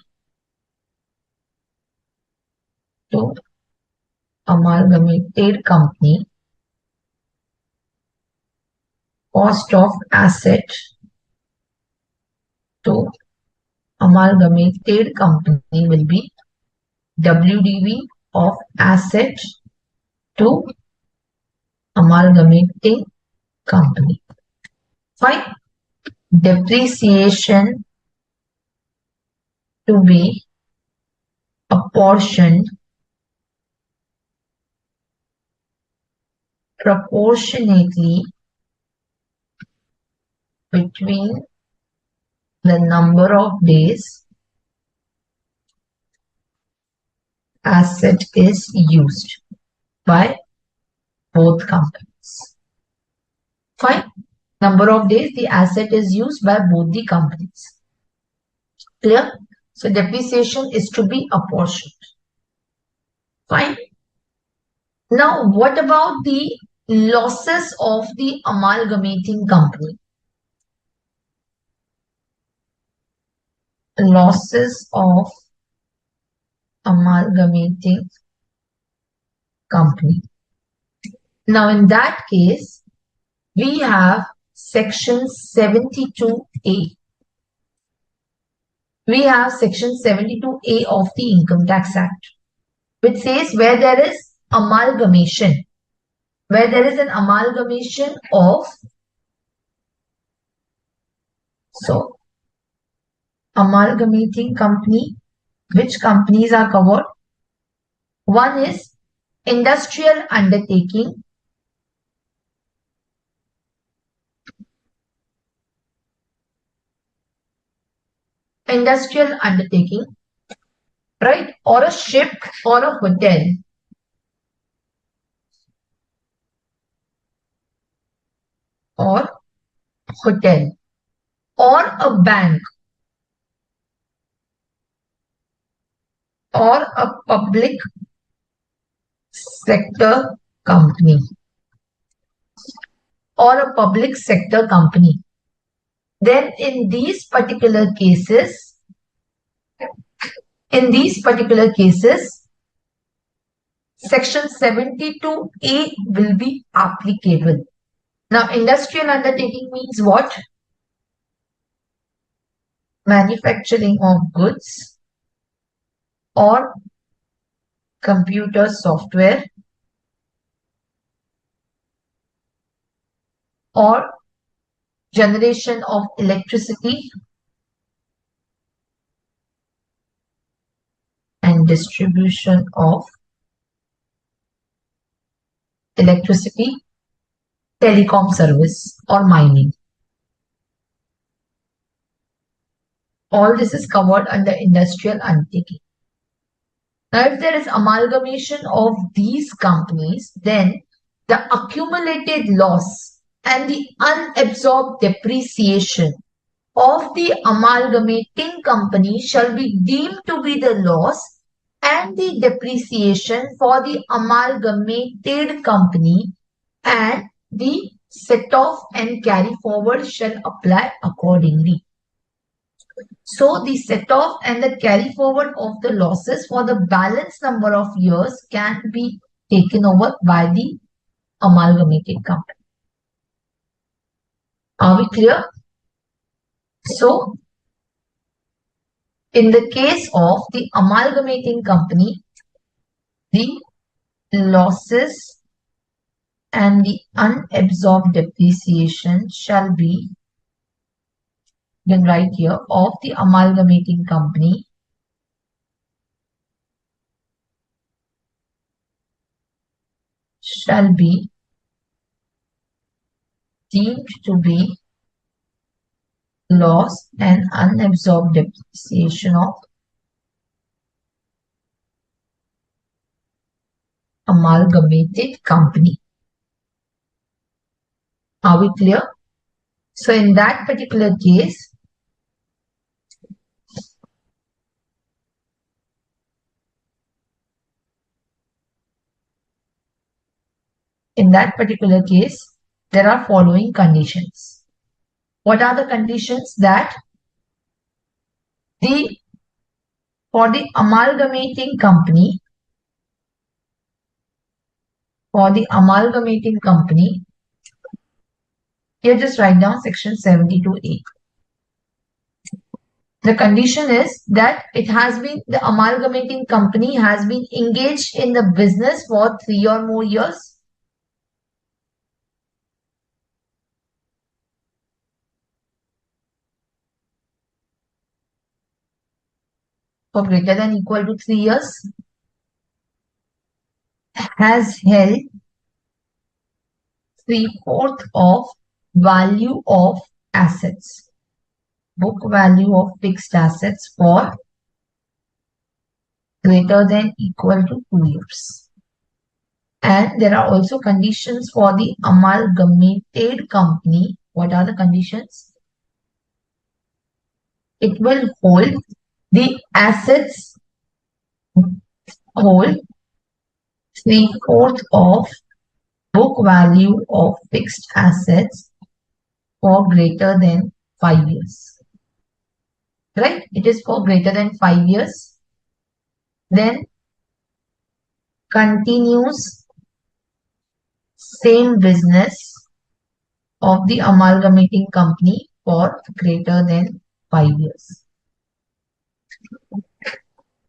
to amalgamated company. Cost of asset to amalgamated company will be WDV of asset to amalgamating company. Fine. Depreciation to be apportioned proportionately between the number of days asset is used by both companies. Fine. Number of days the asset is used by both the companies. Clear? So depreciation is to be apportioned. Fine. Now, what about the losses of the amalgamating company? Losses of amalgamating company. Now, in that case, we have section 72A. We have section 72A of the Income Tax Act, which says where there is amalgamation, where there is an amalgamation of, so amalgamating company, which companies are covered? One is industrial undertaking, right? Or a ship or a hotel. Or hotel. Or a bank. Or a public sector company. Or a public sector company. Then in these particular cases, section 72A will be applicable. Now, industrial undertaking means what? Manufacturing of goods or computer software or generation of electricity and distribution of electricity, telecom service or mining. All this is covered under industrial undertaking. Now, if there is amalgamation of these companies, then the accumulated loss and the unabsorbed depreciation of the amalgamating company shall be deemed to be the loss, and the depreciation for the amalgamated company and the set off and carry forward shall apply accordingly. So the set off and the carry forward of the losses for the balance number of years can be taken over by the amalgamated company. Are we clear? So, in the case of the amalgamating company, the losses and the unabsorbed depreciation shall be, then right here, of the amalgamating company shall be deemed to be loss and unabsorbed depreciation of amalgamated company. Are we clear? So in that particular case, there are following conditions. What are the conditions? That for the amalgamating company, here just write down section 72A. The condition is that the amalgamating company has been engaged in the business for 3 or more years. For greater than equal to 3 years. Has held 3/4 of value of assets, book value of fixed assets for greater than equal to 2 years. And there are also conditions for the amalgamated company. What are the conditions? It will hold the assets, hold 3/4 of book value of fixed assets for greater than 5 years. Right? It is for greater than 5 years. Then continues same business of the amalgamating company for greater than 5 years.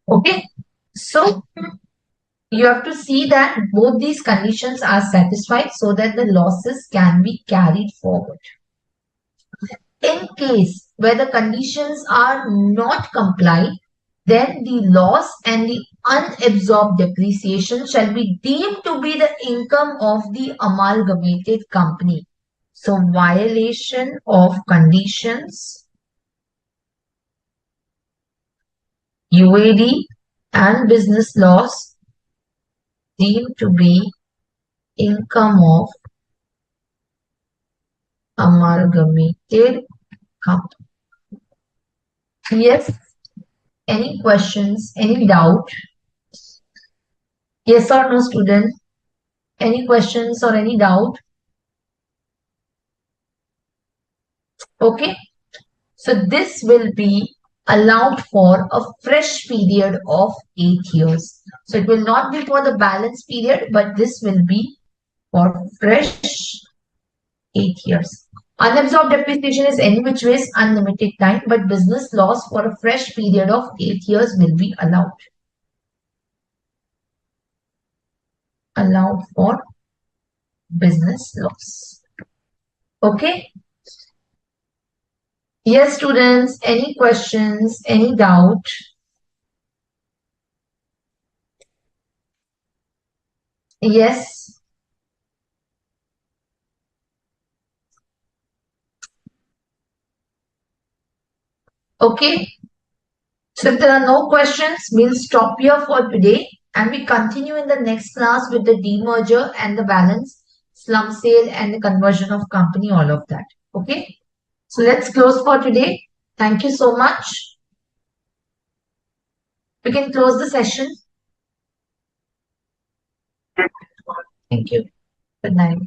Okay. So you have to see that both these conditions are satisfied so that the losses can be carried forward. In case where the conditions are not complied, then the loss and the unabsorbed depreciation shall be deemed to be the income of the amalgamated company. So violation of conditions, UAD and business loss deemed to be income of amalgamated company. Yes. Any questions? Any doubt? Yes or no, student? Any questions or any doubt? Okay. So this will be allowed for a fresh period of 8 years. So it will not be for the balance period, but this will be for fresh 8 years. Unabsorbed depreciation is any which ways unlimited time, but business loss for a fresh period of 8 years will be allowed. Allowed for business loss. Okay. Yes, students, any questions, any doubt? Yes. Okay. So if there are no questions, we'll stop here for today and we continue in the next class with the demerger and the balance, slump sale and the conversion of company, all of that. Okay. So let's close for today. Thank you so much. We can close the session. Thank you. Good night.